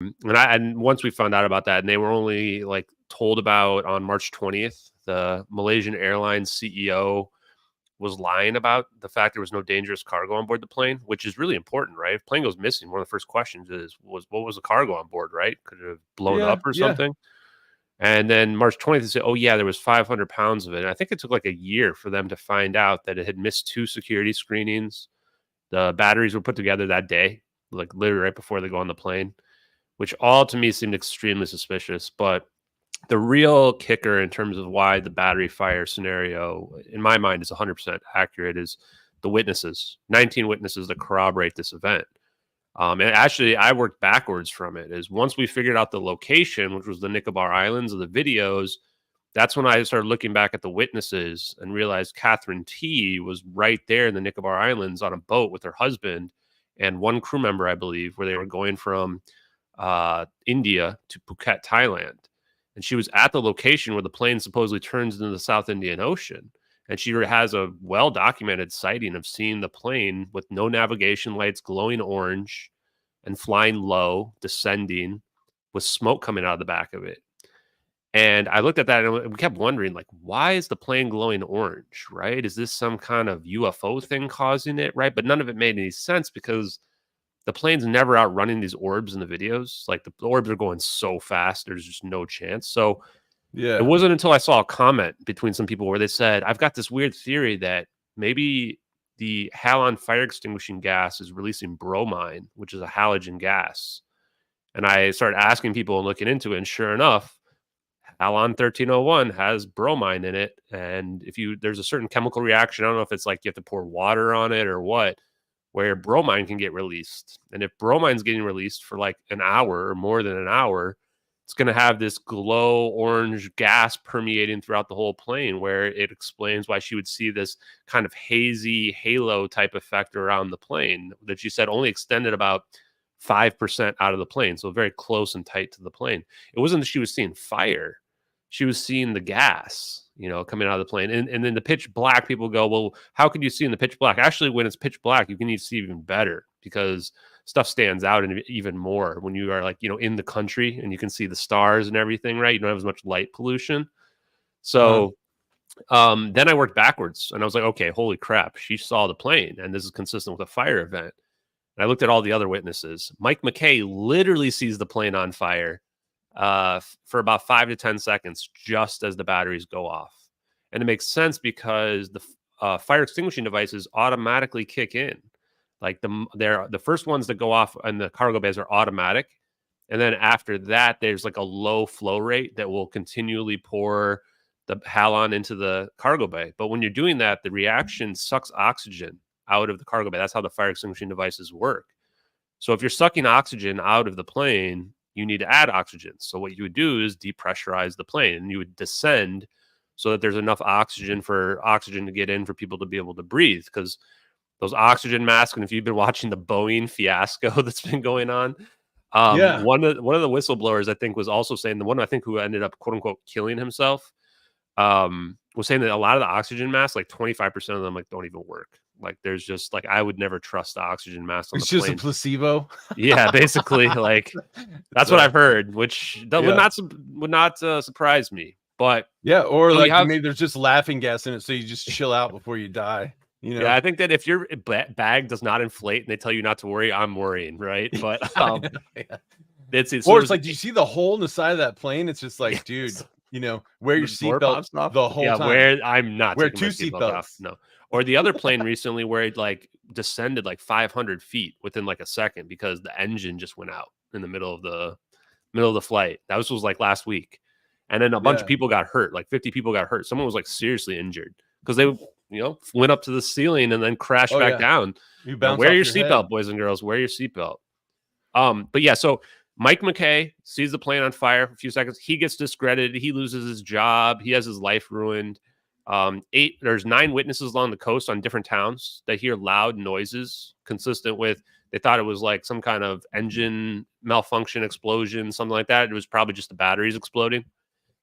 And once we found out about that, and they were only like told about on March 20th, the Malaysian Airlines CEO was lying about the fact there was no dangerous cargo on board the plane, which is really important, right? If plane goes missing, one of the first questions was what was the cargo on board, right? Could it have blown Yeah, up or yeah. something? And then March 20th, they said, oh, yeah, there was 500 pounds of it. And I think it took like a year for them to find out that it had missed 2 security screenings. The batteries were put together that day, like literally right before they go on the plane, which all to me seemed extremely suspicious. But the real kicker in terms of why the battery fire scenario, in my mind, is 100% accurate is the witnesses, 19 witnesses that corroborate this event. And actually, I worked backwards from it. Is once we figured out the location, which was the Nicobar Islands of the videos, that's when I started looking back at the witnesses and realized Catherine T was right there in the Nicobar Islands on a boat with her husband and one crew member, I believe, where they were going from India to Phuket, Thailand. And she was at the location where the plane supposedly turns into the South Indian Ocean. And she has a well documented sighting of seeing the plane with no navigation lights, glowing orange, and flying low, descending with smoke coming out of the back of it. And I looked at that and we kept wondering, like, why is the plane glowing orange, right? Is this some kind of UFO thing causing it, right? But none of it made any sense because the plane's never outrunning these orbs in the videos. Like, the orbs are going so fast, there's just no chance. So it Yeah. wasn't until I saw a comment between some people where they said, I've got this weird theory that maybe the halon fire extinguishing gas is releasing bromine, which is a halogen gas. And I started asking people and looking into it. And sure enough, halon 1301 has bromine in it. And if there's a certain chemical reaction, I don't know if it's like you have to pour water on it or what, where bromine can get released. And if bromine's getting released for like an hour or more than an hour, it's going to have this glow orange gas permeating throughout the whole plane, where it explains why she would see this kind of hazy halo type effect around the plane that she said only extended about 5% out of the plane. So very close and tight to the plane. It wasn't that she was seeing fire. She was seeing the gas, coming out of the plane. And then the pitch black, people go, well, how could you see in the pitch black? Actually, when it's pitch black, you can see even better because stuff stands out even more when you are like, in the country and you can see the stars and everything, right? You don't have as much light pollution. So then I worked backwards and I was like, okay, holy crap. She saw the plane and this is consistent with a fire event. And I looked at all the other witnesses. Mike McKay literally sees the plane on fire for about 5 to 10 seconds just as the batteries go off. And it makes sense because the fire extinguishing devices automatically kick in. Like the first ones that go off in the cargo bays are automatic. And then after that, there's like a low flow rate that will continually pour the halon into the cargo bay. But when you're doing that, the reaction sucks oxygen out of the cargo bay. That's how the fire extinguishing devices work. So if you're sucking oxygen out of the plane, you need to add oxygen. So what you would do is depressurize the plane and you would descend so that there's enough oxygen to get in for people to be able to breathe. Because those oxygen masks, and if you've been watching the Boeing fiasco that's been going on, one of the whistleblowers I think was also saying, the one I think who ended up quote unquote killing himself, was saying that a lot of the oxygen masks, like 25% of them, like don't even work. Like there's just like I would never trust the oxygen mask on the plane. It's just a placebo. Yeah, basically, like that's what I've heard, which would not surprise me. But yeah, or like maybe there's just laughing gas in it, so you just chill out before you die. Yeah, I think that if your bag does not inflate and they tell you not to worry, I'm worrying, right? But it's like, do you see the hole in the side of that plane? It's just like, dude, wear your seatbelt the whole time. I'm not wear 2 seatbelts. No. Or the other plane recently where it like descended like 500 feet within like a second because the engine just went out in the middle of the flight. That was like last week. And then a bunch of people got hurt. Like 50 people got hurt. Someone was like seriously injured because they went up to the ceiling and then crashed back down. Wear your seatbelt, boys and girls. Wear your seatbelt. But yeah, so Mike McKay sees the plane on fire for a few seconds. He gets discredited. He loses his job. He has his life ruined. There's 9 witnesses along the coast on different towns that hear loud noises consistent with, they thought it was like some kind of engine malfunction, explosion, something like that. It was probably just the batteries exploding.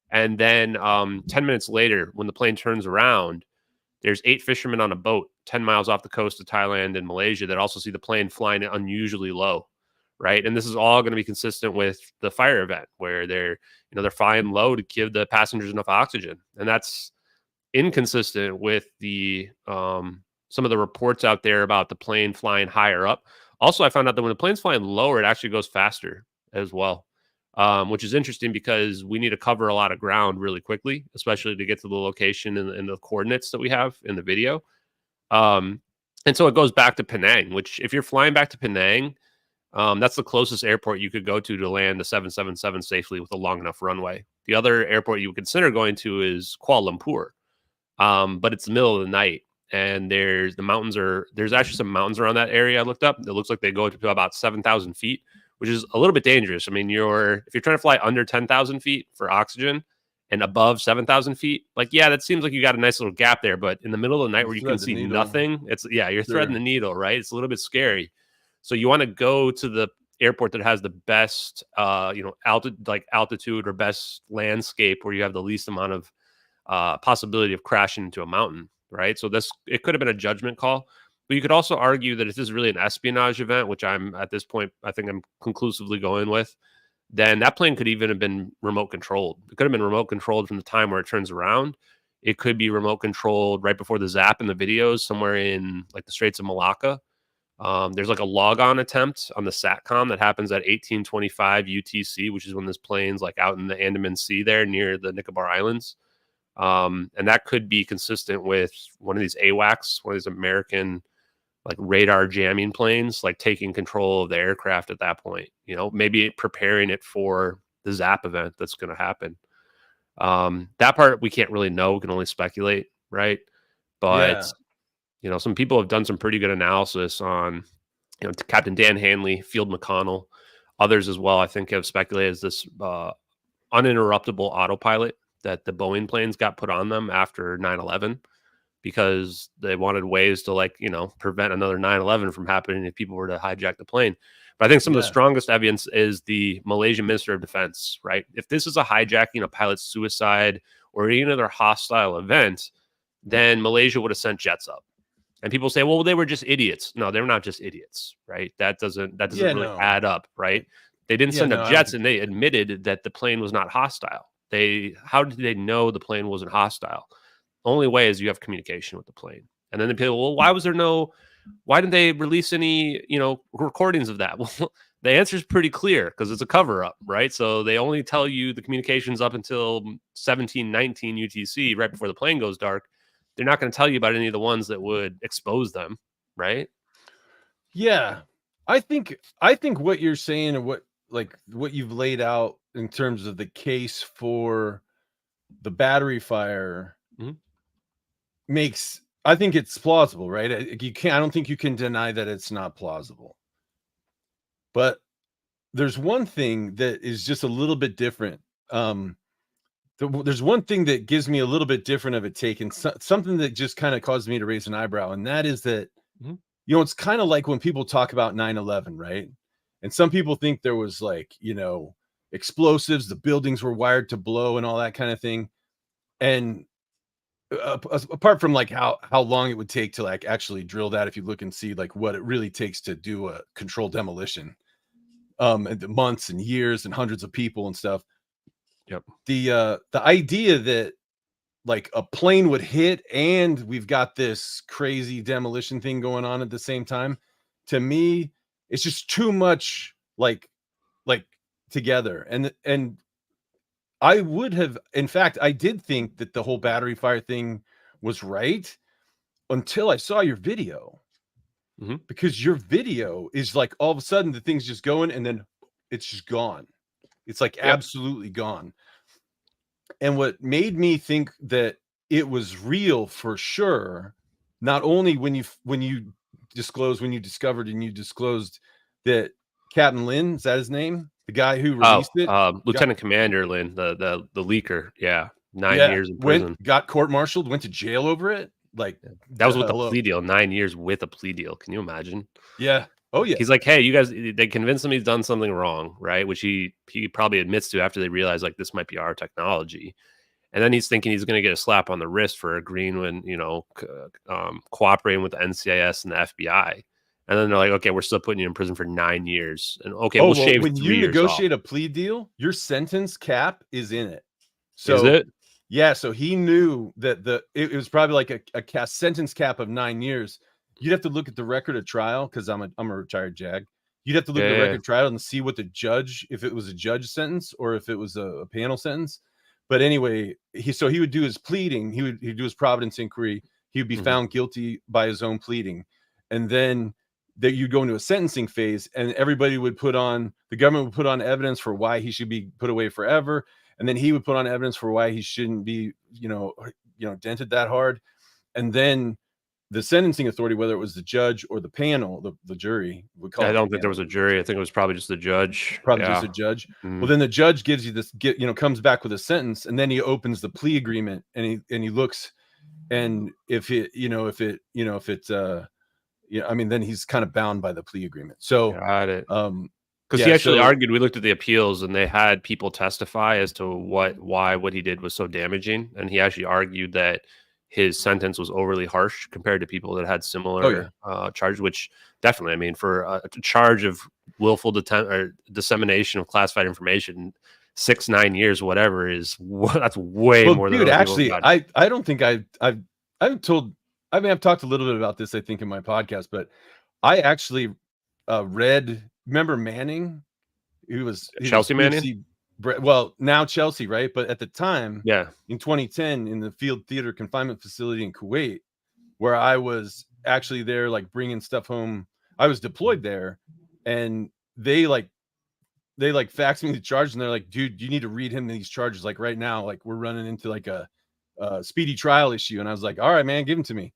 And then 10 minutes later, when the plane turns around, there's 8 fishermen on a boat 10 miles off the coast of Thailand and Malaysia that also see the plane flying unusually low, right? And this is all going to be consistent with the fire event where they're flying low to give the passengers enough oxygen, and that's inconsistent with the some of the reports out there about the plane flying higher up. Also, I found out that when the plane's flying lower, it actually goes faster as well, which is interesting because we need to cover a lot of ground really quickly, especially to get to the location and the coordinates that we have in the video. Um, and so it goes back to Penang, which if you're flying back to Penang, that's the closest airport you could go to land the 777 safely with a long enough runway. The other airport you would consider going to is Kuala Lumpur, but it's the middle of the night, and there's actually some mountains around that area I looked up. It looks like they go to about 7,000 feet, which is a little bit dangerous. I mean, if you're trying to fly under 10,000 feet for oxygen and above 7,000 feet, like, yeah, that seems like you got a nice little gap there. But in the middle of the night where you can see nothing, you're threading the needle, right? It's a little bit scary. So you want to go to the airport that has the best, altitude or best landscape where you have the least amount of possibility of crashing into a mountain, right? So it could have been a judgment call, but you could also argue that if this is really an espionage event, which I'm at this point, I think I'm conclusively going with, then that plane could even have been remote controlled. It could have been remote controlled from the time where it turns around. It could be remote controlled right before the zap in the videos, somewhere in like the Straits of Malacca. There's like a log on attempt on the SATCOM that happens at 1825 UTC, which is when this plane's like out in the Andaman Sea there near the Nicobar Islands. And that could be consistent with one of these AWACS, one of these American like radar jamming planes, like taking control of the aircraft at that point, maybe preparing it for the zap event that's going to happen. That part we can't really know. We can only speculate, right? But some people have done some pretty good analysis on, Captain Dan Hanley, Field McConnell, others as well, I think have speculated this uninterruptible autopilot that the Boeing planes got put on them after 9/11 because they wanted ways to prevent another 9/11 from happening if people were to hijack the plane. But I think some of the strongest evidence is the Malaysian Minister of Defense, right? If this is a hijacking, a pilot's suicide, or any other hostile event, then Malaysia would have sent jets up. And people say, well, they were just idiots. No, they're not just idiots, right? That doesn't really add up, right? They didn't send up jets, and they admitted that the plane was not hostile. How did they know the plane wasn't hostile? Only way is you have communication with the plane. And then the people, well, why didn't they release any, recordings of that? Well, the answer is pretty clear because it's a cover up, right? So they only tell you the communications up until 1719 UTC, right before the plane goes dark. They're not going to tell you about any of the ones that would expose them, right? Yeah. I think what you're saying and what you've laid out in terms of the case for the battery fire I think it's plausible, right? I don't think you can deny that it's not plausible. But there's one thing that is just a little bit different. There's one thing that gives me a little bit different of a take, and something that just kind of caused me to raise an eyebrow, and that is that, it's kind of like when people talk about 9/11, right? And some people think there was explosives, the buildings were wired to blow and all that kind of thing. And apart from how long it would take to actually drill that, if you look and see what it really takes to do a controlled demolition, and the months and years and hundreds of people and stuff. Yep. The idea that a plane would hit and we've got this crazy demolition thing going on at the same time, to me, it's just too much together. And I would have, in fact, I did think that the whole battery fire thing was right until I saw your video. Because your video is all of a sudden the thing's just going and then it's just gone. It's absolutely gone. And what made me think that it was real for sure, not only when you discovered that Captain Lin, is that his name? The guy who released it? Lieutenant Commander Lin, the leaker. Yeah. 9 years in prison. Got court-martialed, went to jail over it. That was with a plea deal. 9 years with a plea deal. Can you imagine? Yeah. Oh yeah. He's like, hey, you guys, they convinced him he's done something wrong, right? Which he probably admits to after they realize this might be our technology. And then he's thinking he's going to get a slap on the wrist for agreeing when, cooperating with the NCIS and the FBI. And then they're like, okay, we're still putting you in prison for 9 years. And okay, Oh, we'll well, shave when 3 you years off. negotiate a plea deal, your sentence cap is in it. Is So it? yeah, so he knew that it was probably like a sentence cap of 9 years. You'd have to look at the record of trial because I'm a retired JAG. You'd have to look at the Yeah. record of trial and see what the judge, if it was a judge sentence or if it was a panel sentence. But anyway, he would do his pleading. He'd do his providence inquiry. He would be found guilty by his own pleading, and then that you'd go into a sentencing phase, and everybody would the government would put on evidence for why he should be put away forever, and then he would put on evidence for why he shouldn't be, dented that hard, and then the sentencing authority, whether it was the judge or the panel, the jury, we call I it don't the think there was panel, a jury. I think it was probably just the judge. probably just Yeah. a judge. Well, Mhm. then the judge gives you comes back with a sentence, and then he opens the plea agreement, and he looks, and if I mean, then he's kind of bound by the plea agreement. So, Got it. Because he yeah, actually so argued, we looked at the appeals and they had people testify as to why what he did was so damaging. And he actually argued that his sentence was overly harsh compared to people that had oh similar yeah, charges, which definitely, I mean, for a charge of willful dissemination of classified information, 6, 9 years, whatever, that's way well, more than dude, other people have actually, gotten. I don't think I've told, I mean, I've talked a little bit about this, I think, in my podcast, but I actually read, remember Manning? He was Chelsea Manning? UFC, well, now Chelsea, right? But at the time Yeah. in 2010, in the Field Theater Confinement Facility in Kuwait, where I was actually there, like bringing stuff home. I was deployed there, and they faxed me the charges, and they're like, "Dude, you need to read him these charges like right now. Like we're running into like a speedy trial issue." And I was like, "All right, man, give them to me."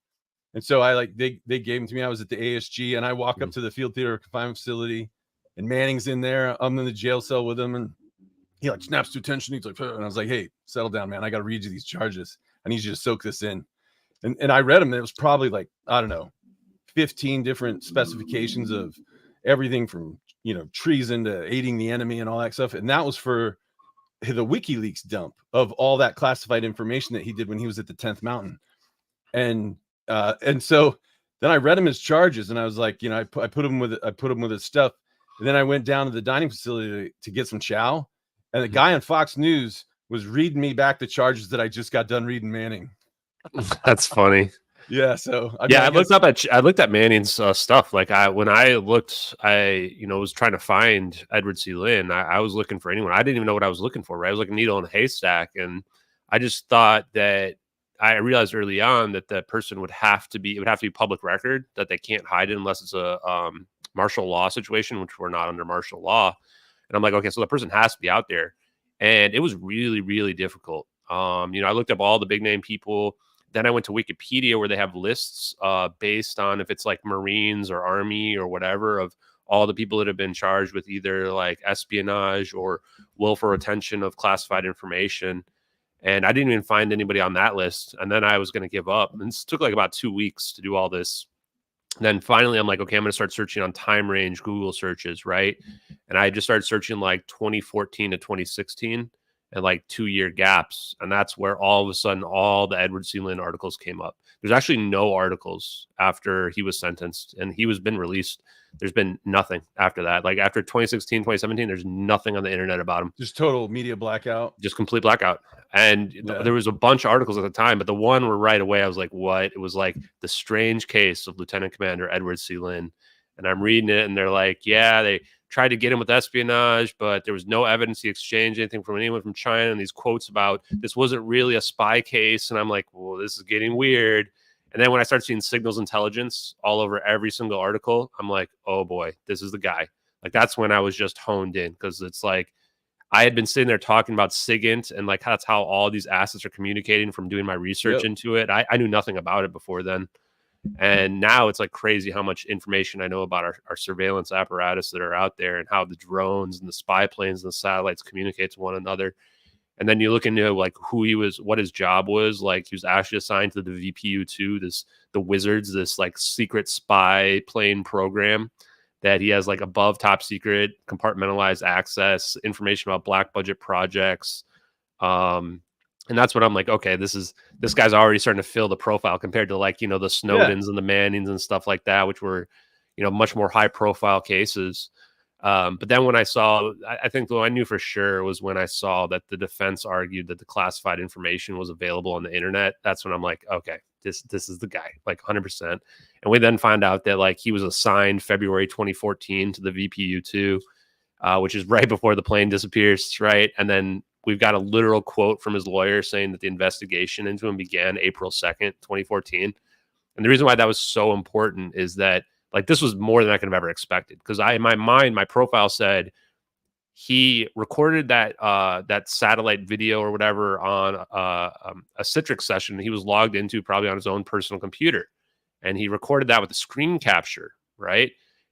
And so they gave them to me. I was at the ASG, and I walk up Mhm. to the Field Theater Confinement Facility, and Manning's in there. I'm in the jail cell with him, and he like snaps to attention. He's like, and I was like, "Hey, settle down, man. I got to read you these charges. I need you to soak this in." And I read them, and it was probably like, I don't know, 15 different specifications of everything from, treason to aiding the enemy and all that stuff. And that was for the WikiLeaks dump of all that classified information that he did when he was at the 10th Mountain. And so then I read him his charges, and I was like, I put him with his stuff. And then I went down to the dining facility to get some chow. And the guy on Fox News was reading me back the charges that I just got done reading Manning. That's funny. Yeah, so I mean, Yeah, I guess, I looked at Manning's stuff. Like when I looked, I was trying to find Edward C. Lynn. I was looking for anyone. I didn't even know what I was looking for. Right, I was like a needle in a haystack, and I just thought that I realized early on that the person it would have to be public record, that they can't hide it unless it's a martial law situation, which we're not under martial law. And I'm like, okay, so the person has to be out there, and it was really really difficult. I looked up all the big name people. Then I went to Wikipedia where they have lists based on if it's like Marines or Army or whatever of all the people that have been charged with either like espionage or willful retention of classified information. And I didn't even find anybody on that list. And then I was going to give up. And it took like about 2 weeks to do all this. And then finally, I'm like, okay, I'm going to start searching on time range Google searches, right? And I just started searching like 2014 to 2016 and like 2 year gaps. And that's where all of a sudden all the Edward C. Lynn articles came up. There's actually no articles after he was sentenced and he was been released. There's been nothing after that. Like after 2016, 2017, there's nothing on the internet about him. just total media blackout. Just complete blackout. And Yeah. there was a bunch of articles at the time, but the one where right away I was like, what? It was like the strange case of Lieutenant Commander Edward C. Lynn. And I'm reading it and they're like, yeah, they tried to get him with espionage, but there was no evidence he exchanged anything from anyone from China. And these quotes about this wasn't really a spy case. And I'm like, well, this is getting weird. And then when I start seeing signals intelligence all over every single article, I'm like, oh boy, this is the guy. Like that's when I was just honed in because it's like I had been sitting there talking about SIGINT and like that's how all these assets are communicating from doing my research into it. I knew nothing about it before then. And now it's like crazy how much information I know about our surveillance apparatus that are out there and how the drones and the spy planes and the satellites communicate to one another. And then you look into like who he was, what his job was. Like he was actually assigned to the VPU-2, the Wizards, this like secret spy plane program that he has like above top secret compartmentalized access information about black budget projects. And that's what I'm like, okay, this guy's already starting to fill the profile compared to like, the Snowdens and the Mannings and stuff like that, which were, much more high profile cases. But then when I saw, I think what I knew for sure was when I saw that the defense argued that the classified information was available on the internet. That's when I'm like, okay, this is the guy, like 100%. And we then find out that like he was assigned February 2014 to the VPU-2, which is right before the plane disappears, right? And then we've got a literal quote from his lawyer saying that the investigation into him began April 2nd, 2014. And the reason why that was so important is that like this was more than I could have ever expected, because in my mind, my profile said he recorded that that satellite video or whatever on a Citrix session he was logged into probably on his own personal computer, and he recorded that with a screen capture, right?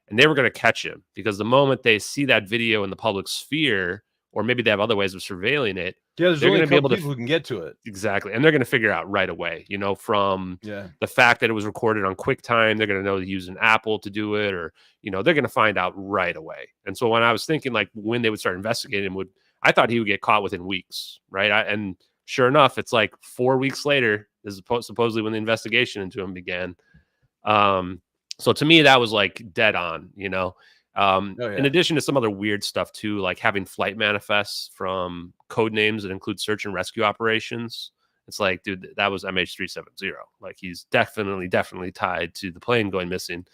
And they were going to catch him because the moment they see that video in the public sphere, or maybe they have other ways of surveilling it, yeah, there's they're only going a to be able couple people to who can get to it. Exactly. And they're going to figure out right away, from the fact that it was recorded on QuickTime, they're going to know to use an Apple to do it, or, they're going to find out right away. And so when I was thinking like when they would start investigating him, I thought he would get caught within weeks. Right. And sure enough, it's like 4 weeks later, this is supposedly when the investigation into him began. So to me, that was like dead on, In addition to some other weird stuff too, like having flight manifests from code names that include search and rescue operations. It's like, dude, that was MH370. Like he's definitely tied to the plane going missing.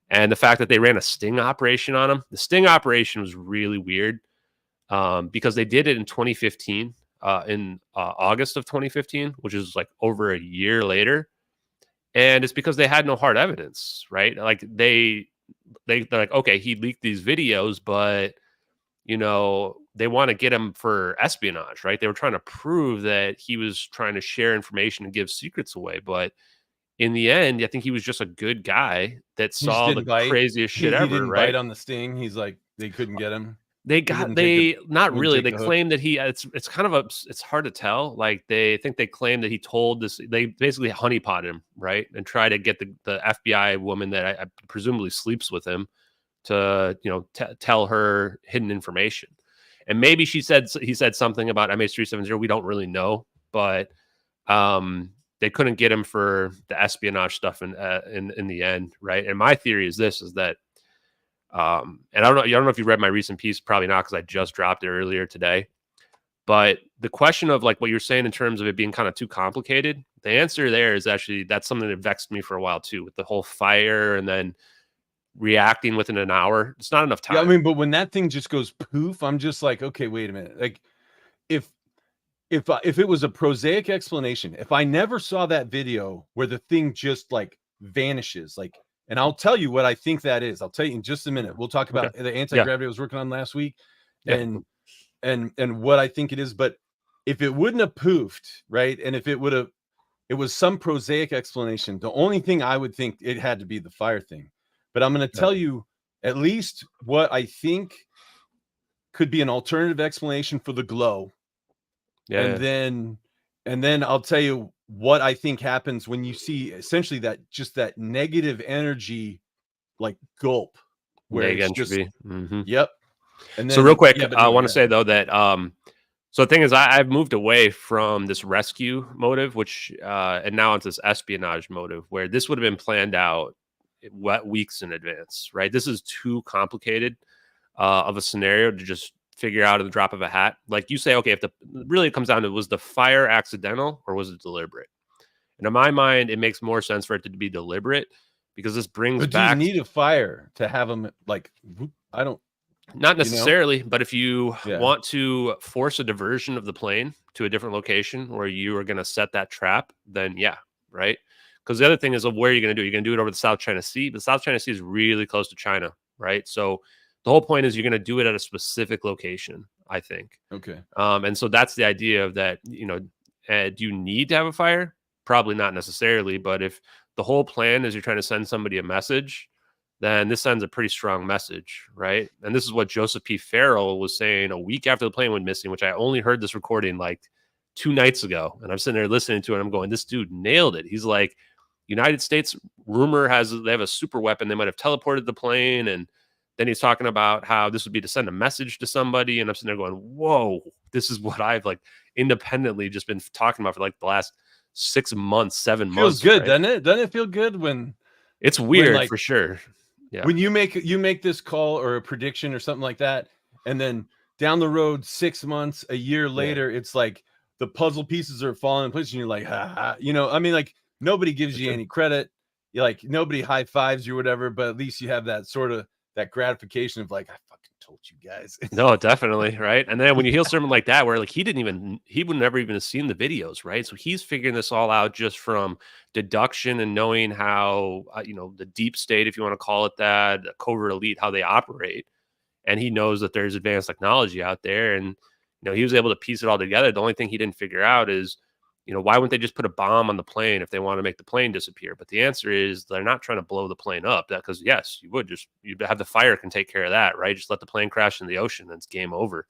And the fact that they ran a sting operation on him, the sting operation was really weird because they did it in 2015, in August of 2015, which is like over a year later. And it's because they had no hard evidence, right? Like they're like, okay, he leaked these videos, but they want to get him for espionage, right? They were trying to prove that he was trying to share information and give secrets away. But in the end, I think he was just a good guy that saw the craziest shit ever, he didn't right? bite on the sting. He's like, they couldn't get him. Not really. They claim that it's kind of it's hard to tell. Like they claim that he told this, they basically honeypot him, right? And try to get the FBI woman that I presumably sleeps with him to, tell her hidden information. And maybe he said something about MH370. We don't really know, but they couldn't get him for the espionage stuff in the end, right? And my theory is that and I don't know if you read my recent piece, probably not, because I just dropped it earlier today. But the question of like what you're saying in terms of it being kind of too complicated, the answer there is actually that's something that vexed me for a while too, with the whole fire and then reacting within an hour. It's not enough time. Yeah, I mean, but when that thing just goes poof, I'm just like, okay, wait a minute. Like if it was a prosaic explanation, if I never saw that video where the thing just like vanishes, like, and I'll tell you what I think that is. I'll tell you in just a minute. We'll talk about the anti-gravity I was working on last week and what I think it is. But if it wouldn't have poofed, right? And if it was some prosaic explanation, the only thing I would think it had to be the fire thing. But I'm going to tell you at least what I think could be an alternative explanation for the glow. And then I'll tell you what I think happens when you see essentially that negative energy, like gulp, where it's just, yep. And then, so real quick, I want to say though that, so the thing is, I've moved away from this rescue motive, which, and now it's this espionage motive, where this would have been planned out weeks in advance, right? This is too complicated of a scenario to just figure out at the drop of a hat. Like you say, okay, if really it comes down to, was the fire accidental or was it deliberate? And in my mind, it makes more sense for it to be deliberate, because this brings back. Do you need a fire to have them like? I don't. Not necessarily, but if you want to force a diversion of the plane to a different location where you are going to set that trap, then right. Because the other thing is, where are you going to do? You're going to do it over the South China Sea, but the South China Sea is really close to China, right? So the whole point is you're going to do it at a specific location, I think. Okay. And so that's the idea of that, do you need to have a fire? Probably not necessarily, but if the whole plan is you're trying to send somebody a message, then this sends a pretty strong message, right? And this is what Joseph P. Farrell was saying a week after the plane went missing, which I only heard this recording like 2 nights ago. And I'm sitting there listening to it, and I'm going, this dude nailed it. He's like, United States rumor has they have a super weapon. They might have teleported the plane. And then he's talking about how this would be to send a message to somebody. And I'm sitting there going, whoa, this is what I've like independently just been talking about for like the last 6 months, 7 months. Feels good, right? doesn't it? Doesn't it feel good when it's weird, like, for sure? Yeah. When you make this call or a prediction or something like that, and then down the road, 6 months, a year later, it's like the puzzle pieces are falling in place, and you're like, ha, ha. You know, I mean, like nobody gives you any credit. Like nobody high fives you or whatever, but at least you have that sort of that gratification of like, I fucking told you guys. No, definitely, right? And then when you hear something like that, where like he would never even have seen the videos, right? So he's figuring this all out just from deduction and knowing how, the deep state, if you want to call it that, the covert elite, how they operate. And he knows that there's advanced technology out there. And, he was able to piece it all together. The only thing he didn't figure out is, why wouldn't they just put a bomb on the plane if they want to make the plane disappear? But the answer is they're not trying to blow the plane up. That because yes, you'd have the fire can take care of that, right? Just let the plane crash in the ocean, and it's game over.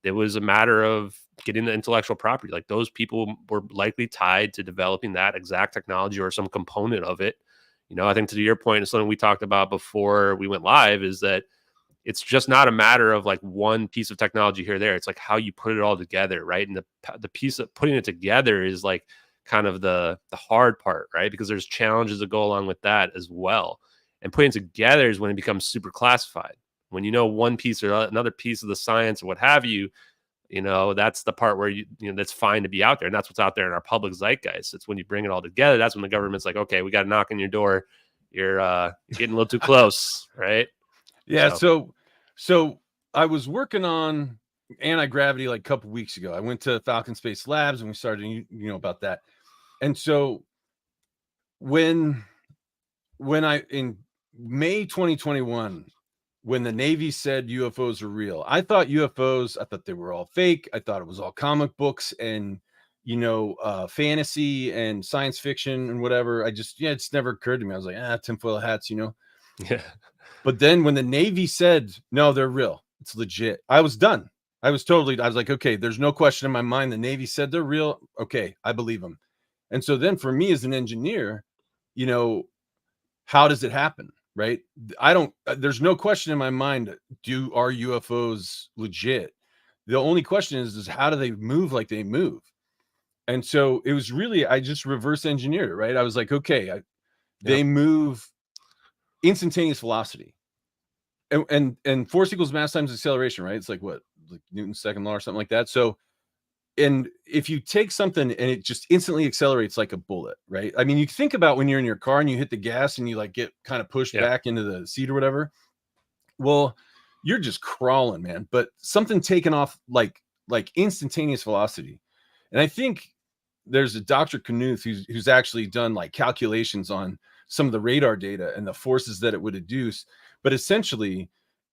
It was a matter of getting the intellectual property. Like those people were likely tied to developing that exact technology or some component of it. I think to your point, it's something we talked about before we went live is that it's just not a matter of like one piece of technology here or there. It's like how you put it all together, right? And the piece of putting it together is like kind of the hard part, right? Because there's challenges that go along with that as well. And putting it together is when it becomes super classified. When you know one piece or another piece of the science or what have you, that's the part where that's fine to be out there, and that's what's out there in our public zeitgeist. It's when you bring it all together, that's when the government's like, okay, we got to knock on your door. You're getting a little too close, right? Yeah. So I was working on anti-gravity like a couple weeks ago. I went to Falcon Space Labs and we started, about that. And so when I in May 2021, when the Navy said UFOs are real, I thought they were all fake. I thought it was all comic books and fantasy and science fiction and whatever. It's never occurred to me. I was like, tinfoil hats, Yeah. But then when the Navy said, no, they're real, it's legit, I was done. I was like, okay, there's no question in my mind. The Navy said they're real. Okay, I believe them. And so then for me as an engineer, how does it happen? Right? There's no question in my mind, are UFOs legit? The only question is how do they move like they move? And so it was really, I just reverse engineered it, right? I was like, okay, they move instantaneous velocity, and force equals mass times acceleration, right? It's like what, like Newton's second law or something like that. So, and if you take something and it just instantly accelerates like a bullet, right? I mean, you think about when you're in your car and you hit the gas and you like get kind of pushed back into the seat or whatever. Well, you're just crawling, man. But something taken off like instantaneous velocity. And I think there's a Dr. Knuth who's actually done like calculations on some of the radar data and the forces that it would induce. But essentially,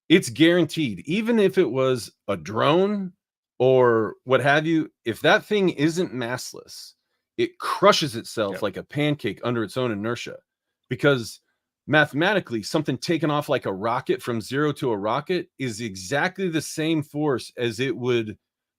it's guaranteed, even if it was a drone or what have you, if that thing isn't massless, it crushes itself like a pancake under its own inertia. Because mathematically, something taken off like a rocket from zero to a rocket is exactly the same force as it would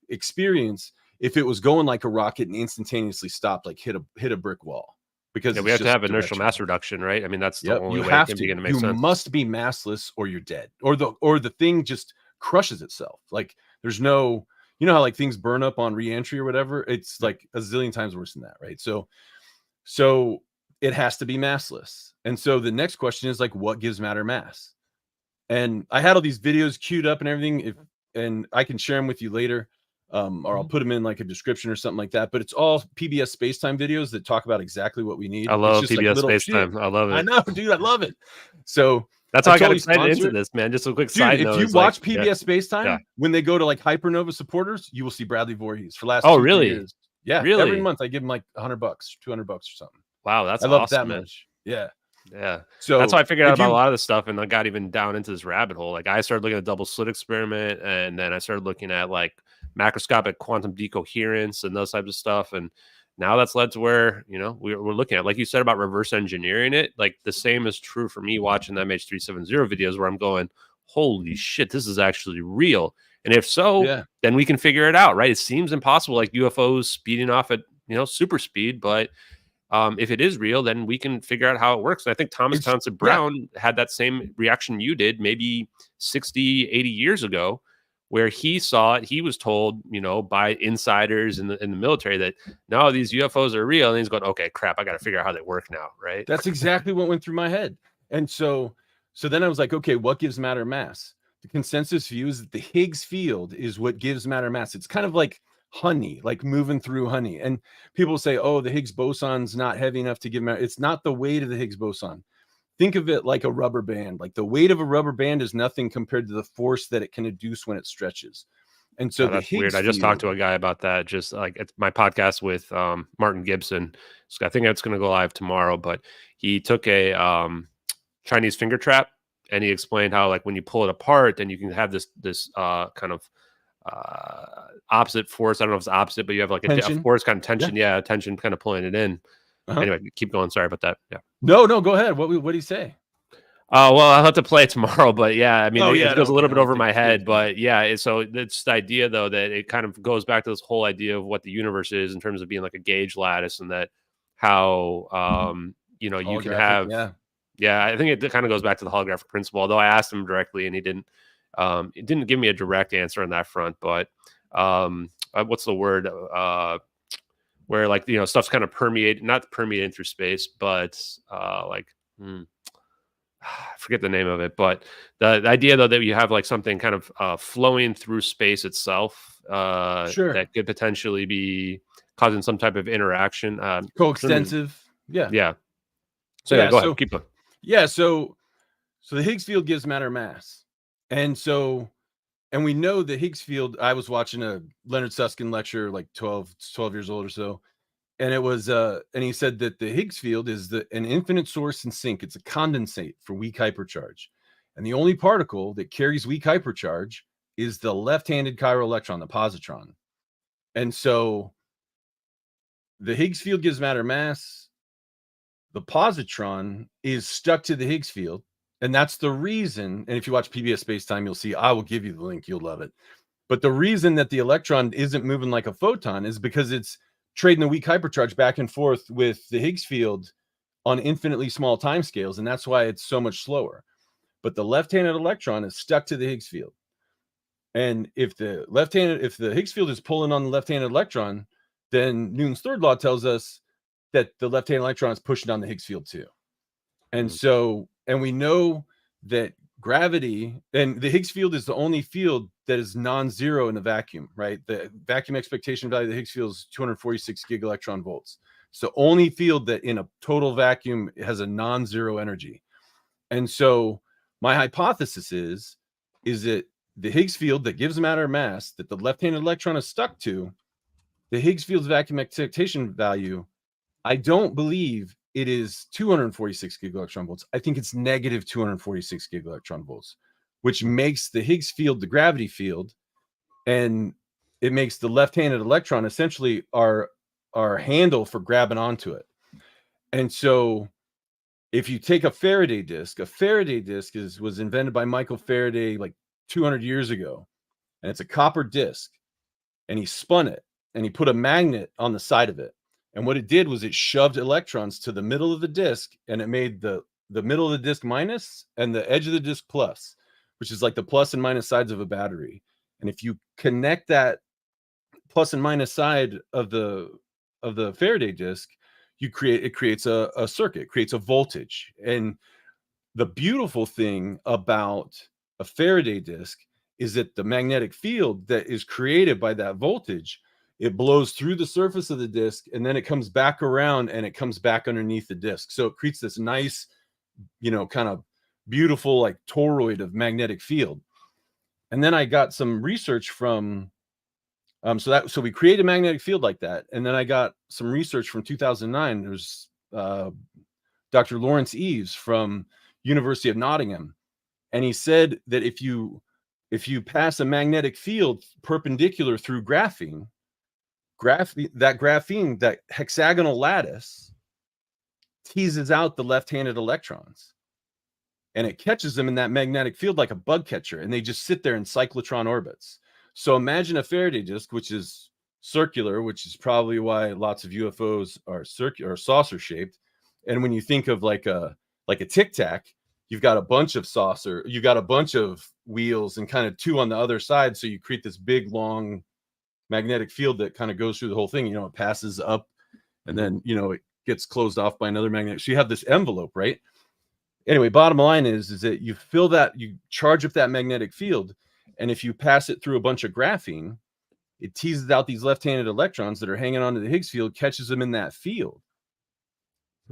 experience if it was going like a rocket and instantaneously stopped, like hit a brick wall. Because we have to have inertial mass reduction, right? I mean, that's the only way it can begin to make sense. You must be massless or you're dead, or the thing just crushes itself. Like there's no, how like things burn up on reentry or whatever. It's like a zillion times worse than that, right? So it has to be massless. And so the next question is like, what gives matter mass? And I had all these videos queued up and everything, and I can share them with you later. Or I'll put them in like a description or something like that. But it's all PBS Spacetime videos that talk about exactly what we need. I love PBS like Spacetime. I love it. I know, dude. I love it. So that's how I got excited into this, man. Just a quick side note. If you watch PBS Spacetime, when they go to like Hypernova supporters, you will see Bradley Voorhees for the last 2 years. Yeah, really? Every month I give him like $100, $200 or something. Wow, that's I love awesome, that man. much. Yeah. Yeah. So that's how I figured out about a lot of this stuff, and I got even down into this rabbit hole. Like I started looking at the double slit experiment, and then I started looking at like macroscopic quantum decoherence and those types of stuff. And now that's led to where, we're looking at, like you said about reverse engineering it. Like the same is true for me watching the MH370 videos where I'm going, holy shit, this is actually real. And if so, then we can figure it out, right? It seems impossible, like UFOs speeding off at, super speed, but if it is real, then we can figure out how it works. And I think Thomas Townsend Brown had that same reaction you did maybe 60, 80 years ago, where he saw it. He was told, by insiders in the military that, no, these UFOs are real. And he's going, okay, crap, I got to figure out how they work now, right? That's exactly what went through my head. And so So then I was like, okay, what gives matter mass? The consensus view is that the Higgs field is what gives matter mass. It's kind of like honey, like moving through honey. And people say, oh, the Higgs boson's not heavy enough to give matter. It's not the weight of the Higgs boson. Think of it like a rubber band. Like the weight of a rubber band is nothing compared to the force that it can induce when it stretches. And so the that's Higgs weird. I just talked to a guy about that. Just like it's my podcast with Martin Gibson. So I think it's going to go live tomorrow. But he took a Chinese finger trap, and he explained how like when you pull it apart, then you can have this kind of opposite force. I don't know if it's opposite, but you have like a force kind of tension. Yeah, tension kind of pulling it in. Anyway, keep going. Sorry about that. Yeah. No, go ahead. What did he say? Well, I'll have to play it tomorrow, but yeah, I mean, it goes a little bit over my head, but yeah, so it's the idea though that it kind of goes back to this whole idea of what the universe is in terms of being like a gauge lattice, and that how you know you can have I think it kind of goes back to the holographic principle. Although I asked him directly, and he didn't give me a direct answer on that front, but what's the word? Where like stuff's kind of not permeating through space, but I forget the name of it, but the idea though that you have like something kind of flowing through space itself that could potentially be causing some type of interaction, coextensive. Yeah. So go ahead, keep going. Yeah, so the Higgs field gives matter mass, and we know the Higgs field. I was watching a Leonard Susskind lecture, like 12 years old or so. And it was, and he said that the Higgs field is an infinite source in sync. It's a condensate for weak hypercharge. And the only particle that carries weak hypercharge is the left-handed chiral electron, the positron. And so the Higgs field gives matter mass. The positron is stuck to the Higgs field. And that's the reason, and if you watch PBS Spacetime, you'll see, I will give you the link. You'll love it. But the reason that the electron isn't moving like a photon is because it's trading the weak hypercharge back and forth with the Higgs field on infinitely small timescales, and that's why it's so much slower. But the left-handed electron is stuck to the Higgs field, and if the Higgs field is pulling on the left-handed electron, then Newton's third law tells us that the left-handed electron is pushing on the Higgs field too. And so, and we know that gravity and the Higgs field is the only field that is non-zero in a vacuum, right? The vacuum expectation value of the Higgs field is 246 gigaelectron volts. It's the only field that in a total vacuum has a non-zero energy. And so my hypothesis is that the Higgs field that gives matter mass that the left-handed electron is stuck to, the Higgs field's vacuum excitation value, I don't believe it is 246 gigaelectron volts. I think it's negative 246 gigaelectron volts, which makes the Higgs field the gravity field, and it makes the left-handed electron essentially our handle for grabbing onto it. And so if you take a Faraday disc was invented by Michael Faraday like 200 years ago, and it's a copper disc, and he spun it, and he put a magnet on the side of it. And what it did was it shoved electrons to the middle of the disc, and it made the middle of the disc minus and the edge of the disc plus, which is like the plus and minus sides of a battery. And if you connect that plus and minus side of the Faraday disc, it creates a circuit, creates a voltage. And the beautiful thing about a Faraday disc is that the magnetic field that is created by that voltage, it blows through the surface of the disc, and then it comes back around and it comes back underneath the disc. So it creates this nice, kind of beautiful, like toroid of magnetic field. And then I got some research from, so we created a magnetic field like that. And then I got some research from 2009. There's Dr. Lawrence Eves from University of Nottingham. And he said that if you pass a magnetic field perpendicular through graphene, that hexagonal lattice teases out the left-handed electrons, and it catches them in that magnetic field like a bug catcher, and they just sit there in cyclotron orbits. So imagine a Faraday disk, which is circular, which is probably why lots of UFOs are circular or saucer shaped. And when you think of like a tic tac, you've got a bunch of wheels and kind of two on the other side, so you create this big long magnetic field that kind of goes through the whole thing. It passes up, and then it gets closed off by another magnet. So you have this envelope, right? anyway, bottom line is that you charge up that magnetic field, and if you pass it through a bunch of graphene, it teases out these left-handed electrons that are hanging onto the Higgs field, catches them in that field.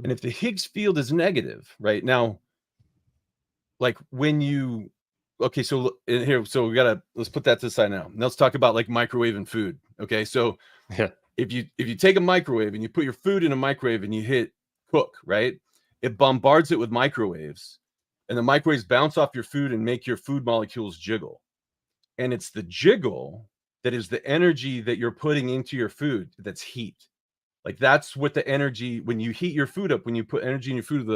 And if the Higgs field is negative, right now, like when you, okay, so here, so let's put that to the side now. Let's talk about like microwaving food. Okay, so Yeah. if you take a microwave and you put your food in a microwave and you hit cook, right? It bombards it with microwaves, and the microwaves bounce off your food and make your food molecules jiggle. And it's the jiggle that is the energy that you're putting into your food that's heat. Like that's what the energy, when you heat your food up, when you put energy in your food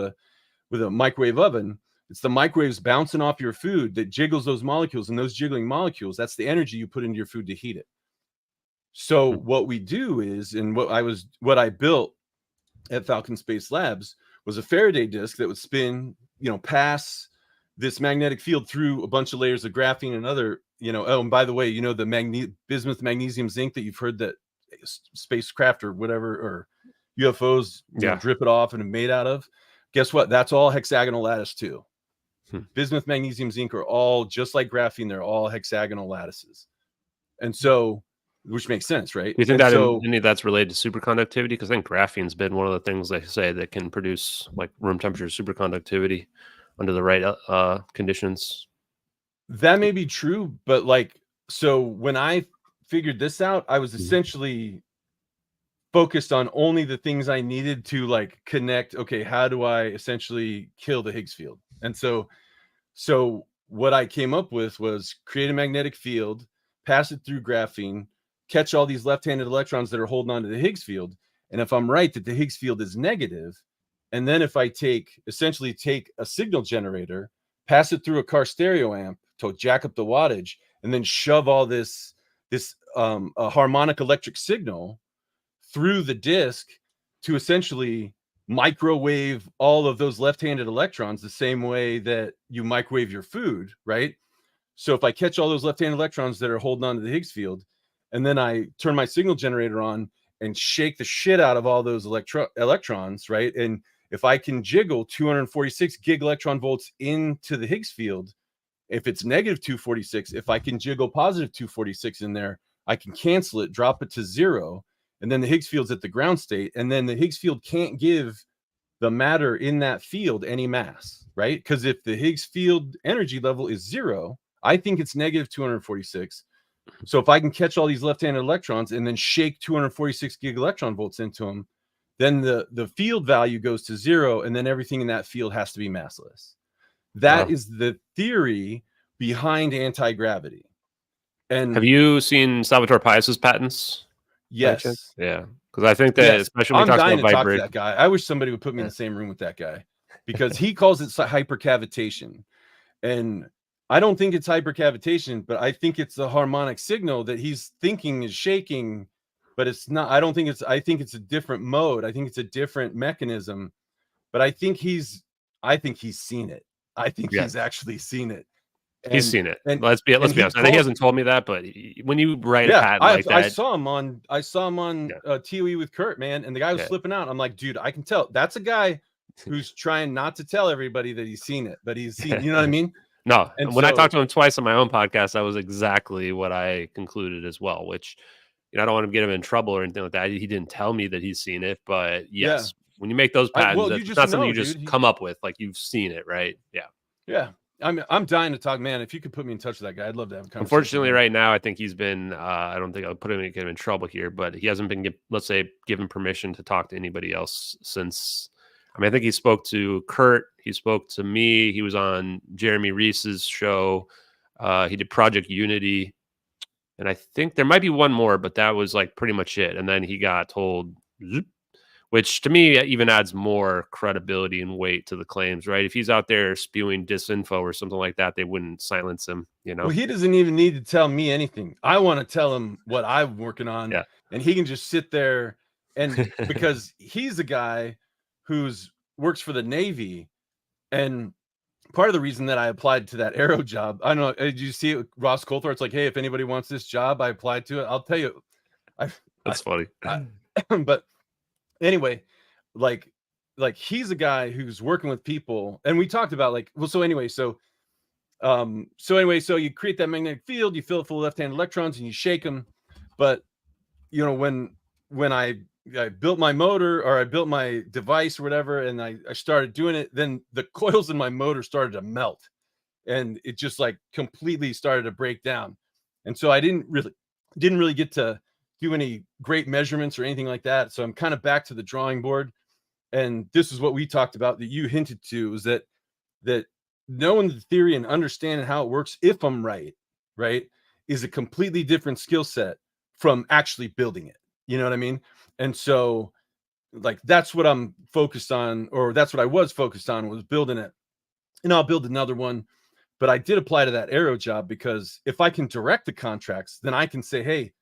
with a microwave oven, it's the microwaves bouncing off your food that jiggles those molecules, and those jiggling molecules, that's the energy you put into your food to heat it. So what we do is, and what I built at Falcon Space Labs was a Faraday disc that would spin, pass this magnetic field through a bunch of layers of graphene and other, oh, and by the way, the bismuth magnesium zinc that you've heard that spacecraft or whatever, or UFOs, drip it off and are made out of. Guess what? That's all hexagonal lattice too. Bismuth, magnesium, zinc are all just like graphene. They're all hexagonal lattices. And so, which makes sense, right? Do you think any of that's related to superconductivity? Because I think graphene's been one of the things they say that can produce like room temperature superconductivity under the right conditions. That may be true, but so when I figured this out, I was essentially focused on only the things I needed to connect. Okay, how do I essentially kill the Higgs field? And so what I came up with was create a magnetic field, pass it through graphene, catch all these left-handed electrons that are holding on to the Higgs field. And if I'm right that the Higgs field is negative, and then if I essentially take a signal generator, pass it through a car stereo amp to jack up the wattage, and then shove all this a harmonic electric signal through the disk to essentially microwave all of those left-handed electrons the same way that you microwave your food, right? So if I catch all those left-handed electrons that are holding on to the Higgs field, and then I turn my signal generator on and shake the shit out of all those electrons, right? And if I can jiggle 246 gig electron volts into the Higgs field, if it's negative 246, if I can jiggle positive 246 in there, I can cancel it, drop it to 0, and then the Higgs field's at the ground state, and then the Higgs field can't give the matter in that field any mass, right? Because if the Higgs field energy level is 0, I think it's negative 246. So if I can catch all these left-handed electrons and then shake 246 gig electron volts into them, then the field value goes to 0, and then everything in that field has to be massless. That is the theory behind anti-gravity. And have you seen Salvatore Paius's patents? Yes. Yeah. Because I think that, especially when I'm dying about to talk to that guy. I wish somebody would put me in the same room with that guy, because he calls it hypercavitation. And I don't think it's hypercavitation, but I think it's the harmonic signal that he's thinking is shaking, but it's not. I think it's a different mode. I think it's a different mechanism, but I think he's seen it. I think he's actually seen it. He's seen it. Let's be honest. I think he hasn't told me that, but when you write a patent like that, I saw him on TOE with Kurt, man, and the guy was flipping out. I'm like, dude, I can tell that's a guy who's trying not to tell everybody that he's seen it, but he's seen. You know what I mean? No. And when I talked to him twice on my own podcast, that was exactly what I concluded as well. Which, I don't want to get him in trouble or anything like that. He didn't tell me that he's seen it, but yes, when you make those patents, it's not something you just come up with. Like, you've seen it, right? Yeah. Yeah. I'm dying to talk, man. If you could put me in touch with that guy, I'd love to have a conversation. Unfortunately, right now, I think he's been. I don't think I'll get him in trouble here, but he hasn't been, let's say, given permission to talk to anybody else since. I mean, I think he spoke to Kurt. He spoke to me. He was on Jeremy Reese's show. He did Project Unity, and I think there might be one more, but that was pretty much it. And then he got told. Which to me even adds more credibility and weight to the claims, right? If he's out there spewing disinfo or something like that, they wouldn't silence him, Well, he doesn't even need to tell me anything. I want to tell him what I'm working on, and he can just sit there and because he's a guy who's works for the Navy, and part of the reason that I applied to that Arrow job, I don't know, did you see it with Ross Coulthard? It's like, hey, if anybody wants this job, I applied to it. I'll tell you. That's funny. But anyway, like he's a guy who's working with people, and we talked about like, well, so you create that magnetic field, you fill it full of left-handed electrons, and you shake them. But you know, when I built my motor, or I built my device or whatever, and I started doing it, then the coils in my motor started to melt, and it just like completely started to break down. And so I didn't really get to do any great measurements or anything like that. So I'm kind of back to the drawing board. And this is what we talked about that you hinted to, is that knowing the theory and understanding how it works, if I'm right, is a completely different skill set from actually building it. You know what I mean? And so like, that's what I'm focused on, or that's what I was focused on, was building it. And I'll build another one. But I did apply to that aero job, because if I can direct the contracts, then I can say, hey,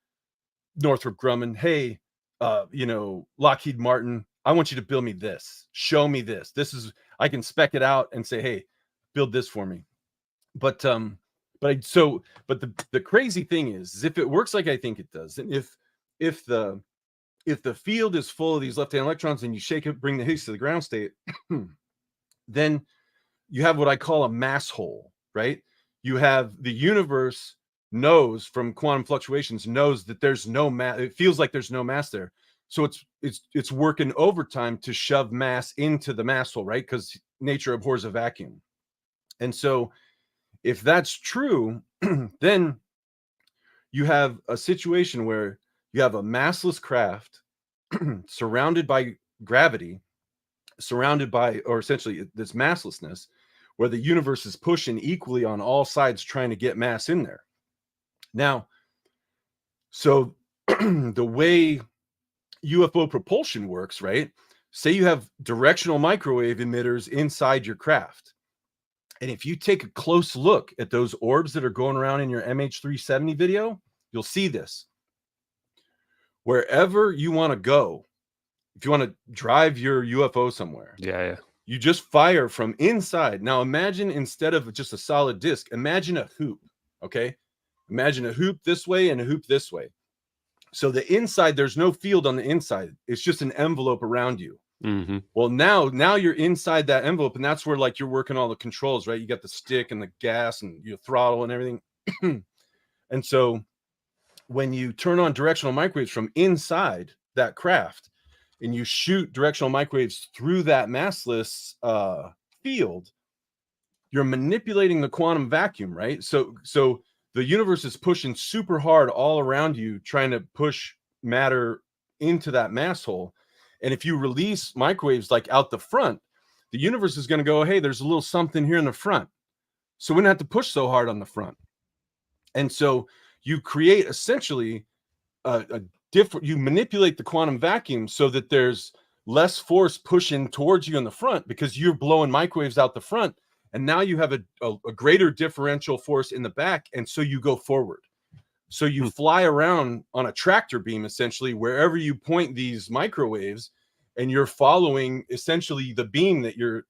Northrop Grumman, hey, Lockheed Martin, I want you to build me this. Show me this. This is, I can spec it out and say, hey, build this for me. But the crazy thing is if it works like I think it does, and if the field is full of these left-hand electrons and you shake it, bring the Higgs to the ground state, then you have what I call a mass hole, right? You have the universe knows from quantum fluctuations, knows that there's no mass. It feels like there's no mass there. So it's working overtime to shove mass into the mass hole, right? Because nature abhors a vacuum. And so if that's true, then you have a situation where you have a massless craft surrounded by gravity, surrounded by, or essentially this masslessness, where the universe is pushing equally on all sides, trying to get mass in there. Now, so the way UFO propulsion works, right? Say you have directional microwave emitters inside your craft. And if you take a close look at those orbs that are going around in your MH370 video, you'll see this. Wherever you want to go, if you want to drive your UFO somewhere, you just fire from inside. Now imagine, instead of just a solid disc, imagine a hoop, okay? Imagine a hoop this way and a hoop this way. So the inside, there's no field on the inside. It's just an envelope around you. Mm-hmm. Well, now you're inside that envelope, and that's where like you're working all the controls, right? You got the stick and the gas and your throttle and everything. And so when you turn on directional microwaves from inside that craft and you shoot directional microwaves through that massless field, you're manipulating the quantum vacuum, right? So the universe is pushing super hard all around you, trying to push matter into that mass hole. And if you release microwaves like out the front, the universe is going to go, hey, there's a little something here in the front. So we don't have to push so hard on the front. And so you create essentially a different, you manipulate the quantum vacuum so that there's less force pushing towards you in the front, because you're blowing microwaves out the front. And now you have a greater differential force in the back. And so you go forward. So you fly around on a tractor beam, essentially, wherever you point these microwaves, and you're following essentially the beam that you're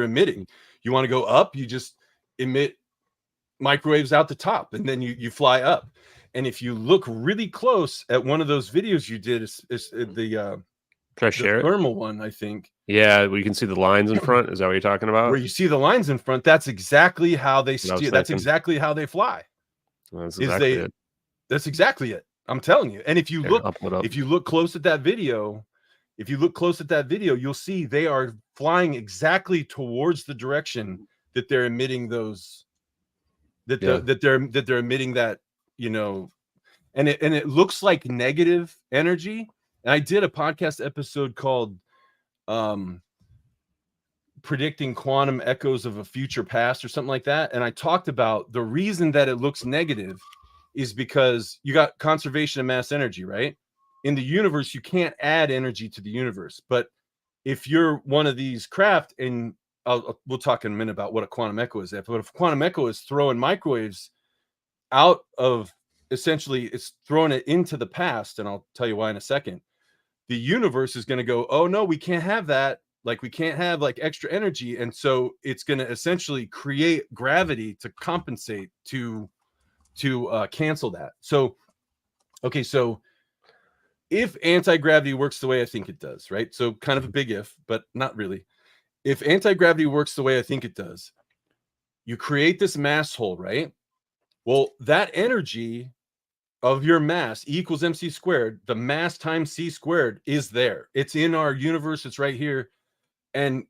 emitting. You want to go up, you just emit microwaves out the top, and then you fly up. And if you look really close at one of those videos you did, is the thermal one, I think. Yeah, we can see the lines in front. Is that what you're talking about? Where you see the lines in front, that's exactly how they steer. That's exactly how they fly. That's exactly it. That's exactly it. I'm telling you. And if you look close at that video, you'll see they are flying exactly towards the direction that they're emitting those. That they're emitting that, and it looks like negative energy. And I did a podcast episode called Predicting Quantum Echoes of a Future Past or something like that. And I talked about the reason that it looks negative is because you got conservation of mass energy, right? In the universe, you can't add energy to the universe. But if you're one of these craft, and we'll talk in a minute about what a quantum echo is. But if a quantum echo is throwing microwaves out of, essentially, it's throwing it into the past, and I'll tell you why in a second. The universe is going to go, oh no, we can't have that. Like, we can't have like extra energy. And so it's going to essentially create gravity to compensate, to cancel that. So, okay. So if anti-gravity works the way I think it does, right? So kind of a big if, but not really. If anti-gravity works the way I think it does, you create this mass hole, right? Well, that energy of your mass, E equals mc squared, the mass times c squared is there. It's in our universe. It's right here. And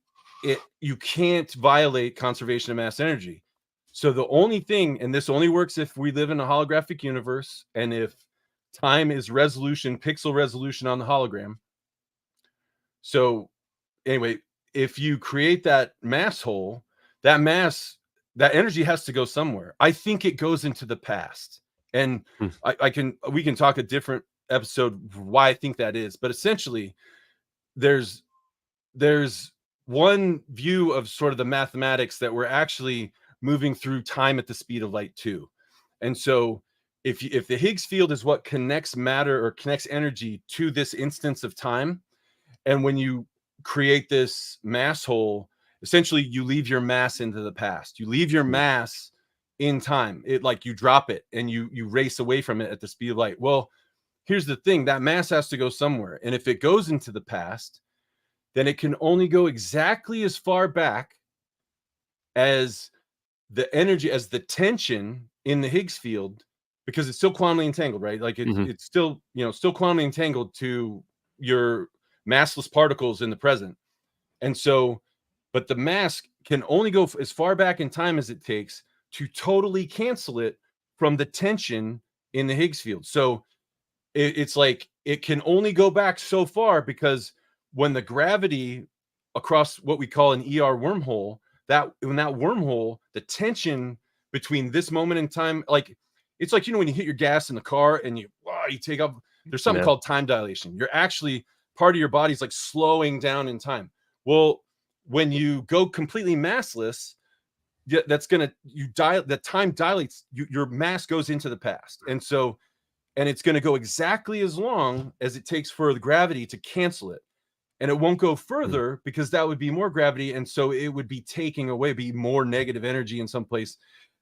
you can't violate conservation of mass energy. So the only thing, and this only works if we live in a holographic universe and if time is resolution, pixel resolution on the hologram. So anyway, if you create that mass hole, that energy has to go somewhere. I think it goes into the past. And we can talk a different episode why I think that is, but essentially there's one view of sort of the mathematics that we're actually moving through time at the speed of light too. And so if the Higgs field is what connects matter or connects energy to this instance of time, and when you create this mass hole, essentially you leave your mass into the past. You leave your mass in time. It like you drop it and you race away from it at the speed of light. Well, here's the thing, that mass has to go somewhere. And if it goes into the past, then it can only go exactly as far back as the energy, as the tension in the Higgs field, because it's still quantumly entangled, right? Like it's still, still quantumly entangled to your massless particles in the present. And so, but the mass can only go as far back in time as it takes to totally cancel it from the tension in the Higgs field. So it's like it can only go back so far, because when the gravity across what we call an ER wormhole, that in that wormhole, the tension between this moment in time, like it's like, when you hit your gas in the car and you take off, there's something called time dilation. You're actually, part of your body's like slowing down in time. Well, when you go completely massless, that's gonna, the time dilates, your mass goes into the past. And so, and it's going to go exactly as long as it takes for the gravity to cancel it. And it won't go further because that would be more gravity. And so it would be taking away, be more negative energy in some place.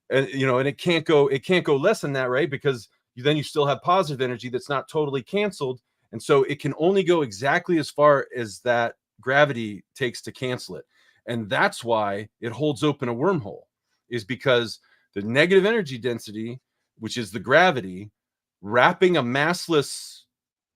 And, and it can't go less than that, right? Because then you still have positive energy that's not totally canceled. And so it can only go exactly as far as that gravity takes to cancel it. And that's why it holds open a wormhole, is because the negative energy density, which is the gravity, wrapping a massless,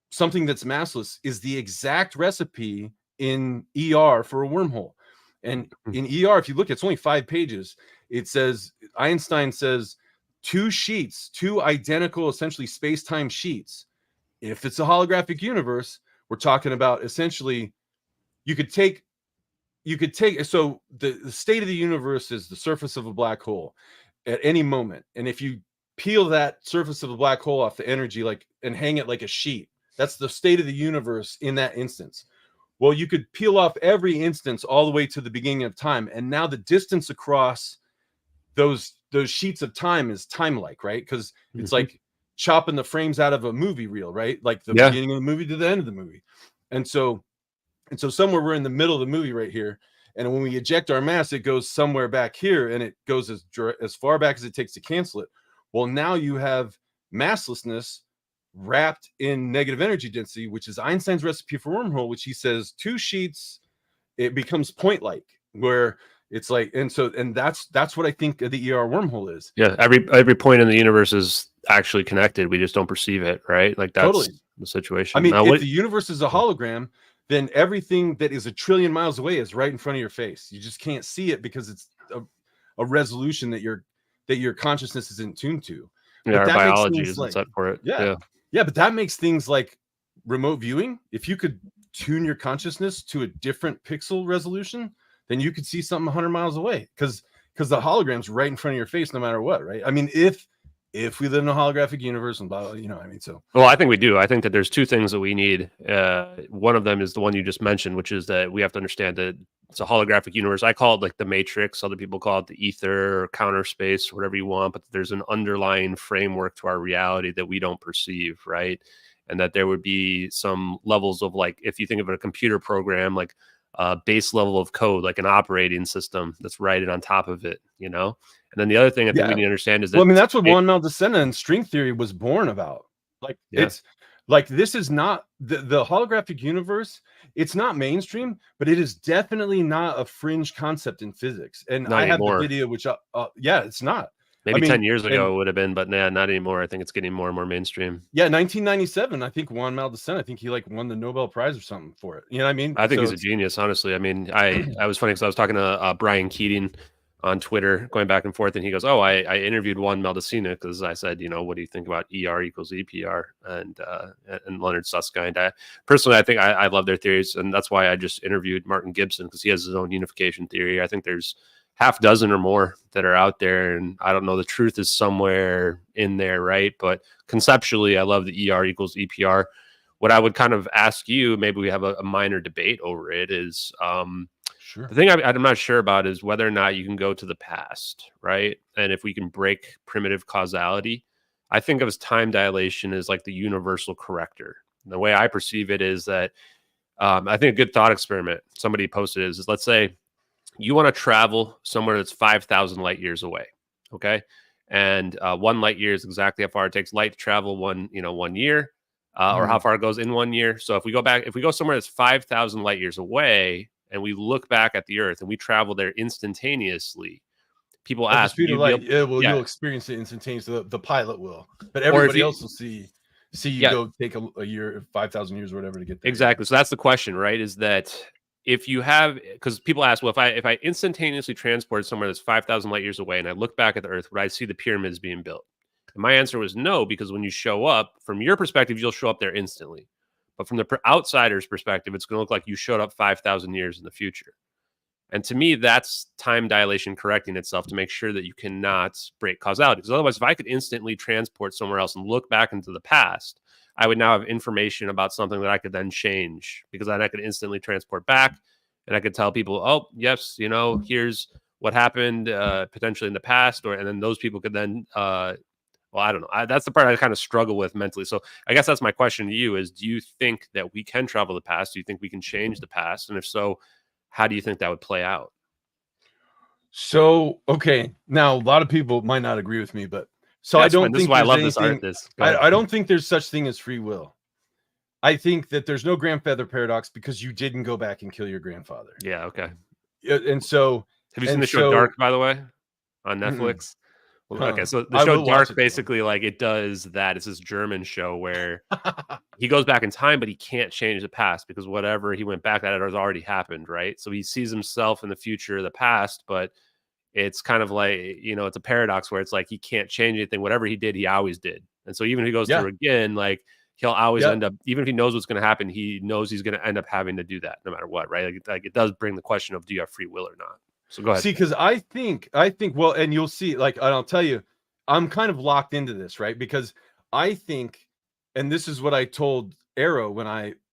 something that's massless, is the exact recipe in ER for a wormhole. And in ER, if you look, it's only 5 pages. It says, Einstein says, 2 sheets, 2 identical, essentially space-time sheets. If it's a holographic universe, we're talking about essentially, you could take, so the state of the universe is the surface of a black hole at any moment. And if you peel that surface of a black hole off the energy, like, and hang it like a sheet, that's the state of the universe in that instance. Well, you could peel off every instance all the way to the beginning of time, and now the distance across those sheets of time is time-like, right? Because it's like chopping the frames out of a movie reel, right? Like the beginning of the movie to the end of the movie. And so somewhere we're in the middle of the movie right here. And when we eject our mass, it goes somewhere back here, and it goes as far back as it takes to cancel it. Well, now you have masslessness wrapped in negative energy density, which is Einstein's recipe for wormhole, which he says 2 sheets, it becomes point-like, where it's like, and that's what I think the ER wormhole is. Yeah, every point in the universe is actually connected. We just don't perceive it, right? Like that's totally the situation. I mean, now, if the universe is a hologram, then everything that is 1 trillion miles away is right in front of your face. You just can't see it because it's a resolution that your consciousness isn't tuned to. Yeah, our biology isn't set for it. Yeah, but that makes things like remote viewing. If you could tune your consciousness to a different pixel resolution, then you could see something 100 miles away, because the hologram's right in front of your face no matter what, right? I mean, if we live in a holographic universe and blah, I mean, so. Well, I think we do. I think that there's 2 things that we need. One of them is the one you just mentioned, which is that we have to understand that it's a holographic universe. I call it like the matrix. Other people call it the ether or counter space, or whatever you want. But there's an underlying framework to our reality that we don't perceive, right? And that there would be some levels of, like, if you think of a computer program, like a base level of code, like an operating system that's right on top of it, And then the other thing I think we need to understand is that, well, I mean, that's what Juan Maldacena and string theory was born about. Like, it's Like, this is not the holographic universe. It's not mainstream, but it is definitely not a fringe concept in physics. And Not I have the anymore. video, which yeah, it's not. I Maybe 10 mean, years and ago it would have been, but nah, not anymore. I think it's getting more and more mainstream. yeah, 1997. I think Juan Maldacen. I think he like won the Nobel Prize or something for it. You know what I mean? I think So he's a it's genius, honestly. I mean, I was funny because I was talking to Brian Keating on Twitter, going back and forth, and he goes, "Oh, I interviewed Juan Maldacena because I said, you know, what do you think about ER equals EPR and Leonard Susskind?" Personally, I think I love their theories, and that's why I just interviewed Martin Gibson because he has his own unification theory. I think there's half dozen or more that are out there, and I don't know. The truth is somewhere in there, right? But conceptually, I love the ER equals EPR. What I would kind of ask you, maybe we have a minor debate over it, is sure. the thing I'm not sure about is whether or not you can go to the past, right? And if we can break primitive causality, I think of as time dilation as like the universal corrector. And the way I perceive it is that I think a good thought experiment somebody posted is let's say you want to travel somewhere that's 5,000 light years away, okay? And 1 light year is exactly how far it takes light to travel 1 year, or how far it goes in 1 year. So if we go somewhere that's 5,000 light years away, and we look back at the Earth and we travel there instantaneously, people At the ask, would speed of you be light, able? yeah, well, Yeah, you'll experience it instantaneously. The pilot will, but or if everybody you, else will see you yeah, go take a year, 5,000 years or whatever to get there. Yeah. exactly. So that's the question, right? Is that if you have, because people ask, well, if I instantaneously transported somewhere that's 5,000 light years away and I look back at the Earth, would I see the pyramids being built? And my answer was no, because when you show up, from your perspective, you'll show up there instantly. But from the outsider's perspective, it's going to look like you showed up 5,000 years in the future. And to me, that's time dilation correcting itself to make sure that you cannot break causality. Because otherwise, if I could instantly transport somewhere else and look back into the past, I would now have information about something that I could then change, because then I could instantly transport back and I could tell people, oh, yes, here's what happened potentially in the past. And then those people could then, well, I don't know. That's the part I kind of struggle with mentally. So I guess that's my question to you is, do you think that we can travel the past? Do you think we can change the past? And if so, how do you think that would play out? So, okay, now a lot of people might not agree with me, but so I That's fine. don't This is think why I there's love this anything. Go ahead. I don't think there's such thing as free will. I think that there's no grandfather paradox because you didn't go back and kill your grandfather. Yeah, okay. And so, Have you seen the show Dark, by the way, on mm-mm, Netflix? Well, okay, so the I show will watch Dark it though. basically like it does that. It's this German show where he goes back in time, but he can't change the past because whatever he went back at it has already happened, right? So he sees himself in the future, the past, but it's kind of like, it's a paradox where it's like he can't change anything. Whatever he did, he always did. And so even if he goes Yeah, through again, like he'll always yeah. end up, even if he knows what's going to happen, he knows he's going to end up having to do that no matter what, right? Like it does bring the question of, do you have free will or not? So go ahead. See, because I think, well, and you'll see, like, and I'll tell you, I'm kind of locked into this, right? Because I think, and this is what I told Arrow when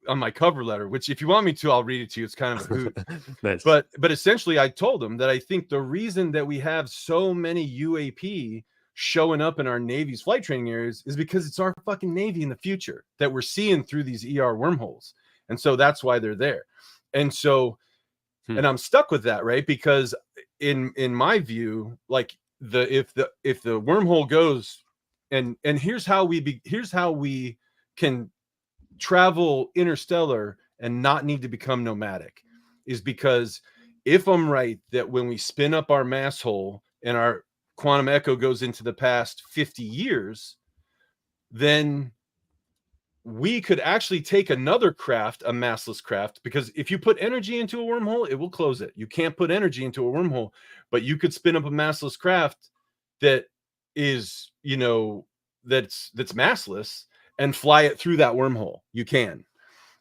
on my cover letter, which if you want me to, I'll read it to you. It's kind of a hoot. Nice. But essentially I told him that I think the reason that we have so many UAP showing up in our Navy's flight training areas is because it's our fucking Navy in the future that we're seeing through these ER wormholes. And so that's why they're there. And so, and I'm stuck with that, right? Because in my view, like if the wormhole goes, and here's how we can travel interstellar and not need to become nomadic, is because if I'm right that when we spin up our mass hole and our quantum echo goes into the past 50 years, then we could actually take another craft, a massless craft, because if you put energy into a wormhole, it will close it. You can't put energy into a wormhole, but you could spin up a massless craft that is, that's massless and fly it through that wormhole. You can.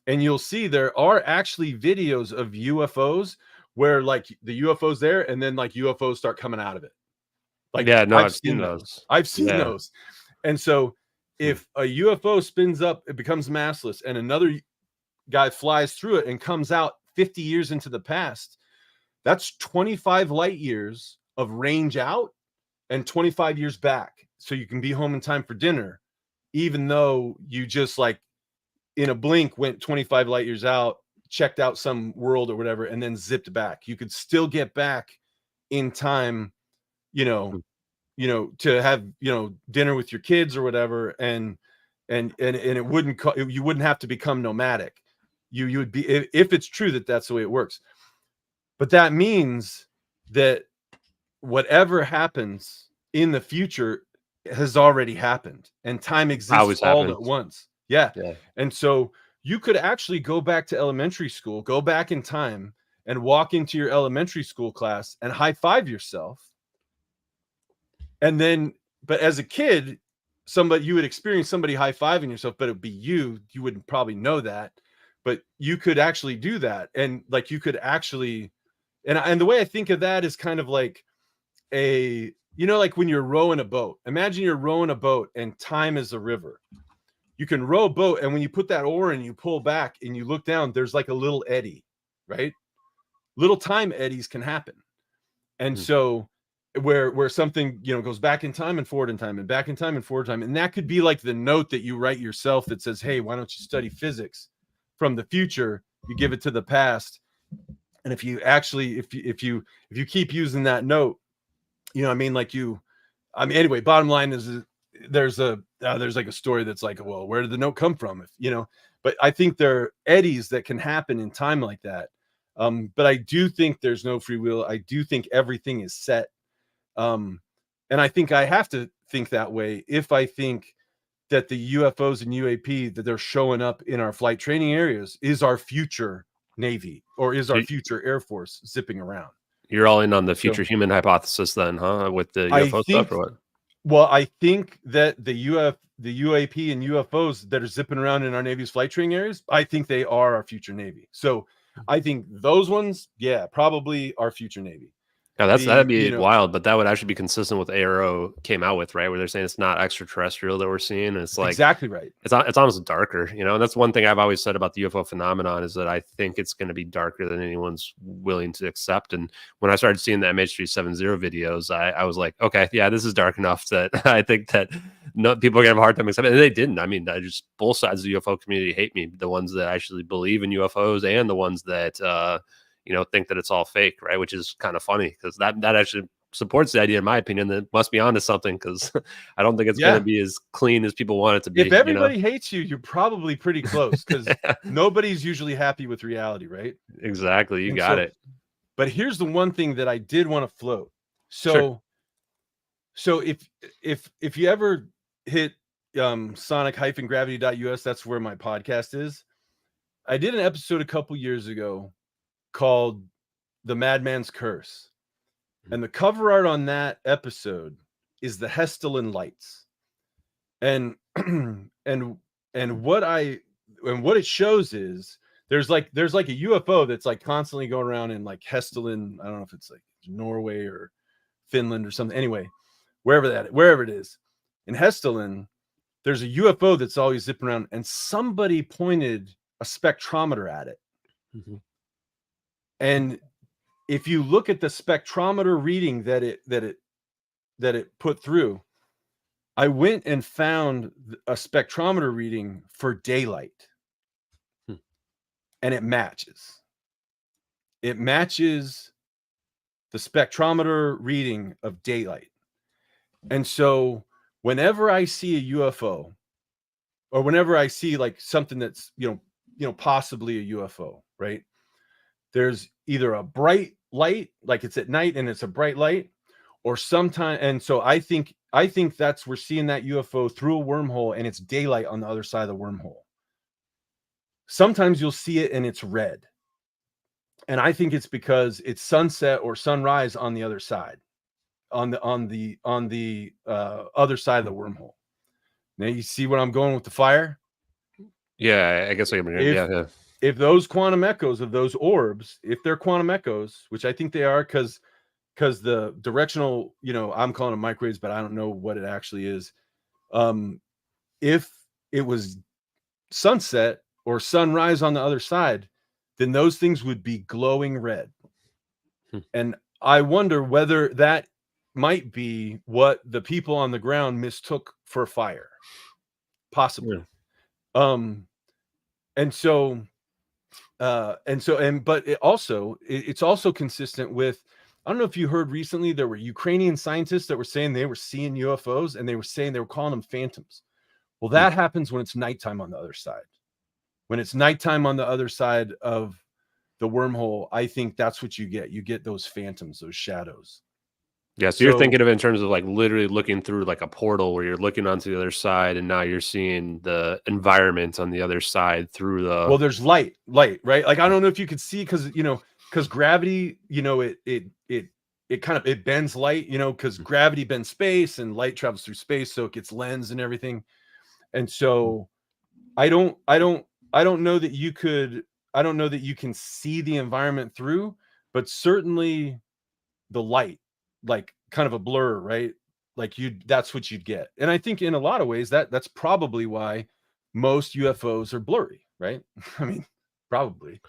And you'll see there are actually videos of UFOs where like the UFO's there and then like UFOs start coming out of it. Like Yeah, no, I've I've seen seen those. those. I've seen Yeah. those. And so if a UFO spins up, it becomes massless, and another guy flies through it and comes out 50 years into the past, that's 25 light years of range out and 25 years back. So you can be home in time for dinner, even though you just like in a blink went 25 light years out, checked out some world or whatever, and then zipped back. You could still get back in time, you know, to have, dinner with your kids or whatever. And and it wouldn't you wouldn't have to become nomadic. You would be, if it's true that that's the way it works. But that means that whatever happens in the future has already happened, and time exists Always all happens. at once. Yeah. Yeah. And so you could actually go back to elementary school, go back in time, and walk into your elementary school class and high five yourself. And then, but as a kid, you would experience somebody high fiving yourself, but it'd be you. You wouldn't probably know that, but you could actually do that. And like, you could actually, and the way I think of that is kind of like like when you're rowing a boat. Imagine you're rowing a boat and time is a river. You can row a boat, and when you put that oar and you pull back and you look down, there's like a little eddy, right? Little time eddies can happen. And so where something, goes back in time and forward in time and back in time and forward in time. And that could be like the note that you write yourself that says, hey, why don't you study physics from the future? You give it to the past. And if you actually, if you keep using that note, anyway, bottom line is there's like a story that's like, well, where did the note come from? But I think there are eddies that can happen in time like that. But I do think there's no free will. I do think everything is set. And I think I have to think that way if I think that the UFOs and UAP that they're showing up in our flight training areas is our future Navy, or is our future Air Force zipping around. You're all in on the future human hypothesis then, huh? With the UFO stuff, or what? Well, I think that the UAP and UFOs that are zipping around in our Navy's flight training areas, I think they are our future Navy. So I think those ones, yeah, probably our future Navy. Yeah, that'd be wild, but that would actually be consistent with ARO came out with, right? Where they're saying it's not extraterrestrial that we're seeing. It's like exactly right. It's almost darker, and that's one thing I've always said about the UFO phenomenon is that I think it's going to be darker than anyone's willing to accept. And when I started seeing the MH370 videos, I was like, okay, yeah, this is dark enough that I think that people are gonna have a hard time accepting it. And they didn't. I mean, just both sides of the UFO community hate me. The ones that actually believe in UFOs and the ones that think that it's all fake, right? Which is kind of funny because that actually supports the idea, in my opinion, that it must be onto something, because I don't think it's going to be as clean as people want it to be. If everybody hates you, you're probably pretty close, because nobody's usually happy with reality, right? Exactly. You got it. But here's the one thing that I did want to float. So if you ever hit sonic-gravity.us, that's where my podcast is. I did an episode a couple years ago called The Madman's Curse. And the cover art on that episode is the Hestilin lights. And what it shows is there's like a UFO that's like constantly going around in like Hestilin. I don't know if it's like Norway or Finland or something. Anyway, wherever it is. In Hestilin, there's a UFO that's always zipping around, and somebody pointed a spectrometer at it. Mm-hmm. And if you look at the spectrometer reading that it put through, I went and found a spectrometer reading for daylight, and it matches. It matches the spectrometer reading of daylight. And so whenever I see a UFO, or whenever I see like something that's, possibly a UFO, right? There's either a bright light, like it's at night and it's a bright light, or sometime. And so I think that's, we're seeing that UFO through a wormhole and it's daylight on the other side of the wormhole. Sometimes you'll see it and it's red. And I think it's because it's sunset or sunrise on the other side, on the other side of the wormhole. Now you see what I'm going with the fire? Yeah, I guess yeah. If those quantum echoes of those orbs, if they're quantum echoes, which I think they are, because the directional, I'm calling them microwaves, but I don't know what it actually is. If it was sunset or sunrise on the other side, then those things would be glowing red. And I wonder whether that might be what the people on the ground mistook for fire. Possibly. Yeah. But it's also consistent with, I don't know if you heard recently, there were Ukrainian scientists that were saying they were seeing UFOs, and they were saying they were calling them phantoms. Well, that happens when it's nighttime on the other side. When it's nighttime on the other side of the wormhole, I think that's what you get. You get those phantoms, those shadows. Yeah, so you're thinking of it in terms of like literally looking through like a portal where you're looking onto the other side, and now you're seeing the environment on the other side through the. Well, there's light, right? Like I don't know if you could see because gravity, it kind of it bends light, because gravity bends space and light travels through space, so it gets lens and everything. And so I don't know that you could. I don't know that you can see the environment through, but certainly the light, like kind of a blur, right? Like that's what you'd get. And I think in a lot of ways that's probably why most UFOs are blurry, right? I mean, probably.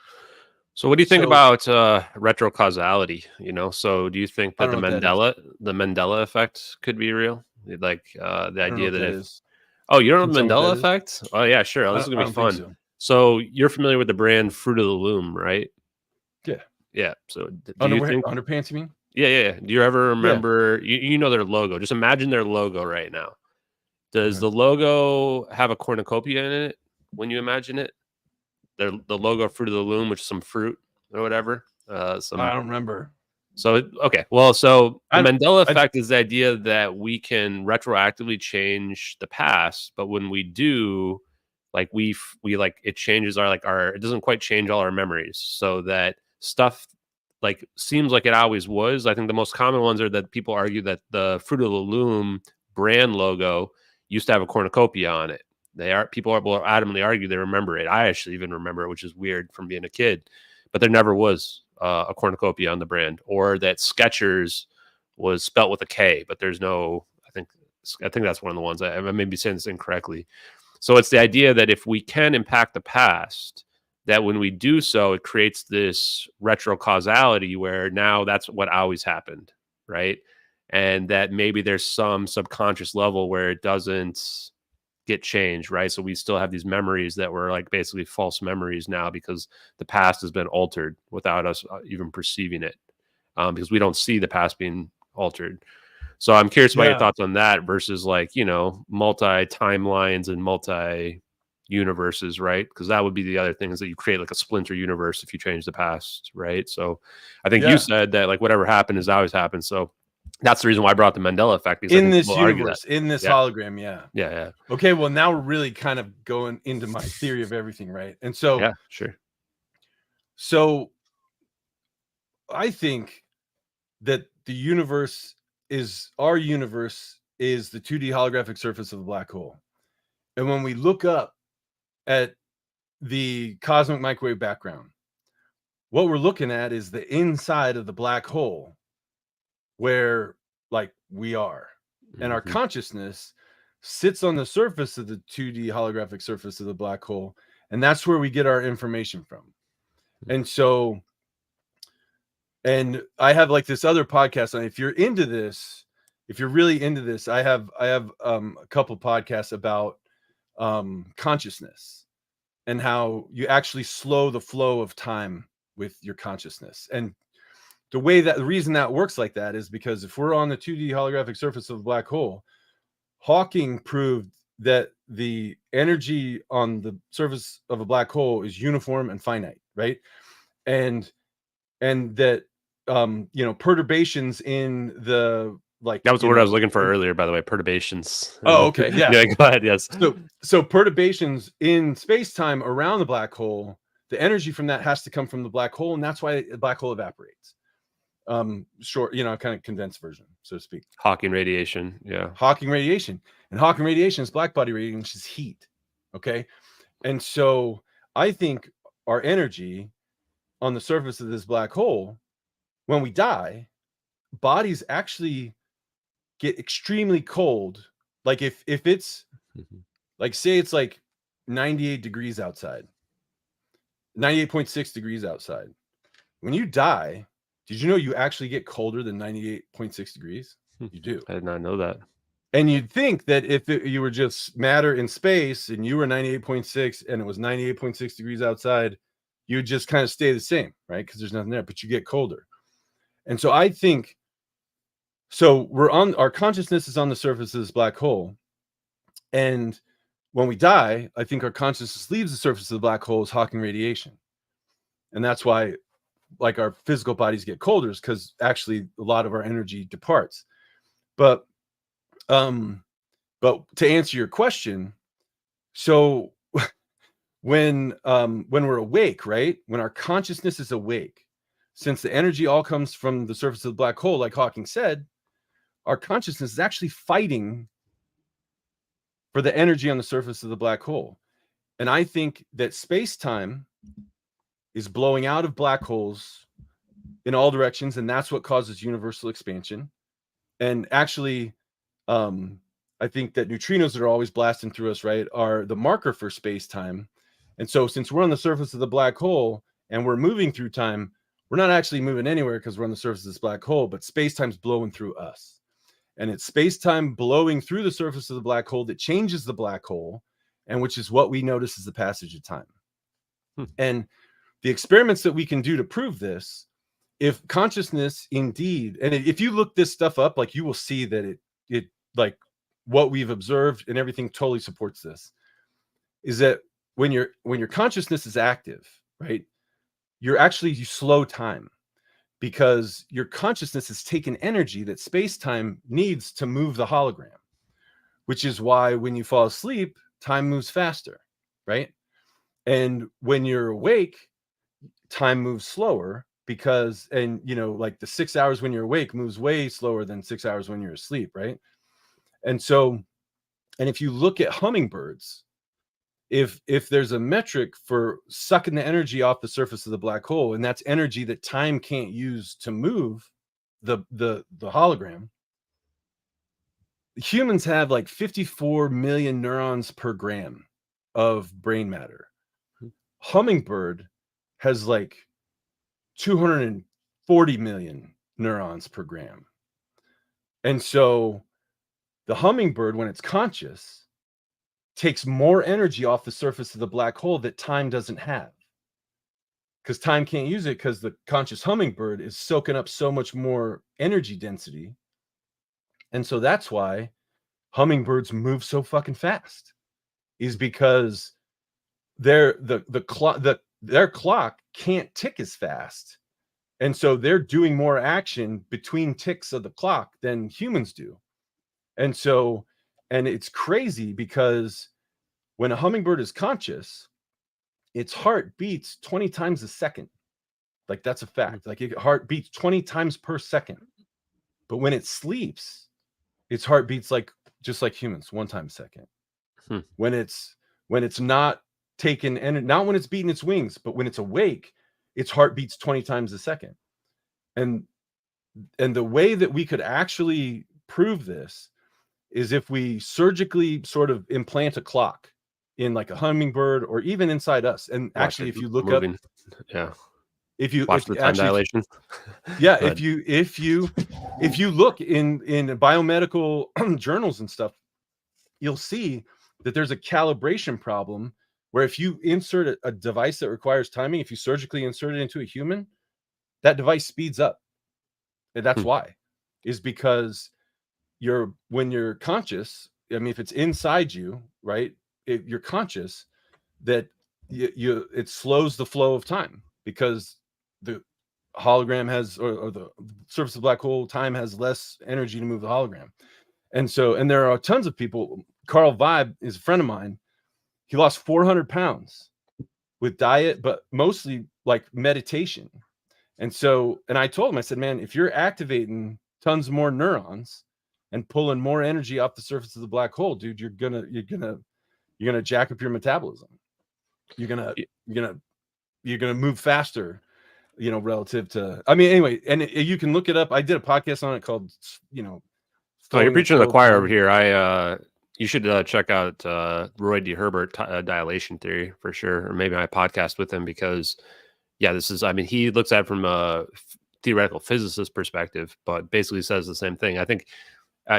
So what do you think about retrocausality? So do you think that the Mandela effect could be real? Like the idea that if you don't know the Mandela effect? Oh yeah, sure. This is gonna be fun. So you're familiar with the brand Fruit of the Loom, right? Yeah. Yeah. So do you think underpants, you mean? Yeah. Do you ever remember you know their logo? Just imagine their logo right now. Does the logo have a cornucopia in it when you imagine it? The logo Fruit of the Loom, which is some fruit or whatever. I don't remember. So okay, well, so the Mandela effect is the idea that we can retroactively change the past, but when we do, like we like it changes our it doesn't quite change all our memories, so that stuff like seems like it always was. I think the most common ones are that people argue that the Fruit of the Loom brand logo used to have a cornucopia on it. People will adamantly argue they remember it. I actually even remember it, which is weird from being a kid. But there never was a cornucopia on the brand, or that Skechers was spelt with a K, but there's no. I think that's one of the ones. I may be saying this incorrectly. So it's the idea that if we can impact the past, that when we do so, it creates this retrocausality where now that's what always happened, right? And that maybe there's some subconscious level where it doesn't get changed, right? So we still have these memories that were like basically false memories now because the past has been altered without us even perceiving it, because we don't see the past being altered. So I'm curious about your thoughts on that versus like, multi timelines and multi universes, right? Because that would be the other thing, is that you create like a splinter universe if you change the past, right? So I think you said that like whatever happened has always happened. So that's the reason why I brought the Mandela effect. In this universe, in this hologram, yeah. Okay, well now we're really kind of going into my theory of everything, right? And so yeah, sure. So I think that our universe is the 2D holographic surface of a black hole. And when we look up at the cosmic microwave background, what we're looking at is the inside of the black hole where like we are. And our consciousness sits on the surface of the 2D holographic surface of the black hole. And that's where we get our information from. And so, and I have like this other podcast on, if you're into this, if you're really into this, I have a couple podcasts about consciousness and how you actually slow the flow of time with your consciousness. And the reason that works like that is because if we're on the 2D holographic surface of the black hole, Hawking proved that the energy on the surface of a black hole is uniform and finite, right? And that perturbations in the that was the word I was looking for earlier, by the way, perturbations. Oh, okay. Yeah. Yeah, go ahead. Yes. So perturbations in space-time around the black hole, the energy from that has to come from the black hole, and that's why the black hole evaporates. Short, kind of condensed version, so to speak. Hawking radiation. Yeah. Hawking radiation. And Hawking radiation is black body radiation, which is heat. Okay. And so I think our energy on the surface of this black hole, when we die, bodies actually get extremely cold. Like if it's like, say it's like 98 degrees outside, 98.6 degrees outside. When you die, did you know you actually get colder than 98.6 degrees? You do. I did not know that. And you'd think that if you were just matter in space and you were 98.6 and it was 98.6 degrees outside, you would just kind of stay the same, right? Because there's nothing there, but you get colder. And so I think, so our consciousness is on the surface of this black hole. And when we die, I think our consciousness leaves the surface of the black hole as Hawking radiation. And that's why like our physical bodies get colder, is because actually a lot of our energy departs. But to answer your question, so when we're awake, right? When our consciousness is awake, since the energy all comes from the surface of the black hole, like Hawking said, our consciousness is actually fighting for the energy on the surface of the black hole. And I think that space-time is blowing out of black holes in all directions, and that's what causes universal expansion. And actually, I think that neutrinos that are always blasting through us, right, are the marker for space-time. And so since we're on the surface of the black hole and we're moving through time, we're not actually moving anywhere because we're on the surface of this black hole, but space-time's blowing through us. And it's space-time blowing through the surface of the black hole that changes the black hole, and which is what we notice as the passage of time. And the experiments that we can do to prove this, if consciousness indeed, and if you look this stuff up, like you will see that it like what we've observed and everything totally supports this, is that when your consciousness is active, right, you slow time, because your consciousness has taken energy that space-time needs to move the hologram, which is why when you fall asleep, time moves faster, right? And when you're awake, time moves slower, because, and like the 6 hours when you're awake moves way slower than 6 hours when you're asleep, right? And so, and if you look at hummingbirds, if there's a metric for sucking the energy off the surface of the black hole, and that's energy that time can't use to move the hologram, humans have like 54 million neurons per gram of brain matter. Hummingbird has like 240 million neurons per gram. And so the hummingbird, when it's conscious, takes more energy off the surface of the black hole that time doesn't have, because time can't use it, because the conscious hummingbird is soaking up so much more energy density. And so that's why hummingbirds move so fucking fast, is because their clock can't tick as fast. And so they're doing more action between ticks of the clock than humans do. And so, and it's crazy, because when a hummingbird is conscious, its heart beats 20 times a second. Like, that's a fact. Like, its heart beats 20 times per second. But when it sleeps, its heart beats like just like humans, 1 time a second. When it's not taken, and not when it's beating its wings, but when it's awake, its heart beats 20 times a second. And the way that we could actually prove this is if we surgically sort of implant a clock in like a hummingbird, or even inside us. And actually, if you look moving up, if you watch the time dilation, if you look in biomedical journals and stuff, you'll see that there's a calibration problem where if you insert a device that requires timing, if you surgically insert it into a human, that device speeds up. And that's why, is because when you're conscious, I mean, if it's inside you, right, you're conscious, that it slows the flow of time, because the hologram has, or the surface of the black hole, time has less energy to move the hologram. And so, and there are tons of people. Carl Vibe is a friend of mine. He lost 400 pounds with diet, but mostly like meditation. And so, and I told him, I said, man, if you're activating tons more neurons and pulling more energy off the surface of the black hole, dude, you're gonna jack up your metabolism. You're gonna move faster, relative to, I mean, anyway, and you can look it up. I did a podcast on it called, you're preaching to the choir over here. You should check out Roy D. Herbert, dilation theory, for sure, or maybe my podcast with him, because this is, I mean, he looks at it from a theoretical physicist perspective, but basically says the same thing. I think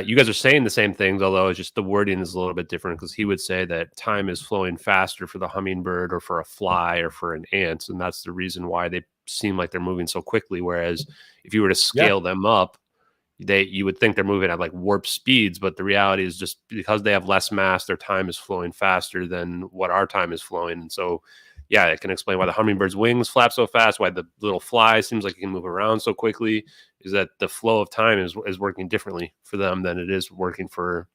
you guys are saying the same things, although it's just the wording is a little bit different, because he would say that time is flowing faster for the hummingbird or for a fly or for an ant, and that's the reason why they seem like they're moving so quickly. Whereas if you were to scale them up, you would think they're moving at like warp speeds, but the reality is just because they have less mass, their time is flowing faster than what our time is flowing. And so, yeah, it can explain why the hummingbird's wings flap so fast, why the little fly seems like it can move around so quickly, is that the flow of time is working differently for them than it is working for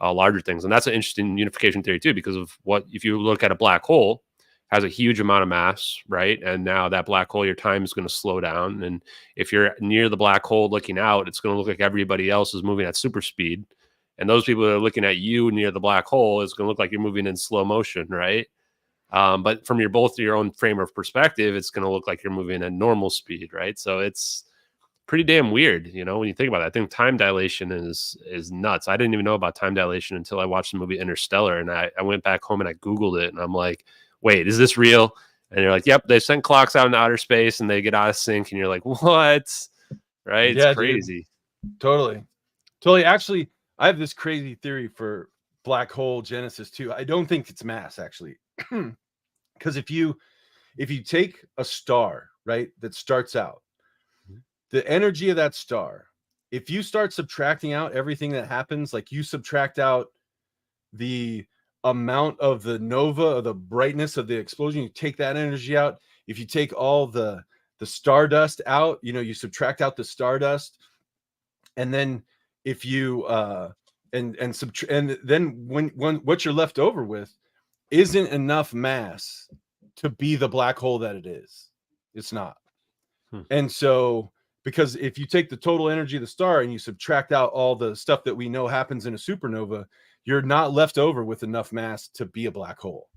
larger things. And that's an interesting unification theory too, because of what, if you look at a black hole, has a huge amount of mass, right? And now that black hole, your time is going to slow down. And if you're near the black hole looking out, it's going to look like everybody else is moving at super speed. And those people that are looking at you near the black hole, it's going to look like you're moving in slow motion, right? But from your own frame of perspective, it's going to look like you're moving at normal speed, right? So it's pretty damn weird, when you think about it. I think time dilation is nuts. I didn't even know about time dilation until I watched the movie Interstellar, and I went back home and I Googled it, and I'm like, wait, is this real? And you're like, yep, they sent clocks out into outer space and they get out of sync, and you're like, what? Right? It's crazy. Dude. Totally. Actually, I have this crazy theory for black hole genesis too. I don't think it's mass, actually. Because if you take a star, right, that starts out, the energy of that star, if you start subtracting out everything that happens, like you subtract out the amount of the nova, or the brightness of the explosion, you take that energy out. If you take all the stardust out, you subtract out the stardust, and then if you and then when what you're left over with isn't enough mass to be the black hole that it is. It's not. And so, because if you take the total energy of the star and you subtract out all the stuff that we know happens in a supernova, you're not left over with enough mass to be a black hole.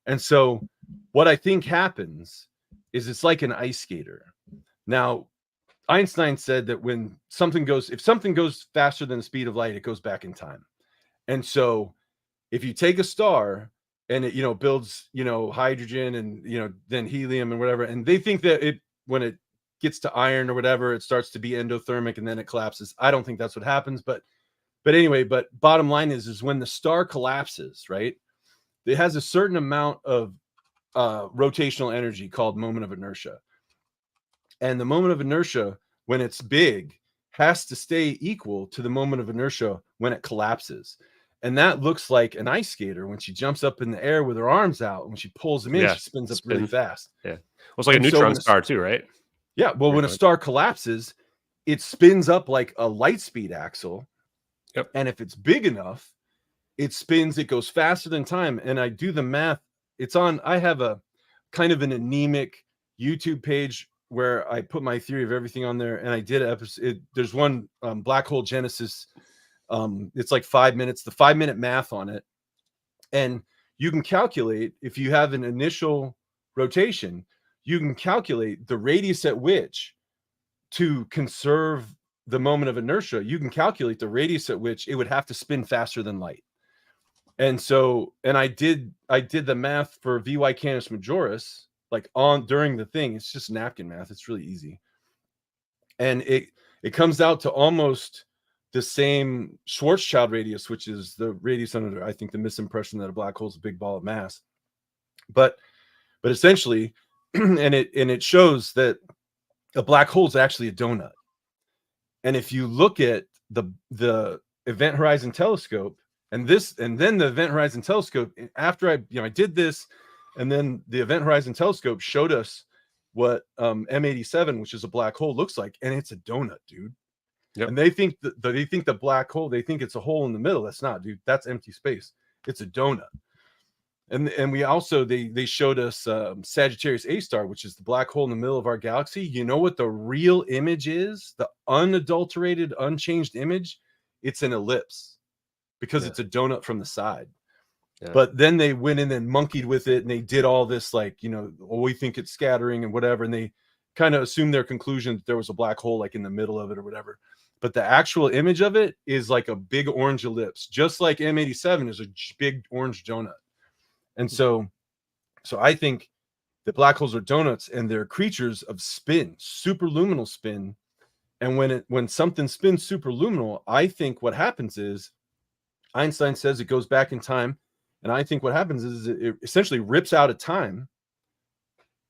And so what I think happens is it's like an ice skater. Now, Einstein said that if something goes faster than the speed of light, it goes back in time. And so if you take a star and it, builds, hydrogen and, then helium and whatever, and they think that when it gets to iron or whatever, it starts to be endothermic and then it collapses. I don't think that's what happens, but anyway, bottom line is when the star collapses, right, it has a certain amount of rotational energy called moment of inertia. And the moment of inertia, when it's big, has to stay equal to the moment of inertia when it collapses. And that looks like an ice skater when she jumps up in the air with her arms out. When she pulls them in, she spins up really fast. Yeah. Well, it's like a neutron star too, right? Yeah. Well, when a star collapses, it spins up like a light speed axle. Yep. And if it's big enough, it goes faster than time. And I do the math. I have a kind of an anemic YouTube page where I put my theory of everything on there. And I did an episode. There's one black hole genesis. It's like 5 minutes, the 5-minute math on it. And you can calculate, if you have an initial rotation, you can calculate the radius at which, to conserve the moment of inertia, you can calculate the radius at which it would have to spin faster than light. And so, and I did the math for VY Canis Majoris, like during the thing. It's just napkin math. It's really easy. And it comes out to almost the same Schwarzschild radius, which is the radius under, I think, the misimpression that a black hole is a big ball of mass. But essentially, and it shows that a black hole is actually a donut. And if you look at the Event Horizon Telescope and then the Event Horizon Telescope, after I did this, and then the Event Horizon Telescope showed us what M87, which is a black hole, looks like, and it's a donut, dude. Yep. And they think the black hole, they think it's a hole in the middle. That's not, dude. That's empty space. It's a donut. And we also, they showed us Sagittarius A star, which is the black hole in the middle of our galaxy. You know what the real image is? The unadulterated, unchanged image? It's an ellipse, because it's a donut from the side. Yeah. But then they went in and monkeyed with it, and they did all this, like, we think it's scattering and whatever. And they kind of assumed their conclusion that there was a black hole like in the middle of it or whatever. But the actual image of it is like a big orange ellipse, just like M87 is a big orange donut. And so I think that black holes are donuts, and they're creatures of spin, superluminal spin. And when something spins superluminal, I think what happens is, Einstein says it goes back in time. And I think what happens is it essentially rips out of time.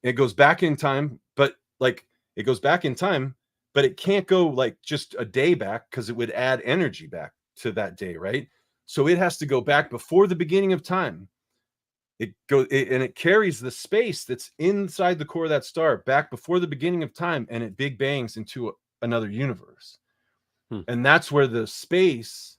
It goes back in time, but but it can't go like just a day back because it would add energy back to that day, right? So it has to go back before the beginning of time. And it carries the space that's inside the core of that star back before the beginning of time, and it big bangs into another universe. And that's where the space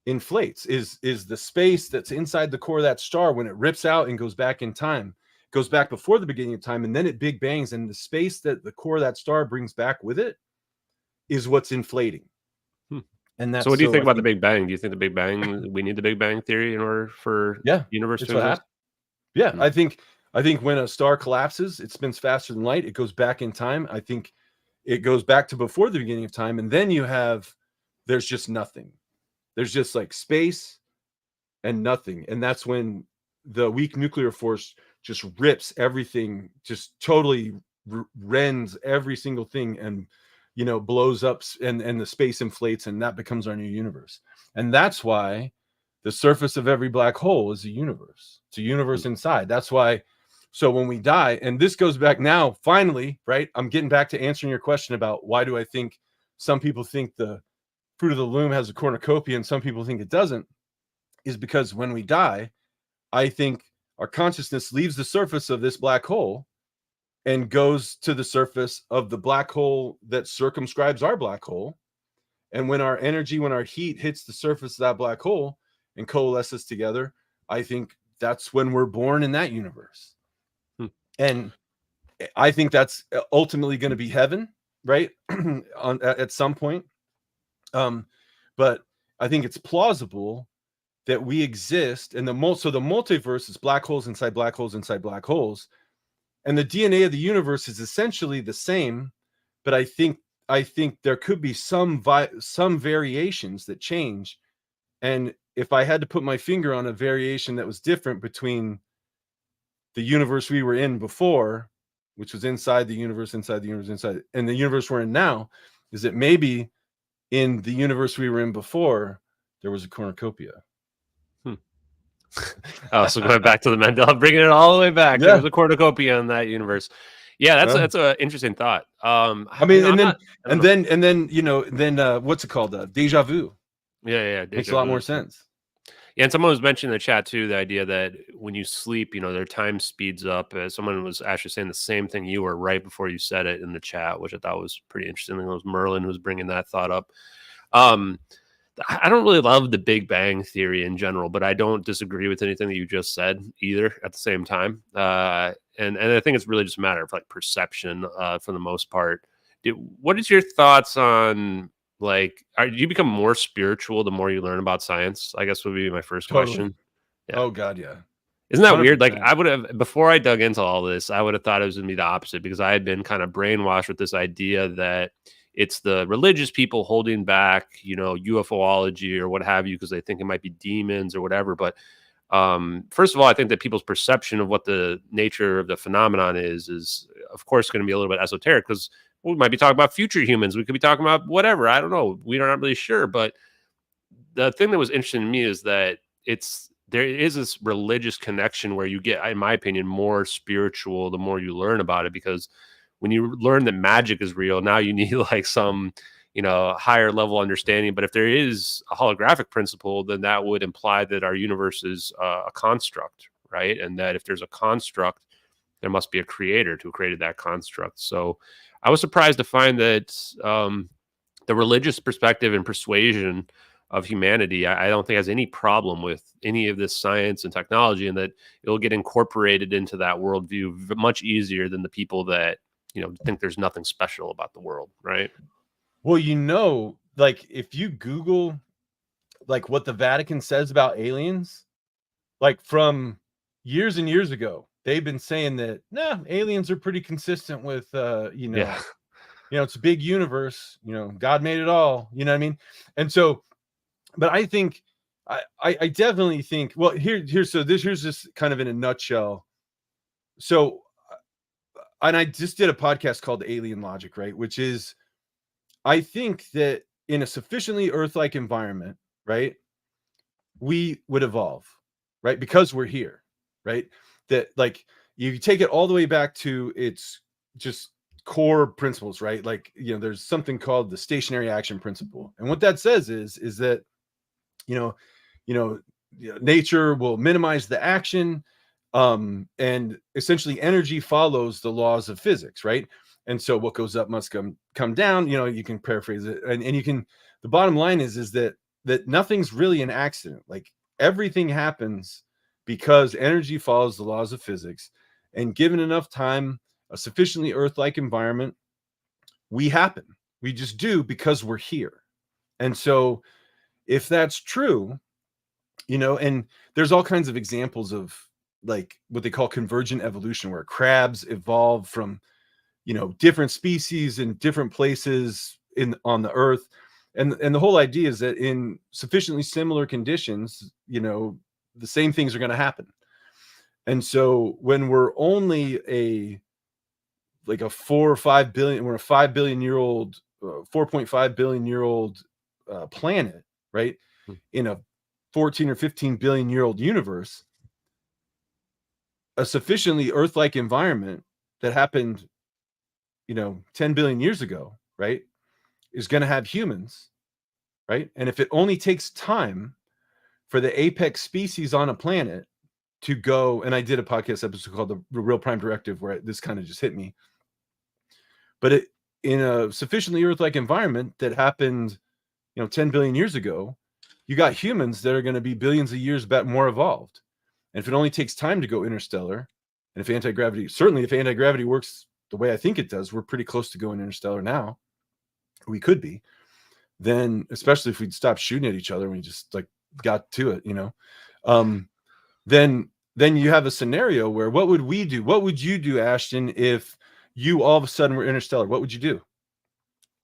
inflates, is the space that's inside the core of that star. When it rips out and goes back in time, goes back before the beginning of time, and then it big bangs, and the space that the core of that star brings back with it is what's inflating. And that's so what do you think about the Big Bang? Do you think the Big Bang, we need the Big Bang theory in order for the universe to exist? Yeah, I think when a star collapses, it spins faster than light, it goes back in time. I think it goes back to before the beginning of time, and then there's just nothing. There's just like space and nothing. And that's when the weak nuclear force just rips everything, just totally rends every single thing, and blows up, and the space inflates, and that becomes our new universe. And that's why the surface of every black hole is a universe. It's a universe inside. That's why. So when we die, and this goes back now, finally, right? I'm getting back to answering your question about why do I think some people think the fruit of the loom has a cornucopia and some people think it doesn't, is because when we die, I think our consciousness leaves the surface of this black hole and goes to the surface of the black hole that circumscribes our black hole. And when our heat hits the surface of that black hole and coalesces together, I think that's when we're born in that universe. And I think that's ultimately going to be heaven, right? At some point. But I think it's plausible that we exist, and the multiverse is black holes inside black holes inside black holes, and the DNA of the universe is essentially the same. But I think there could be some variations that change. And if I had to put my finger on a variation that was different between the universe we were in before, which was inside the universe, and the universe we're in now, is that maybe in the universe we were in before, there was a cornucopia. Oh, so going back to the Mandela, bringing it all the way back. Yeah. There was a cornucopia in that universe. Yeah, that's an interesting thought. I mean, then what's it called? Deja vu. Yeah, makes a lot more sense. Yeah, and someone was mentioning in the chat too, the idea that when you sleep, their time speeds up. Someone was actually saying the same thing you were right before you said it in the chat, which I thought was pretty interesting. I think it was Merlin who was bringing that thought up. I don't really love the Big Bang theory in general, but I don't disagree with anything that you just said either at the same time. And I think it's really just a matter of like perception for the most part. What is your thoughts on, like, do you become more spiritual the more you learn about science? I guess would be my first question. Yeah. Oh God, yeah. Isn't that 100%. Weird? Like, I would have, before I dug into all this, I would have thought it was going to be the opposite, because I had been kind of brainwashed with this idea that it's the religious people holding back, UFOlogy or what have you, because they think it might be demons or whatever. But first of all, I think that people's perception of what the nature of the phenomenon is of course going to be a little bit esoteric, because we might be talking about future humans. We could be talking about whatever. I don't know. We're not really sure. But the thing that was interesting to me is that there is this religious connection where you get, in my opinion, more spiritual the more you learn about it, because when you learn that magic is real, now you need like some, higher level understanding. But if there is a holographic principle, then that would imply that our universe is a construct, right? And that if there's a construct, there must be a creator who created that construct. So I was surprised to find that the religious perspective and persuasion of humanity, I don't think has any problem with any of this science and technology, and that it'll get incorporated into that worldview much easier than the people that, think there's nothing special about the world, right? Well, like if you Google like what the Vatican says about aliens, like from years and years ago, they've been saying that aliens are pretty consistent with it's a big universe, God made it all, you know what I mean? And so, but I think I definitely think, well, here's this kind of in a nutshell. So, and I just did a podcast called Alien Logic, right? Which is, I think that in a sufficiently Earth-like environment, right, we would evolve, right? Because we're here, right? That like you take it all the way back to its just core principles, right? Like, there's something called the stationary action principle. And what that says is that, nature will minimize the action, and essentially energy follows the laws of physics, right? And so what goes up must come down. You can paraphrase it, and you can. The bottom line is that nothing's really an accident. Like, everything happens because energy follows the laws of physics, and given enough time, a sufficiently Earth-like environment, we happen. We just do, because we're here. And so, if that's true, and there's all kinds of examples of, like, what they call convergent evolution, where crabs evolve from, different species in different places on the Earth. And the whole idea is that in sufficiently similar conditions, the same things are going to happen. And so when we're only a 4 or 5 billion, we're a 5 billion year old, 4.5 billion year old planet, right? In a 14 or 15 billion year old universe, a sufficiently Earth-like environment that happened, 10 billion years ago, right, is going to have humans, right? And if it only takes time for the apex species on a planet to go, and I did a podcast episode called the Real Prime Directive, where this kind of just hit me. But in a sufficiently Earth-like environment that happened, 10 billion years ago, you got humans that are going to be billions of years more evolved. And if it only takes time to go interstellar, and if anti-gravity works the way I think it does, we're pretty close to going interstellar now. We could be. Then, especially if we'd stop shooting at each other and we just got to it, then you have a scenario where, what would we do? What would you do, Ashton, if you all of a sudden were interstellar? What would you do?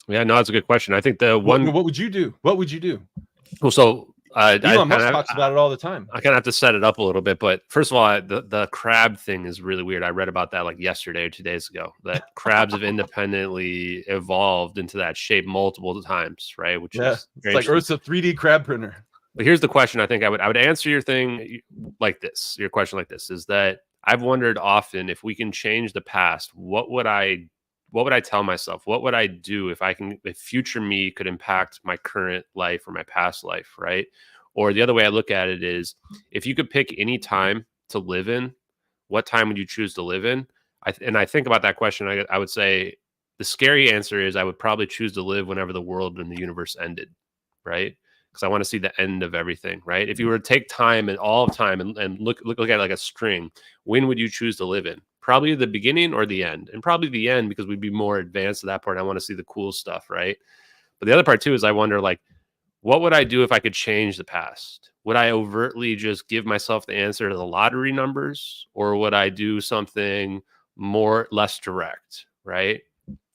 Yeah, no, that's a good question. I think what would you do? What would you do? Well, so Elon Musk talks about it all the time. I kind of have to set it up a little bit, but first of all, the crab thing is really weird. I read about that yesterday or 2 days ago, that crabs have independently evolved into that shape multiple times, right? Which is it's like Earth's a 3D crab printer. But here's the question. I think I would answer your thing like this. Your question like this is that I've wondered often, if we can change the past, what would I tell myself? What would I do if future me could impact my current life or my past life, right? Or the other way I look at it is, if you could pick any time to live in, what time would you choose to live in? I think about that question. I would say the scary answer is I would probably choose to live whenever the world and the universe ended, right? Because I want to see the end of everything, right? If you were to take time and all of time and look at it like a string, when would you choose to live in? Probably the beginning or the end, and probably the end, because we'd be more advanced at that point. I want to see the cool stuff, right? But the other part too is I wonder, what would I do if I could change the past? Would I overtly just give myself the answer to the lottery numbers, or would I do something less direct, right?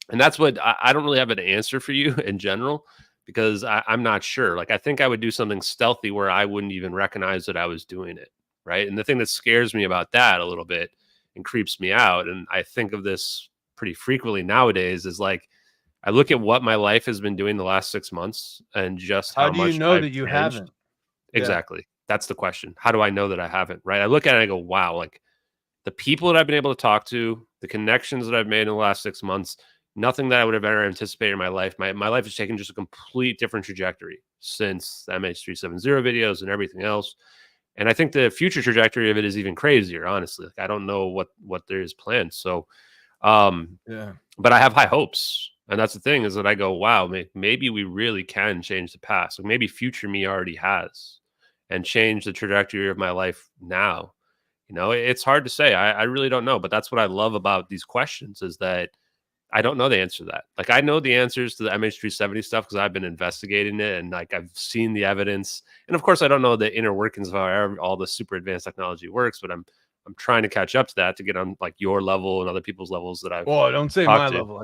And that's what I don't really have an answer for you in general, because I'm not sure. I think I would do something stealthy where I wouldn't even recognize that I was doing it, right? And the thing that scares me about that a little bit and creeps me out, and I think of this pretty frequently nowadays, is I look at what my life has been doing the last 6 months and just how much. Do you know that you haven't? Exactly. Yeah. That's the question. How do I know that I haven't, right? I look at it and I go, wow, the people that I've been able to talk to, the connections that I've made in the last 6 months, nothing that I would have ever anticipated in my life. My life has taken just a complete different trajectory since the MH370 videos and everything else. And I think the future trajectory of it is even crazier, honestly. I don't know what there is planned. So, but I have high hopes. And that's the thing, is that I go, wow, maybe we really can change the past. So maybe future me already has, and change the trajectory of my life now. It's hard to say. I really don't know. But that's what I love about these questions, is that I don't know the answer to that. I know the answers to the MH370 stuff because I've been investigating it, and I've seen the evidence. And of course, I don't know the inner workings of how all the super advanced technology works, but I'm trying to catch up to that, to get on your level and other people's levels that I've. Well, don't say my level.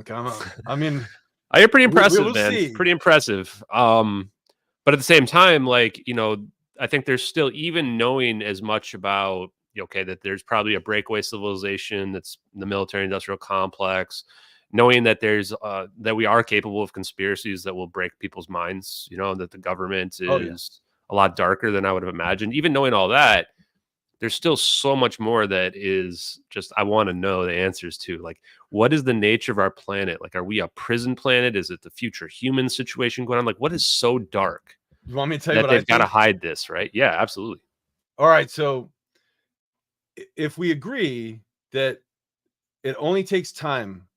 You're pretty impressive, man. See. Pretty impressive. But at the same time, I think there's still, even knowing as much about, that there's probably a breakaway civilization that's in the military-industrial complex, knowing that there's that we are capable of conspiracies that will break people's minds, that the government is a lot darker than I would have imagined. Even knowing all that, there's still so much more that is just, I want to know the answers to. Like, what is the nature of our planet? Like, are we a prison planet? Is it the future human situation going on? Like, what is so dark You want me to tell you that what I they've got to think? hide this, right? Yeah, absolutely. All right, so if we agree that it only takes time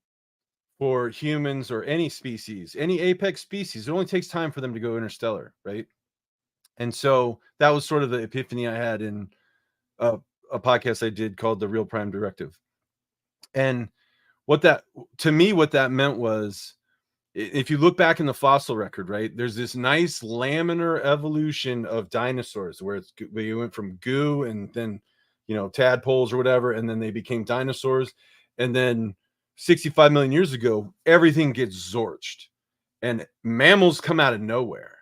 for humans or any species, any apex species, it only takes time for them to go interstellar, right? And so that was sort of the epiphany I had in a podcast I did called The Real Prime Directive. And what that, to me, what that meant was, if you look back in the fossil record, right, there's this nice laminar evolution of dinosaurs where you went from goo and then, tadpoles or whatever, and then they became dinosaurs. And then 65 million years ago, everything gets zorched and mammals come out of nowhere.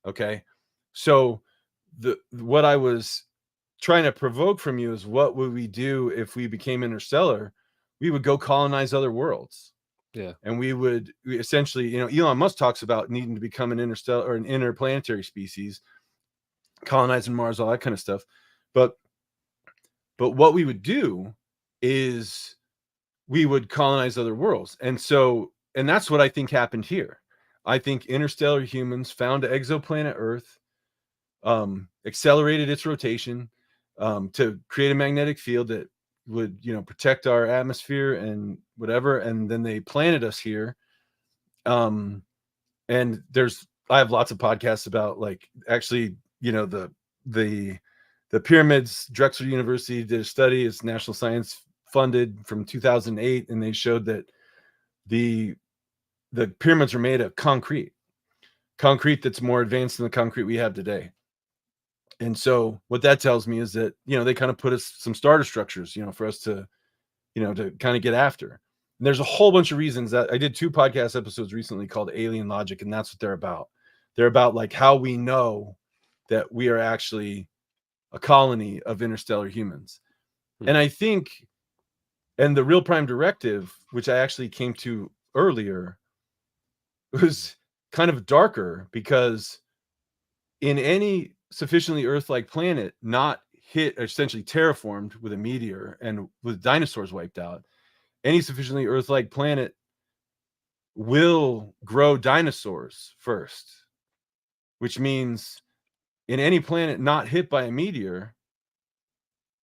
Okay. So what I was trying to provoke from you is, what would we do if we became interstellar? We would go colonize other worlds. Yeah. And we essentially, Elon Musk talks about needing to become an interstellar or an interplanetary species, colonizing Mars, all that kind of stuff. But what we would do is we would colonize other worlds. And that's what I think happened here. I think interstellar humans found exoplanet Earth, accelerated its rotation, to create a magnetic field that would, protect our atmosphere and whatever. And then they planted us here. And I have lots of podcasts about, like, actually, the pyramids. Drexel University did a study, it's national science funded, from 2008, and they showed that the pyramids are made of concrete that's more advanced than the concrete we have today. And so what that tells me is that, they kind of put us some starter structures, for us to, to kind of get after. And there's a whole bunch of reasons that I did 2 podcast episodes recently called Alien Logic, and that's what they're about. They're about, like, how we know that we are actually a colony of interstellar humans. And I think, and the Real Prime Directive, which I actually came to earlier, was kind of darker, because in any sufficiently Earth-like planet not hit, essentially terraformed with a meteor and with dinosaurs wiped out, any sufficiently Earth-like planet will grow dinosaurs first, which means in any planet not hit by a meteor,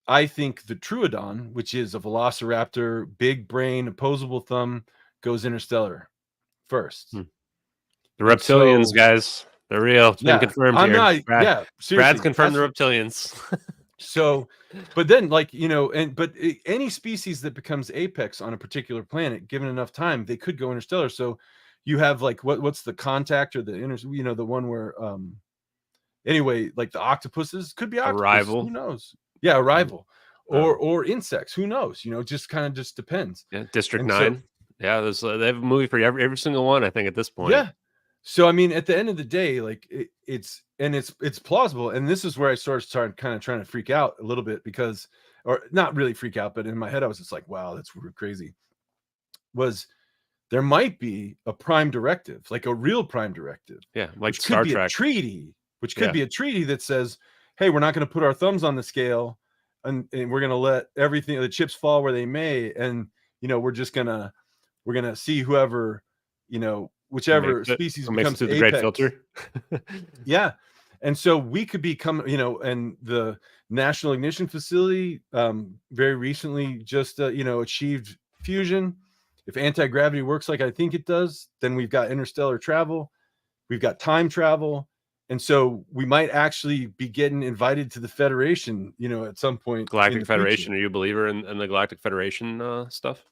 I think the Troodon, which is a velociraptor, big brain, opposable thumb, goes interstellar first. The reptilians, guys, they're real. It's been confirmed I'm here. not, seriously. Brad's confirmed the reptilians. So, but then, like, but any species that becomes apex on a particular planet, given enough time, they could go interstellar. So you have, like, what's the Contact, or the the one where, anyway, like the octopuses could be octopus. Arrival. Who knows? Yeah, Arrival. Or insects. Who knows? Just kind of just depends. Yeah, District 9. Yeah, they have a movie for every single one, I think, at this point. Yeah. So, I mean, at the end of the day, like, it's plausible. And this is where I started kind of trying to freak out a little bit, because, or not really freak out, but in my head, I was just like, wow, that's crazy. There might be a prime directive, like a real prime directive. Yeah, like which Star could be Trek. a treaty, which could be a treaty that says, hey, we're not going to put our thumbs on the scale, and we're going to let the chips fall where they may. And, we're going to see whoever, whichever species becomes the apex. great filter. Yeah. And so we could become, and the National Ignition Facility very recently just, achieved fusion. If anti-gravity works like I think it does, then we've got interstellar travel, we've got time travel. And so we might actually be getting invited to the Federation, at some point. Galactic Federation. Are you a believer in the Galactic Federation stuff?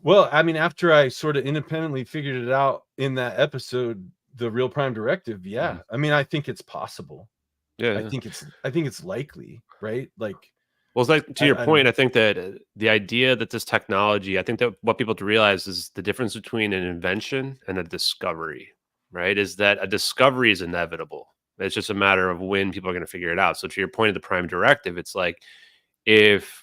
Well, I mean, after I sort of independently figured it out in that episode, The Real Prime Directive, yeah. I mean, I think it's possible. Yeah. I think it's likely, right? Like, well, it's like, to your point, I think that the idea that this technology, I think that what people have to realize is the difference between an invention and a discovery, right? Is that a discovery is inevitable. It's just a matter of when people are going to figure it out. So to your point of the Prime Directive, it's like, if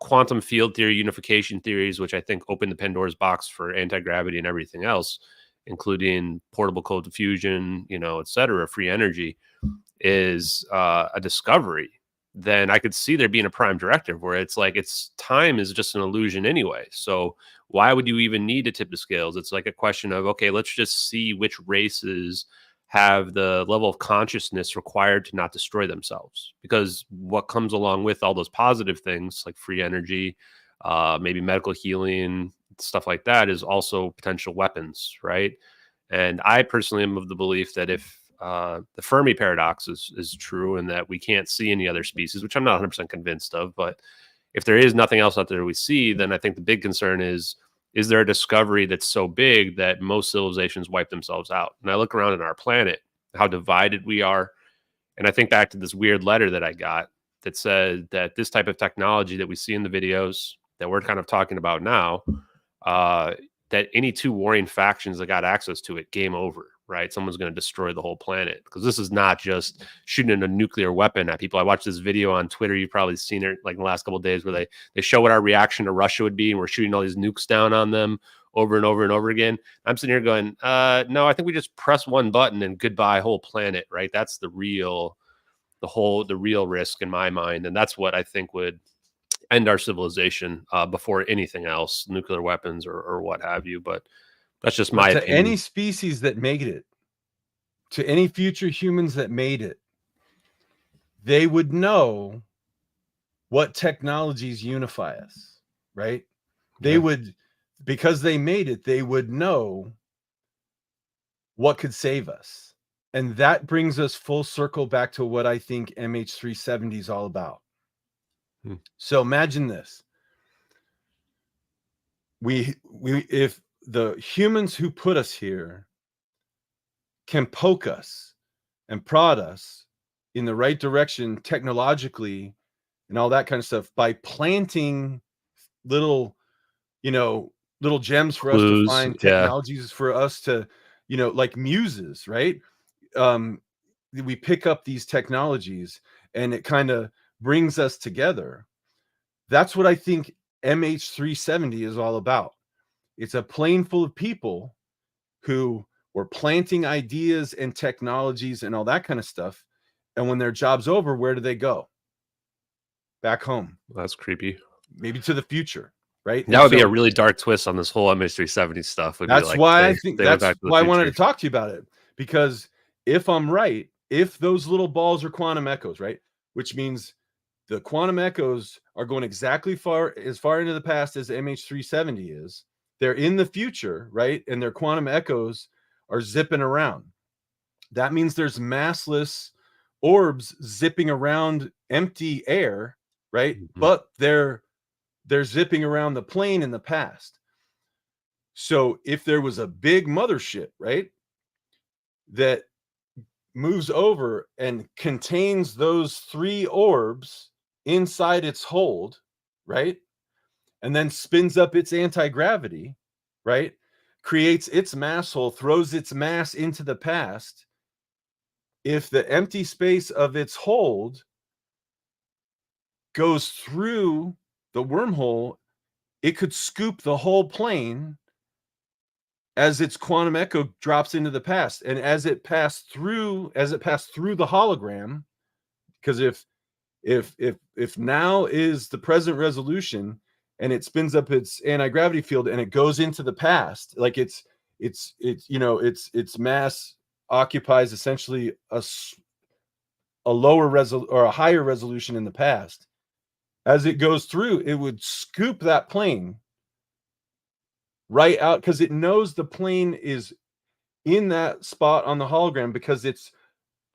quantum field theory, unification theories, which I think open the Pandora's box for anti-gravity and everything else, including portable cold diffusion, et cetera, free energy, is a discovery. then I could see there being a prime directive where it's like time is just an illusion anyway. So why would you even need to tip the scales? It's like a question of, okay, let's just see which races have the level of consciousness required to not destroy themselves. Because what comes along with all those positive things like free energy, maybe medical healing, stuff like that, is also potential weapons, right? And I personally am of the belief that if the Fermi paradox is true and that we can't see any other species, which I'm not 100% convinced of, but if there is nothing else out there we see, then I think the big concern is there a discovery that's so big that most civilizations wipe themselves out? And I look around at our planet, how divided we are, and I think back to this weird letter that I got that said that this type of technology that we see in the videos that we're kind of talking about now, that any two warring factions that got access to it, game over, right? Someone's going to destroy the whole planet, because this is not just shooting a nuclear weapon at people. I watched this video on Twitter. You've probably seen it like in the last couple of days, where they show what our reaction to Russia would be, and we're shooting all these nukes down on them over and over and over again. I'm sitting here going, no, I think we just press one button and goodbye whole planet, right? That's the real risk in my mind. And that's what I think would end our civilization before anything else, nuclear weapons or what have you. But that's just my opinion. Any species that made it, to any future humans that made it, they would know what technologies unify us, right? They would, because they made it, they would know what could save us. And that brings us full circle back to what I think MH370 is all about. So imagine this. If the humans who put us here can poke us and prod us in the right direction technologically and all that kind of stuff by planting little gems for Clues, us to find, technologies for us to, like muses, right? We pick up these technologies and it kind of brings us together. That's what I think MH370 is all about. It's a plane full of people who were planting ideas and technologies and all that kind of stuff. And when their job's over, where do they go? Back home. That's creepy. Maybe to the future, right? That would be a really dark twist on this whole MH370 stuff. That's why I think that's why I wanted to talk to you about it. Because if I'm right, if those little balls are quantum echoes, right? Which means the quantum echoes are going exactly as far into the past as MH370 is. They're in the future, right? And their quantum echoes are zipping around. That means there's massless orbs zipping around empty air, right? Mm-hmm. But they're zipping around the plane in the past. So if there was a big mothership, right, that moves over and contains those three orbs inside its hold, right, and then spins up its anti-gravity, right, creates its mass hole, throws its mass into the past, if the empty space of its hold goes through the wormhole, it could scoop the whole plane as its quantum echo drops into the past. And as it passed through the hologram, because if now is the present resolution and it spins up its anti-gravity field and it goes into the past, like its mass occupies essentially a lower or a higher resolution in the past. As it goes through, it would scoop that plane right out, because it knows the plane is in that spot on the hologram, because it's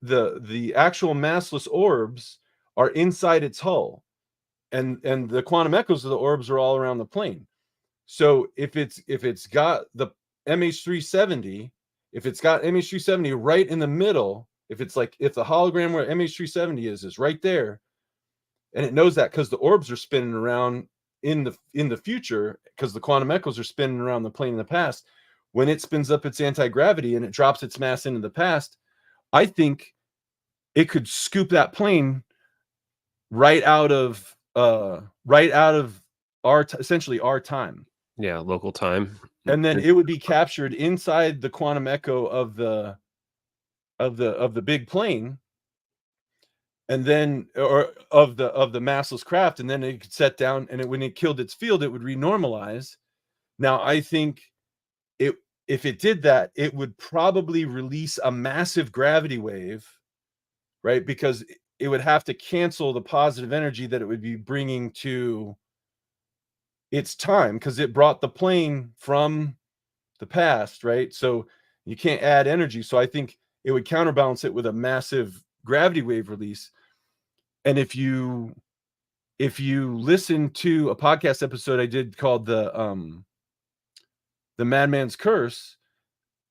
the actual massless orbs are inside its hull, and the quantum echoes of the orbs are all around the plane. So if it's got the MH370, if it's got MH370 right in the middle, if the hologram where MH370 is right there, and it knows that because the orbs are spinning around in the future, because the quantum echoes are spinning around the plane in the past, when it spins up its anti-gravity and it drops its mass into the past, I think it could scoop that plane right out of essentially our time. Yeah, local time. And then it would be captured inside the quantum echo of the big plane. and then or of the massless craft, and then it could set down, and when it killed its field, it would renormalize. Now, I think it if it did that, it would probably release a massive gravity wave, right? Because it would have to cancel the positive energy that it would be bringing to its time, because it brought the plane from the past, right? So you can't add energy. So I think it would counterbalance it with a massive gravity wave release. And if you listen to a podcast episode I did called the Madman's Curse,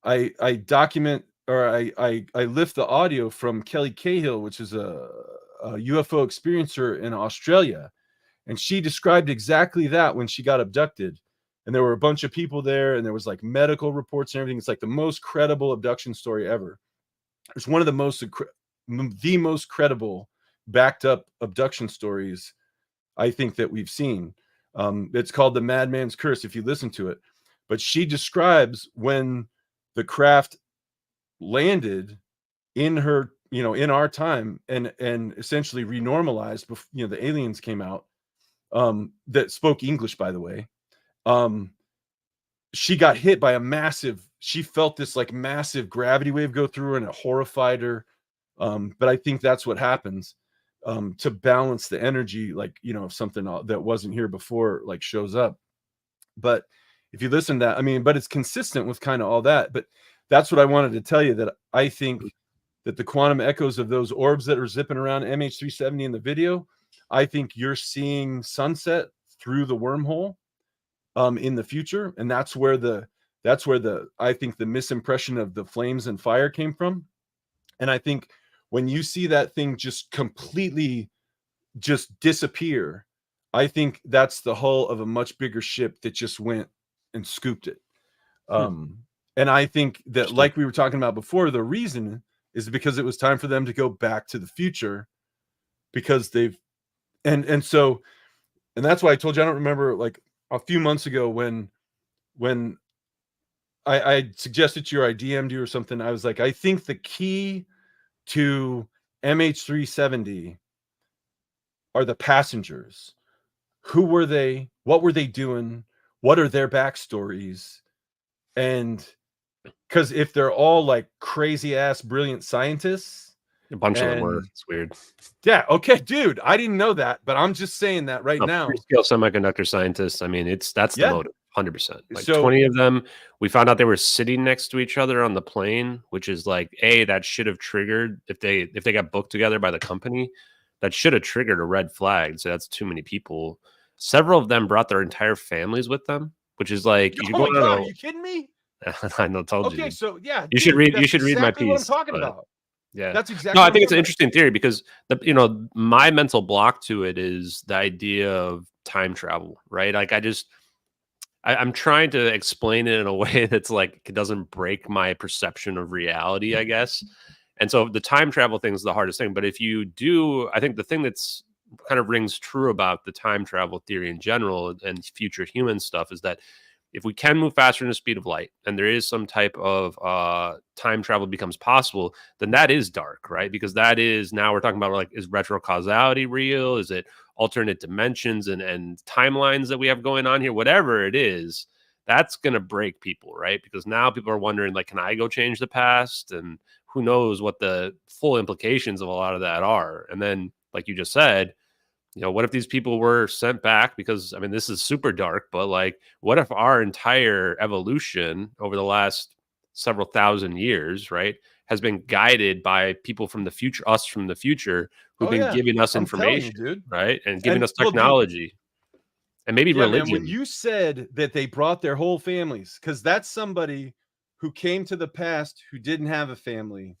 I document, or I lift the audio from Kelly Cahill, which is a UFO experiencer in Australia, and she described exactly that when she got abducted. And there were a bunch of people there, and there was like medical reports and everything. It's like the most credible abduction story ever. It's one of the most credible backed up abduction stories I think that we've seen. It's called The Madman's Curse, if you listen to it. But she describes when the craft landed in her, in our time, and essentially renormalized before, the aliens came out, that spoke English, by the way. She got hit by she felt this like massive gravity wave go through her, and it horrified her. But I think that's what happens, to balance the energy, like, if something that wasn't here before like shows up. But if you listen to that, I mean, but it's consistent with kind of all that. But that's what I wanted to tell you, that I think that the quantum echoes of those orbs that are zipping around MH370 in the video, I think you're seeing sunset through the wormhole in the future. And that's where I think the misimpression of the flames and fire came from. And I think when you see that thing just completely just disappear, I think that's the hull of a much bigger ship that just went and scooped it. And I think that, like we were talking about before, the reason is because it was time for them to go back to the future, because and that's why I told you, I don't remember, like a few months ago when I suggested to you, or I DM'd you or something, I was like, I think the key to MH370 are the passengers. Who were they? What were they doing? What are their backstories? And because if they're all like crazy ass brilliant scientists, a bunch of them were. It's weird. Yeah. Okay, dude. I didn't know that, but I'm just saying that right now. Scale semiconductor scientists. I mean, that's the motive, 100%. Like, so 20 of them. We found out they were sitting next to each other on the plane, which is like, that should have triggered, if they got booked together by the company, that should have triggered a red flag. So that's too many people. Several of them brought their entire families with them, which is like, oh my God, are you kidding me? I know, told you. Okay, so yeah, you should read my piece. What I'm talking about. Yeah, that's exactly. No, I think it's an interesting theory, because my mental block to it is the idea of time travel, right? Like, I'm trying to explain it in a way that's like, it doesn't break my perception of reality, I guess. And so the time travel thing is the hardest thing. But if you do, I think the thing that's kind of rings true about the time travel theory in general and future human stuff is that if we can move faster than the speed of light, and there is some type of time travel becomes possible, then that is dark, right? Because that is, now we're talking about, like, is retrocausality real? Is it alternate dimensions and timelines that we have going on here? Whatever it is, that's going to break people, right? Because now people are wondering, like, can I go change the past? And who knows what the full implications of a lot of that are. And then, like you just said, what if these people were sent back? Because, I mean, this is super dark, but like, what if our entire evolution over the last several thousand years, right, has been guided by people from the future, us from the future, who've been giving us information, dude, right, and giving us technology, and maybe religion. Man, when you said that they brought their whole families, because that's somebody who came to the past who didn't have a family,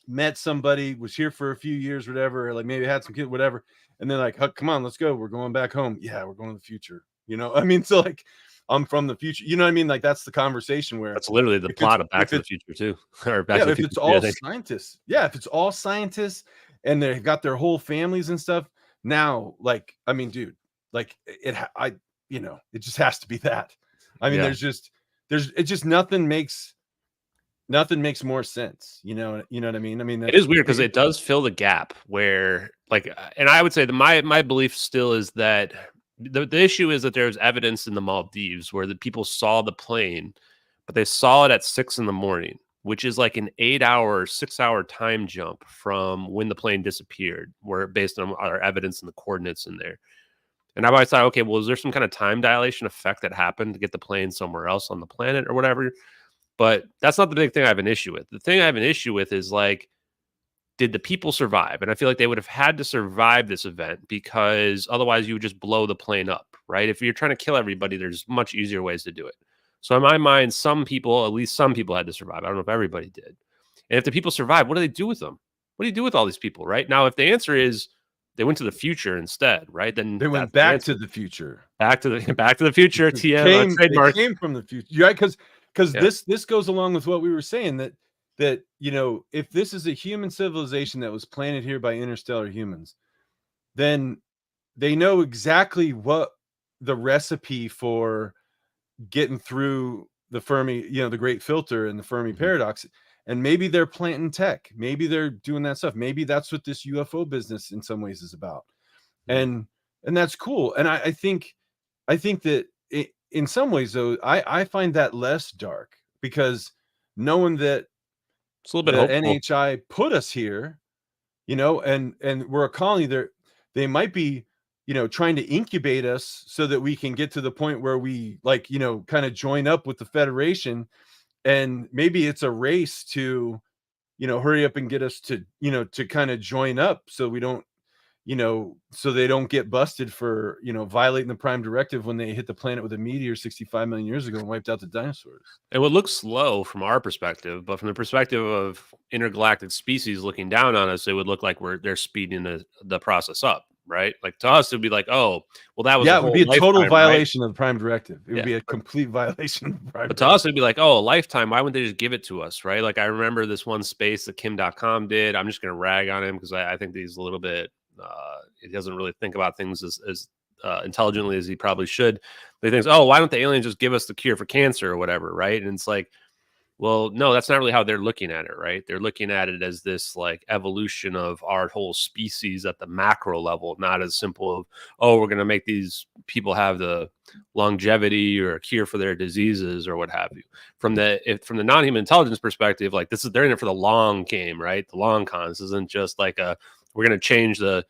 met somebody, was here for a few years, whatever, like maybe had some kids, whatever. And they're like, oh, come on, let's go. We're going back home. Yeah, we're going to the future. I mean, so like, I'm from the future. You know what I mean? Like, that's the conversation where that's literally the plot of Back to the Future too. Or Back to the Future. If it's all scientists, if it's all scientists and they've got their whole families and stuff. Now, like, I mean, dude, like it just has to be that. I mean, there's just nothing makes nothing makes more sense. You know what I mean? I mean, It is weird because it does fill the gap where, like, and I would say that my belief still is that the issue is that there's evidence in the Maldives where the people saw the plane, but they saw it at 6 in the morning, which is like an 8 hour, 6 hour time jump from when the plane disappeared, where based on our evidence and the coordinates in there. And I've always thought, okay, well, is there some kind of time dilation effect that happened to get the plane somewhere else on the planet or whatever? But that's not the big thing I have an issue with. The thing I have an issue with is like, did the people survive? And I feel like they would have had to survive this event because otherwise you would just blow the plane up, right? If you're trying to kill everybody, there's much easier ways to do it. So in my mind, some people, at least some people had to survive. I don't know if everybody did. And if the people survive, what do they do with them? What do you do with all these people, right? Now, if the answer is they went to the future instead, right? Then they went that's the back answer. to the future. Back to the future. TM trademark. They came from the future, right? Because Yeah. this goes along with what we were saying, that you know, if this is a human civilization that was planted here by interstellar humans, then they know exactly what the recipe for getting through the Fermi, you know, the great filter and the Fermi paradox. And maybe they're planting tech. Maybe they're doing that stuff. Maybe that's what this UFO business in some ways is about. And that's cool. And I think that in some ways, though, I find that less dark, because knowing that It's a little bit the hopeful. NHI put us here, you know, and we're a colony there, they might be, you know, trying to incubate us so that we can get to the point where we, like, you know, kind of join up with the Federation. And maybe it's a race to, you know, hurry up and get us to, you know, to kind of join up so we don't, you know, so they don't get busted for, you know, violating the prime directive when they hit the planet with a meteor 65 million years ago and wiped out the dinosaurs. It would look slow from our perspective, but from the perspective of intergalactic species looking down on us, it would look like they're speeding the process up, right? Like to us, it'd be like, oh, well, that was a Yeah, it would whole be a total lifetime, right? violation of the prime directive. It would Yeah. be a complete violation of the prime But to us, directive. it'd be like, oh, a lifetime. Why wouldn't they just give it to us, right? Like I remember this one space that Kim.com did. I'm just going to rag on him because I think he's a little bit, he doesn't really think about things as intelligently as he probably should. But he thinks, oh, why don't the aliens just give us the cure for cancer or whatever, right? And it's like, well, no, that's not really how they're looking at it, right? They're looking at it as this like evolution of our whole species at the macro level, not as simple of, oh, we're going to make these people have the longevity or a cure for their diseases or what have you. From the non-human intelligence perspective, like they're in it for the long game, right? The long con. This isn't just like we're going to change the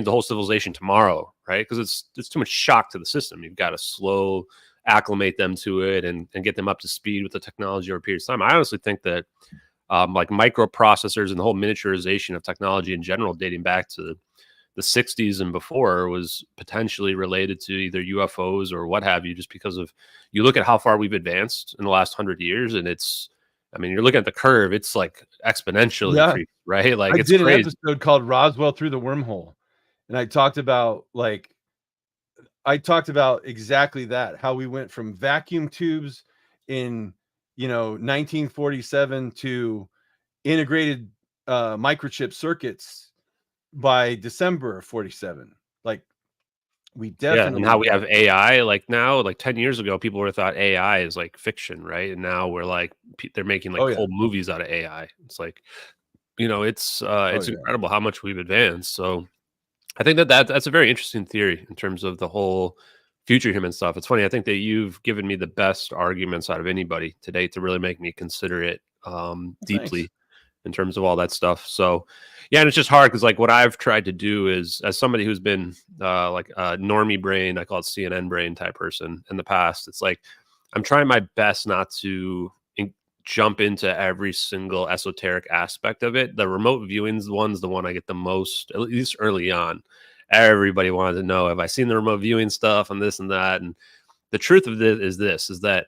whole civilization tomorrow, right? Because it's too much shock to the system. You've got to slow acclimate them to it and get them up to speed with the technology over a period of time. I honestly think that like microprocessors and the whole miniaturization of technology in general, dating back to the 60s and before, was potentially related to either UFOs or what have you, just because of, you look at how far we've advanced in the last 100 years, and I mean, you're looking at the curve, it's like exponentially increased, right? Like I it's did an crazy. episode called Roswell Through the Wormhole, and I talked about exactly that, how we went from vacuum tubes in, you know, 1947 to integrated microchip circuits by December of 47. Like we Yeah, and definitely how we have AI, like now, like 10 years ago, people would have thought AI is like fiction, right? And now we're like, they're making like oh yeah whole movies out of AI. It's like, oh it's yeah incredible how much we've advanced. So I think that's a very interesting theory in terms of the whole future human stuff. It's funny. I think that you've given me the best arguments out of anybody today to really make me consider it Thanks. deeply in terms of all that stuff. So yeah, and it's just hard because like what I've tried to do is, as somebody who's been like a normie brain, I call it CNN brain type person in the past, it's like I'm trying my best not to jump into every single esoteric aspect of it. The remote viewings one's the one I get the most, at least early on. Everybody wanted to know, have I seen the remote viewing stuff and this and that? And the truth of this is that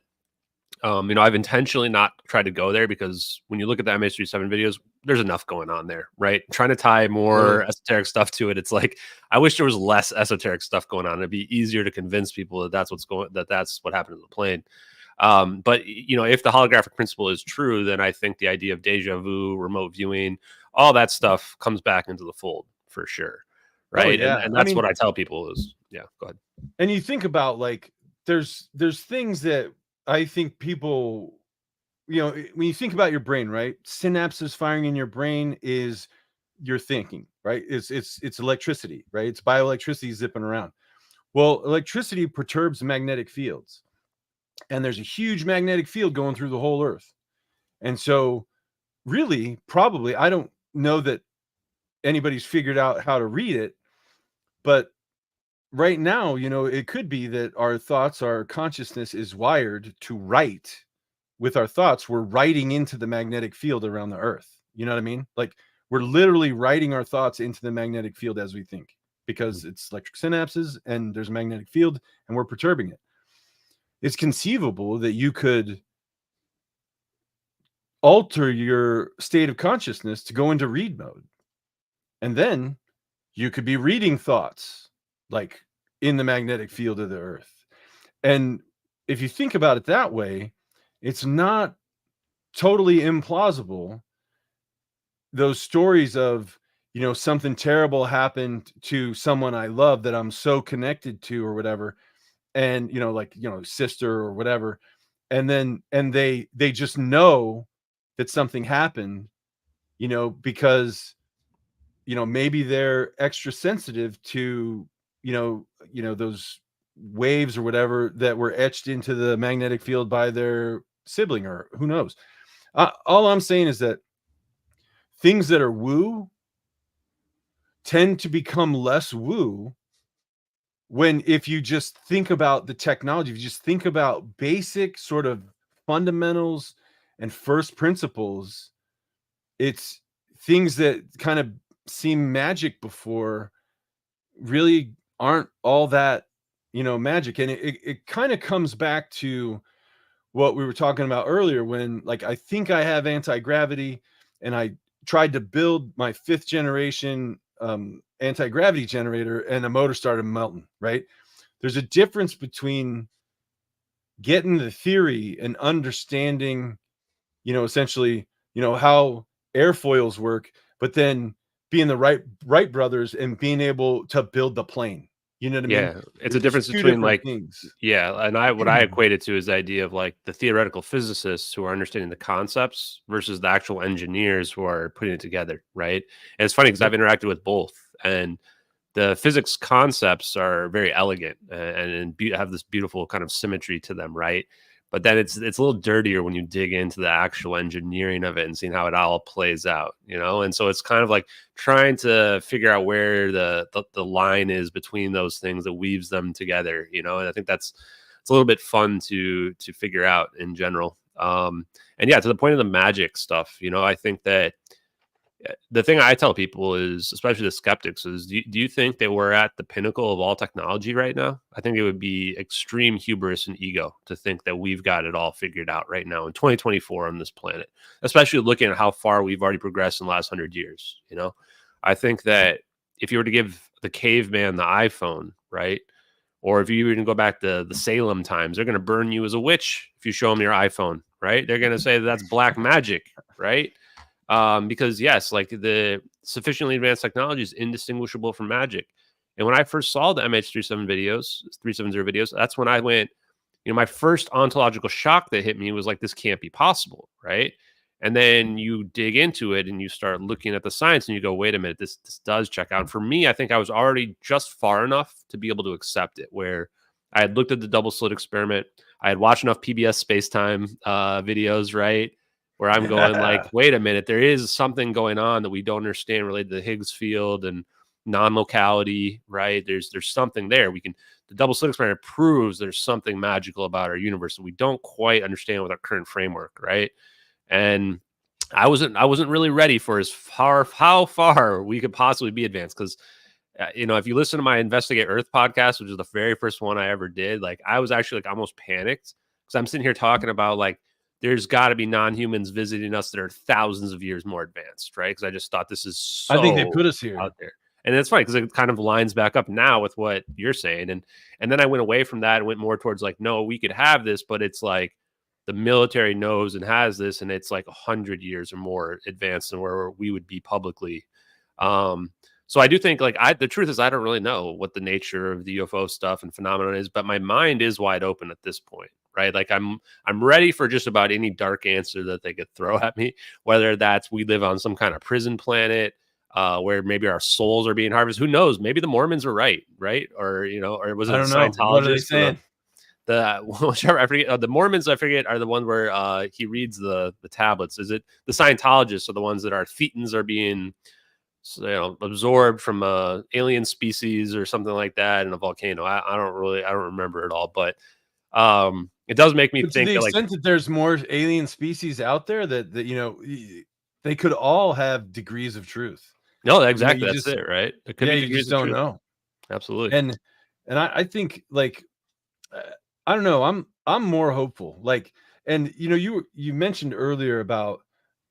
I've intentionally not tried to go there because when you look at the MH370 videos, there's enough going on there, right? Trying to tie more esoteric stuff to it, it's like I wish there was less esoteric stuff going on. It'd be easier to convince people that that's what happened to the plane. But if the holographic principle is true, then I think the idea of deja vu, remote viewing, all that stuff comes back into the fold for sure, oh right? And yeah I that's mean, what I tell people is, yeah, go ahead. and you think about, like, there's things that I think people when you think about your brain, right? Synapses firing in your brain is your thinking, right? It's electricity, right? It's bioelectricity zipping around. Well, electricity perturbs magnetic fields, and there's a huge magnetic field going through the whole Earth. And so, really, probably, I don't know that anybody's figured out how to read it, but right now, it could be that our thoughts, our consciousness is wired to write. With our thoughts, we're writing into the magnetic field around the Earth. You know what I mean? Like, we're literally writing our thoughts into the magnetic field as we think, because it's electric synapses and there's a magnetic field and we're perturbing it. It's conceivable that you could alter your state of consciousness to go into read mode. And then you could be reading thoughts like in the magnetic field of the Earth. And if you think about it that way, it's not totally implausible. Those stories of, something terrible happened to someone I love that I'm so connected to or whatever. And, sister or whatever. And they just know that something happened, because, maybe they're extra sensitive to, those waves or whatever that were etched into the magnetic field by their sibling, or who knows. All I'm saying is that things that are woo tend to become less woo if you just think about the technology, if you just think about basic sort of fundamentals and first principles. It's things that kind of seem magic before really aren't all that, magic. And it kind of comes back to what we were talking about earlier, when, like, I think I have anti-gravity and I tried to build my 5th generation anti-gravity generator and the motor started melting, right? There's a difference between getting the theory and understanding, essentially, how airfoils work, but then being the Wright brothers and being able to build the plane. You know what I mean? Yeah, it's a It's difference two between, different like, things. yeah, and what I equate it to is the idea of, like, the theoretical physicists who are understanding the concepts versus the actual engineers who are putting it together, right? And it's funny because I've Yep. interacted with both, and the physics concepts are very elegant and have this beautiful kind of symmetry to them, right? But then it's a little dirtier when you dig into the actual engineering of it and seeing how it all plays out, And so it's kind of like trying to figure out where the line is between those things that weaves them together, And I think it's a little bit fun to figure out in general. And yeah, to the point of the magic stuff, I think that the thing I tell people is, especially the skeptics, is do you think that we're at the pinnacle of all technology right now? I think it would be extreme hubris and ego to think that we've got it all figured out right now in 2024 on this planet, especially looking at how far we've already progressed in the last 100 years. I think that if you were to give the caveman the iPhone, right? Or if you even go back to the Salem times, they're going to burn you as a witch if you show them your iPhone, right? They're going to say that's black magic, right? Because yes, like the sufficiently advanced technology is indistinguishable from magic. And when I first saw the MH370 videos, that's when I went, my first ontological shock that hit me was like, this can't be possible, right? And then you dig into it and you start looking at the science and you go, wait a minute, this does check out. And for me, I think I was already just far enough to be able to accept it, where I had looked at the double slit experiment. I had watched enough PBS Spacetime videos, right? Where I'm going like, wait a minute, there is something going on that we don't understand related to the Higgs field and non-locality, right? There's something there. The double slit experiment proves there's something magical about our universe that we don't quite understand with our current framework, right? And I wasn't really ready for how far we could possibly be advanced, because if you listen to my Investigate Earth podcast, which is the very first one I ever did, like I was actually like almost panicked because I'm sitting here talking about like there's got to be non-humans visiting us that are thousands of years more advanced, right? Because I just thought this is I think they so put us here out there. And it's funny because it kind of lines back up now with what you're saying. And then I went away from that and went more towards like, no, we could have this, but it's like the military knows and has this, and it's like 100 years or more advanced than where we would be publicly. So I do think like the truth is I don't really know what the nature of the UFO stuff and phenomenon is, but my mind is wide open at this point, right? Like I'm ready for just about any dark answer that they could throw at me, whether that's we live on some kind of prison planet, where maybe our souls are being harvested. Who knows? Maybe the Mormons are right? Or or was I it the don't know. What are they Scientologists? saying? The whichever, I forget. The Mormons, I forget, are the one where he reads the tablets. Is it the Scientologists are the ones that our thetans are being absorbed from a alien species or something like that in a volcano? I don't remember it all, but it does make me But to think the that, like, extent that there's more alien species out there, that they could all have degrees of truth. no, You know, exactly, you that's just it, right? It could yeah, be you degrees just of don't truth. know. Absolutely. And I think, like, uh, I don't know, I'm more hopeful. Like, and you mentioned earlier about,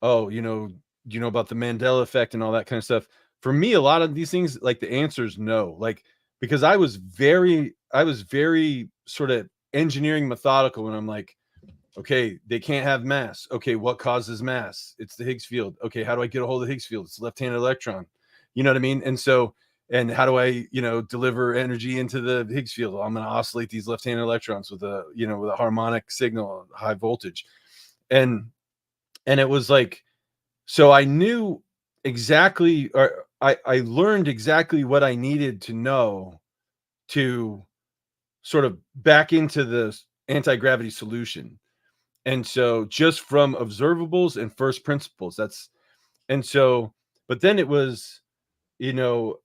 oh, about the Mandela effect and all that kind of stuff. For me, a lot of these things, like, the answer is no. Like, because I was very sort of engineering methodical when I'm like, okay, they can't have mass. Okay, what causes mass? It's the Higgs field. Okay, how do I get a hold of the Higgs field? It's the left-handed electron. You know what I mean? And how do I, deliver energy into the Higgs field? Well, I'm going to oscillate these left-handed electrons with a harmonic signal, high voltage. And it was like, so I knew exactly, or I learned exactly what I needed to know to sort of back into the anti-gravity solution. And so, just from observables and first principles, but then it was,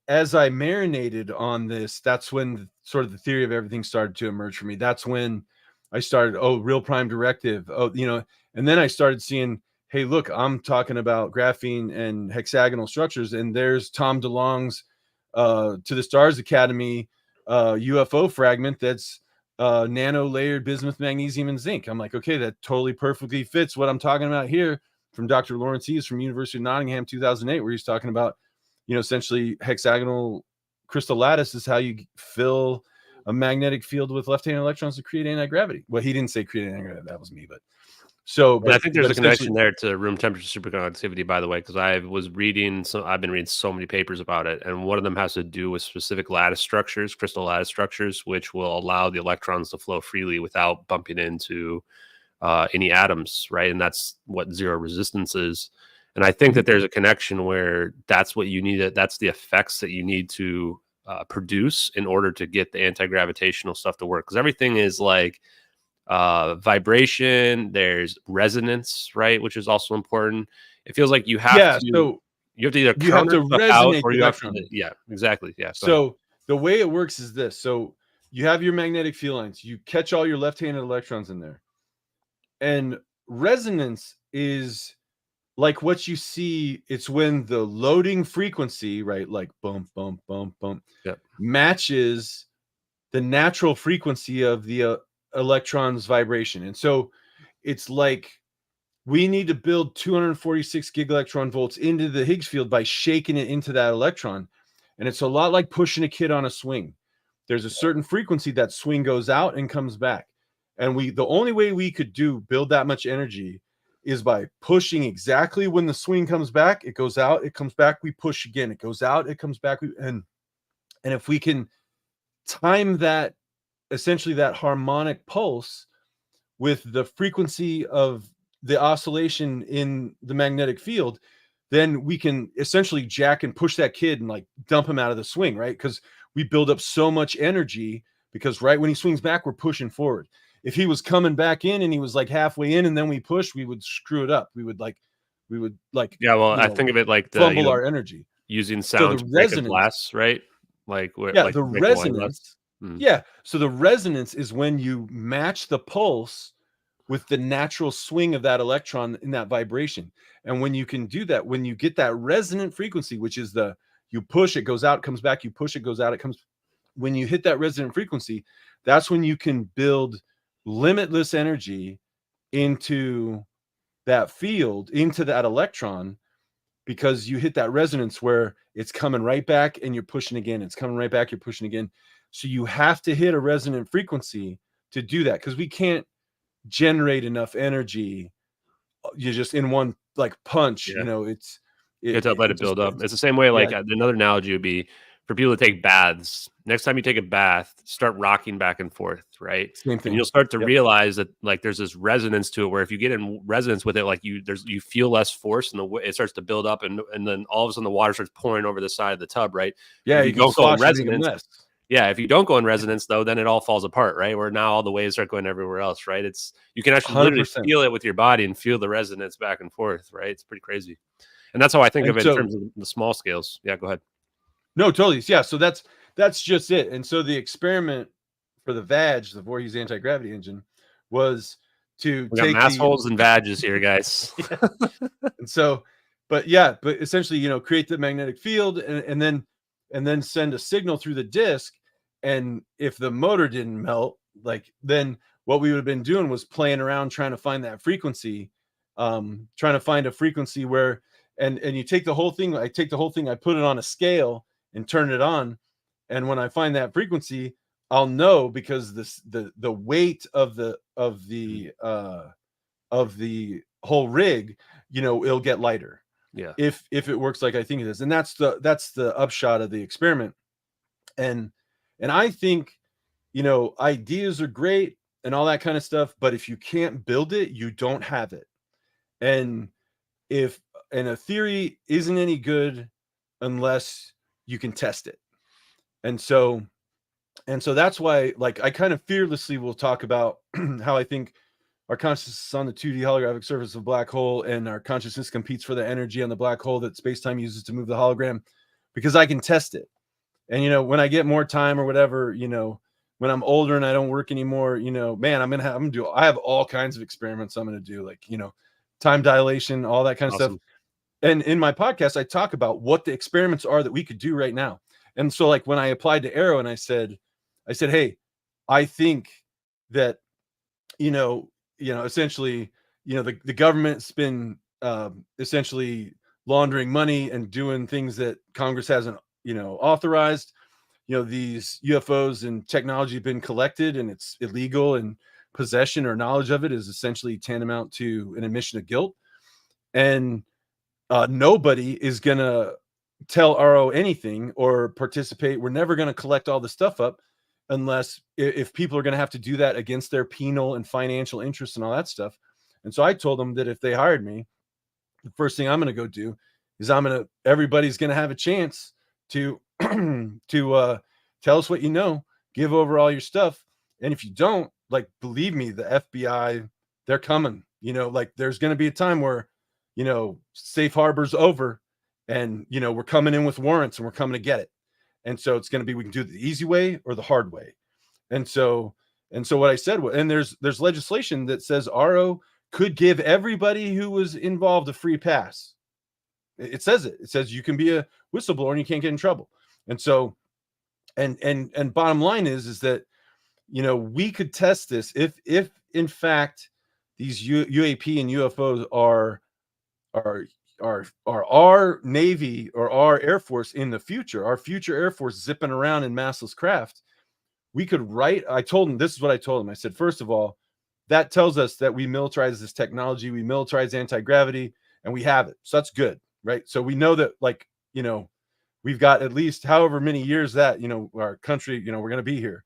as I marinated on this, that's when sort of the theory of everything started to emerge for me. That's when I started, oh, real prime directive. Oh, and then I started seeing, hey, look, I'm talking about graphene and hexagonal structures, and there's Tom DeLonge's To the Stars Academy UFO fragment that's nano layered bismuth, magnesium, and zinc. I'm like, okay, that totally perfectly fits what I'm talking about here, from Dr. Lawrence Eves from University of Nottingham, 2008, where he's talking about, essentially hexagonal crystal lattice is how you fill a magnetic field with left-handed electrons to create anti-gravity. Well, he didn't say create anti-gravity. That was me, but And I think there's a connection there to room temperature superconductivity, by the way, because I've been reading so many papers about it, and one of them has to do with specific lattice structures, crystal lattice structures, which will allow the electrons to flow freely without bumping into any atoms, right? And that's what zero resistance is. And I think that there's a connection where that's what you need. That's the effects that you need to produce in order to get the anti-gravitational stuff to work. Because everything is like vibration, there's resonance, right, which is also important. It feels like you have to either you have counter to stuff out, resonate or the you have to, electron. yeah, exactly, yeah, go ahead. So the way it works is this. So you have your magnetic field lines, you catch all your left-handed electrons in there, and resonance is like what you see. It's when the loading frequency, right, like bump bump bump bump, Yep. matches the natural frequency of the electron's vibration. And so it's like we need to build 246 gig electron volts into the Higgs field by shaking it into that electron. And it's a lot like pushing a kid on a swing. There's a certain frequency that swing goes out and comes back. And the only way we could build that much energy is by pushing exactly when the swing comes back. It goes out, it comes back, we push again. It goes out, it comes back. And if we can time that, essentially that harmonic pulse, with the frequency of the oscillation in the magnetic field, then we can essentially jack and push that kid and like dump him out of the swing, right? Because we build up so much energy, because right when he swings back, we're pushing forward. If he was coming back in and he was like halfway in and then we pushed, we would screw it up. We would like Yeah, well, I think of it like fumble our energy. using So sound the to break a resonance, glass, right? Like where, yeah, like the to break a wine glass. resonance, yeah. So the resonance is when you match the pulse with the natural swing of that electron in that vibration. And when you can do that, when you get that resonant frequency, which is you push, it goes out, comes back, you push, it goes out, it comes. When you hit that resonant frequency, that's when you can build limitless energy into that field, into that electron, because you hit that resonance where it's coming right back and you're pushing again. It's coming right back, you're pushing again. So you have to hit a resonant frequency to do that, because we can't generate enough energy you just in one like punch. Yeah. You have You have to let it just build up. It's the same way, yeah. like, another analogy would be for people to take baths. Next time you take a bath, start rocking back and forth, right? Same thing. And you'll start to realize that like there's this resonance to it where if you get in resonance with it, like you feel less force and it starts to build up and then all of a sudden the water starts pouring over the side of the tub, right? Yeah, if you don't go in resonance. Yeah, if you don't go in resonance though, then it all falls apart, right? Where now all the waves start going everywhere else, right? You can actually 100%. literally feel it with your body and feel the resonance back and forth, right? It's pretty crazy. And that's how I think of it in terms of the small scales. Yeah, go ahead. No, totally. Yeah, so that's just it. And so the experiment for the VAG, the Voorhees anti-gravity engine, was to take mass holes and VAGs here, guys. And so, but essentially, create the magnetic field and then send a signal through the disc. And if the motor didn't melt, then what we would have been doing was playing around trying to find that frequency, trying to find a frequency where, and you take the whole thing. I take the whole thing, I put it on a scale and turn it on, and when I find that frequency, I'll know because the weight of the whole rig, it'll get lighter. Yeah. If it works like I think it is, and that's the upshot of the experiment. And I think ideas are great and all that kind of stuff, but if you can't build it, you don't have it. And a theory isn't any good unless you can test it. And so that's why, like, I kind of fearlessly will talk about how I think our consciousness is on the 2D holographic surface of a black hole, and our consciousness competes for the energy on the black hole that space-time uses to move the hologram, because I can test it. And when I get more time or whatever, when I'm older and I don't work anymore, man, I have all kinds of experiments I'm gonna do, like, time dilation, all that kind of stuff. And in my podcast, I talk about what the experiments are that we could do right now. And so, like, when I applied to Aero and I said, hey, I think that, essentially, the government's been essentially laundering money and doing things that Congress hasn't, authorized. These UFOs and technology have been collected and it's illegal, and possession or knowledge of it is essentially tantamount to an admission of guilt. And nobody is going to tell RO anything or participate. We're never going to collect all the stuff up unless if people are going to have to do that against their penal and financial interests and all that stuff. And so I told them that if they hired me, the first thing I'm going to go do is everybody's going to have a chance to to tell us what you know, give over all your stuff. And if you don't, like, believe me, the FBI, they're coming. Like, there's going to be a time where safe harbor's over, and we're coming in with warrants and we're coming to get it. And so it's going to be, we can do it the easy way or the hard way. And so what I said was, and there's legislation that says RO could give everybody who was involved a free pass. It says you can be a whistleblower and you can't get in trouble. And so, and bottom line is that, we could test this if in fact these UAP and UFOs are our Navy or our Air Force in the future, our future Air Force zipping around in massless craft. We could I told him, this is what I told him. I said, first of all, that tells us that we militarize this technology, we militarize anti-gravity, and we have it. So that's good, right? So we know that, like, we've got at least however many years that, our country, we're going to be here.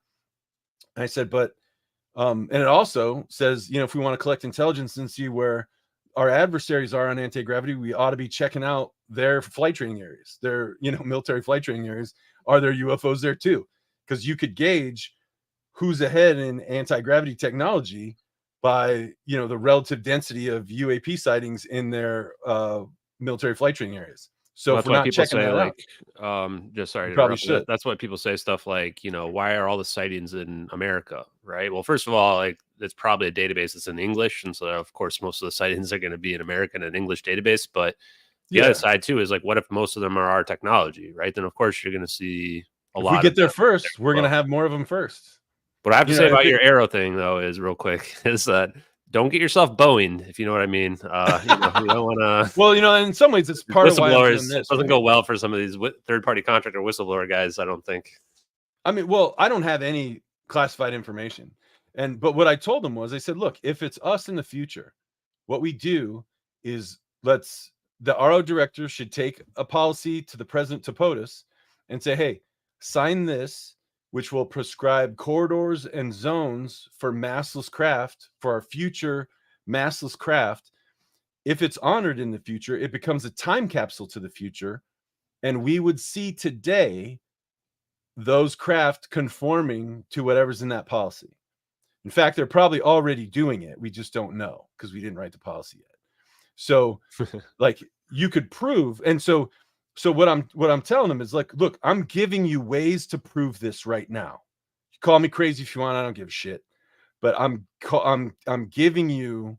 And I said, but, and it also says, if we want to collect intelligence and see where our adversaries are on anti-gravity, we ought to be checking out their flight training areas, their, military flight training areas. Are there UFOs there too? Because you could gauge who's ahead in anti-gravity technology by, the relative density of UAP sightings in their military flight training areas. So well, if we're not checking that out, just sorry, probably should. That's what people say, stuff like, why are all the sightings in America, right? Well, first of all, like, it's probably a database that's in English, and so of course most of the sightings are going to be in American and English database. But the other side too is, like, what if most of them are our technology, right? Then of course you're going to see a lot. If we get there first, we're going to have more of them first. What I have to say about your Aero thing, though, is real quick, is that don't get yourself Boeinged, if you know what I mean. You don't want to. Well, in some ways, it's part of why I'm doing this. Doesn't go well for some of these third-party contractor whistleblower guys, I don't think. I mean, well, I don't have any classified information, but what I told them was, I said, look, if it's us in the future, what we do is the RO director should take a policy to the president, to POTUS, and say, hey, sign this, which will prescribe corridors and zones for massless craft, for our future massless craft. If it's honored in the future, it becomes a time capsule to the future, and we would see today those craft conforming to whatever's in that policy. In fact, they're probably already doing it. We just don't know because we didn't write the policy yet. So like you could prove, and so what I'm telling them is like, look, I'm giving you ways to prove this right now. You call me crazy if you want, I don't give a shit. But I'm giving you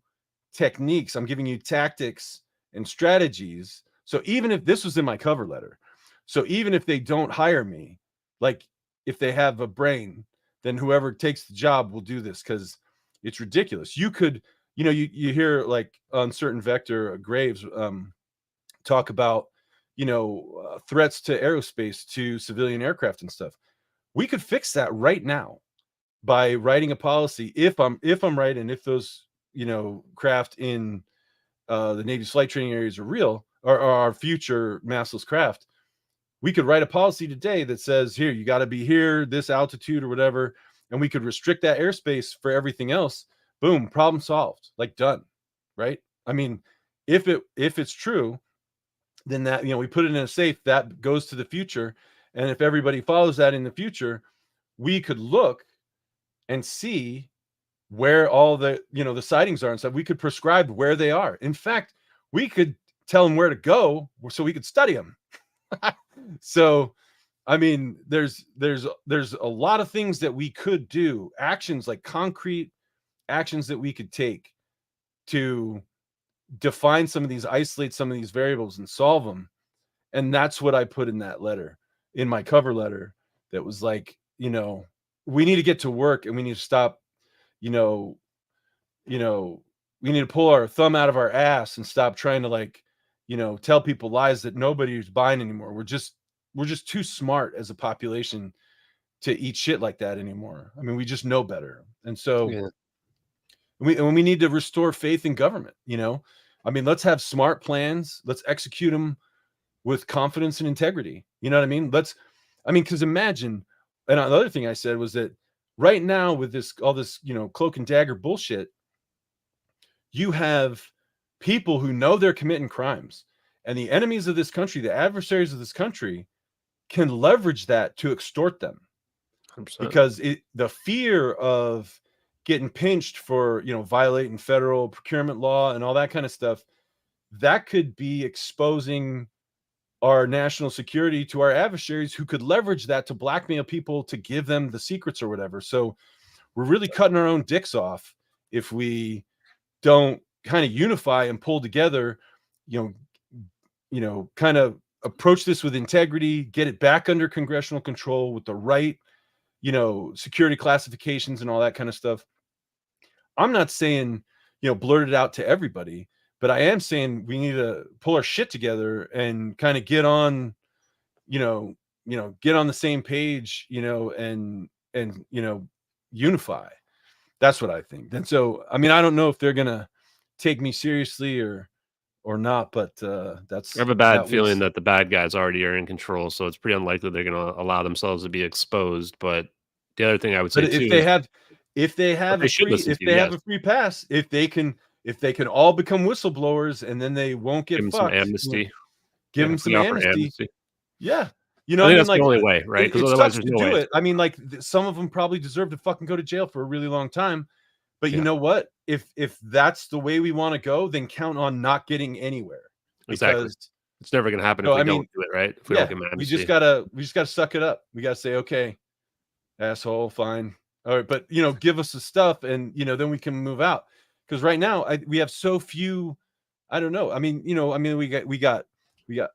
techniques, I'm giving you tactics and strategies. So even if this was in my cover letter, so even if they don't hire me, like if they have a brain, then whoever takes the job will do this, because it's ridiculous. You could, you hear like on certain vector Graves talk about, threats to aerospace, to civilian aircraft and stuff. We could fix that right now by writing a policy. If I'm right, and if those, craft in the Navy's flight training areas are real, or our future massless craft, we could write a policy today that says, here, you got to be here, this altitude or whatever, and we could restrict that airspace for everything else. Boom, problem solved, like done, right? I mean, if it's true, then that, we put it in a safe that goes to the future, and if everybody follows that in the future, we could look and see where all the, the sightings are and stuff. We could prescribe where they are. In fact, we could tell them where to go so we could study them. So, I mean, there's a lot of things that we could do, actions, like concrete actions that we could take to define some of these, isolate some of these variables and solve them. And that's what I put in that letter, in my cover letter, that was like, we need to get to work, and we need to stop, we need to pull our thumb out of our ass and stop trying to, like, tell people lies that nobody's buying anymore. We're just too smart as a population to eat shit like that anymore. I mean, we just know better. And so we need to restore faith in government. I mean, let's have smart plans. Let's execute them with confidence and integrity. You know what I mean? Because imagine, and another thing I said was that right now with all this, cloak and dagger bullshit, you have people who know they're committing crimes, and the enemies of this country, the adversaries of this country, can leverage that to extort them. 100%. Because the fear of getting pinched for, violating federal procurement law and all that kind of stuff, that could be exposing our national security to our adversaries, who could leverage that to blackmail people to give them the secrets or whatever. So we're really cutting our own dicks off if we don't kind of unify and pull together, kind of approach this with integrity, get it back under congressional control with the right, security classifications and all that kind of stuff. I'm not saying, blurt it out to everybody, but I am saying we need to pull our shit together and kind of get on, get on the same page, and unify. That's what I think. And so, I mean, I don't know if they're gonna take me seriously or not, but that's. I have a bad feeling that the bad guys already are in control, so it's pretty unlikely they're going to allow themselves to be exposed. But the other thing I would say, if too, they have a free pass, if they can all become whistleblowers, and then they won't get fucked. Some amnesty. Give them some amnesty. Yeah. I think that's the only way, right? Because otherwise there's no way. I mean, like, some of them probably deserve to fucking go to jail for a really long time. But you know what? If that's the way we want to go, then count on not getting anywhere. Exactly. It's never going to happen if we don't do it, right? If we don't get amnesty. We just gotta suck it up. We gotta say, okay, asshole, fine. All right, but give us the stuff, and then we can move out. Because right now we have so few. I don't know. I mean, we got.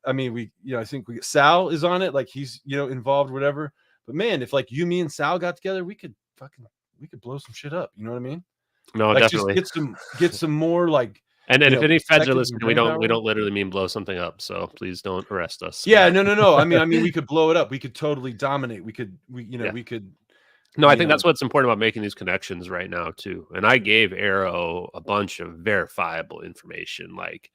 I mean, I think Sal is on it. Like, he's involved, whatever. But man, if like you, me, and Sal got together, we could blow some shit up. You know what I mean? No, like, definitely. Just get some more, like. And then if any feds are listening, we don't literally mean blow something up. So please don't arrest us. Yeah, no. I mean, we could blow it up. We could totally dominate. We could. No, I think that's what's important about making these connections right now too. And I gave Arrow a bunch of verifiable information, like,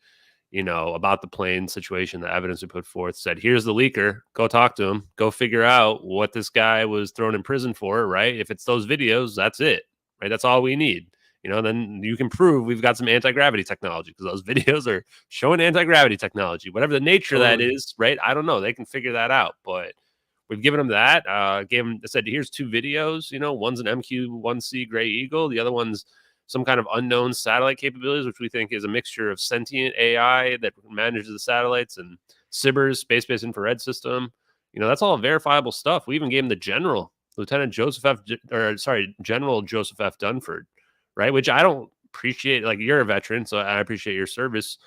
about the plane situation, the evidence we put forth, said, here's the leaker, go talk to him, go figure out what this guy was thrown in prison for, right? If it's those videos, that's it, right? That's all we need. Then you can prove we've got some anti-gravity technology, because those videos are showing anti-gravity technology, whatever the nature of that is, right? I don't know. They can figure that out, but we've given them that. Said, here's 2 videos. One's an MQ-1C Gray Eagle. The other one's some kind of unknown satellite capabilities, which we think is a mixture of sentient AI that manages the satellites and SBIRS, space-based infrared system. That's all verifiable stuff. We even gave him the general, General Joseph F. Dunford, right? Which I don't appreciate. Like, you're a veteran, so I appreciate your service.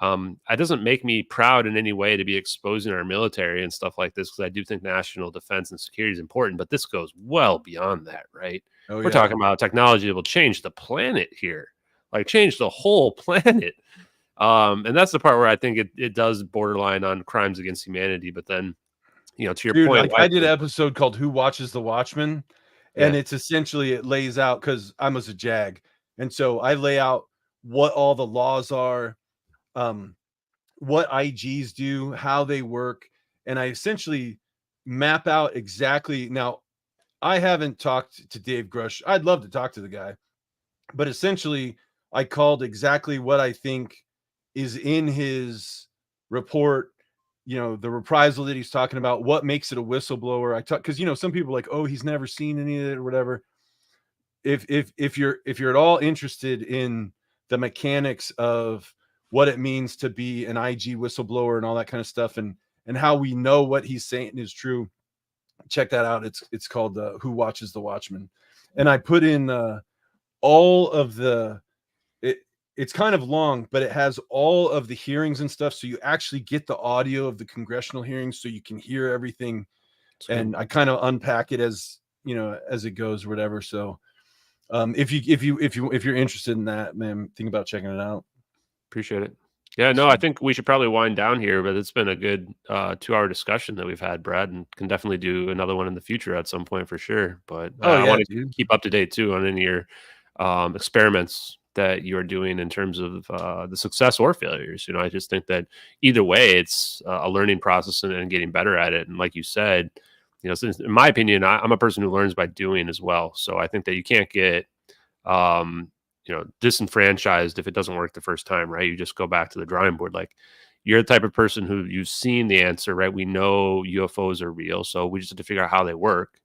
It doesn't make me proud in any way to be exposing our military and stuff like this, because I do think national defense and security is important, but this goes well beyond that, right? We're talking about technology that will change the planet here, like change the whole planet. And that's the part where I think it does borderline on crimes against humanity. But then, to your point, I did an episode called Who Watches the Watchman? And it's essentially, it lays out, because I was a JAG. And so I lay out what all the laws are, what IGs do, how they work. And I essentially map out exactly. Now, I haven't talked to Dave Grush. I'd love to talk to the guy, but essentially I called exactly what I think is in his report, the reprisal that he's talking about, what makes it a whistleblower. I talk, because some people are like, oh, he's never seen any of it or whatever. If you're at all interested in the mechanics of what it means to be an IG whistleblower and all that kind of stuff, and how we know what he's saying is true, check that out. It's called Who Watches the Watchman. And I put in all of the, it's kind of long, but it has all of the hearings and stuff, so you actually get the audio of the congressional hearings, so you can hear everything. And I kind of unpack it as it goes or whatever. So if you're interested in that, man, think about checking it out. Appreciate it. Yeah, no, I think we should probably wind down here, but it's been a good 2-hour discussion that we've had, Brad, and can definitely do another one in the future at some point for sure. But I want to keep up to date too on any of your experiments that you're doing in terms of the success or failures. I just think that either way, it's a learning process and getting better at it. And like you said, since, in my opinion, I'm a person who learns by doing as well. So I think that you can't get disenfranchised if it doesn't work the first time, right? You just go back to the drawing board. Like, you're the type of person who, you've seen the answer, right? We know UFOs are real, so we just have to figure out how they work,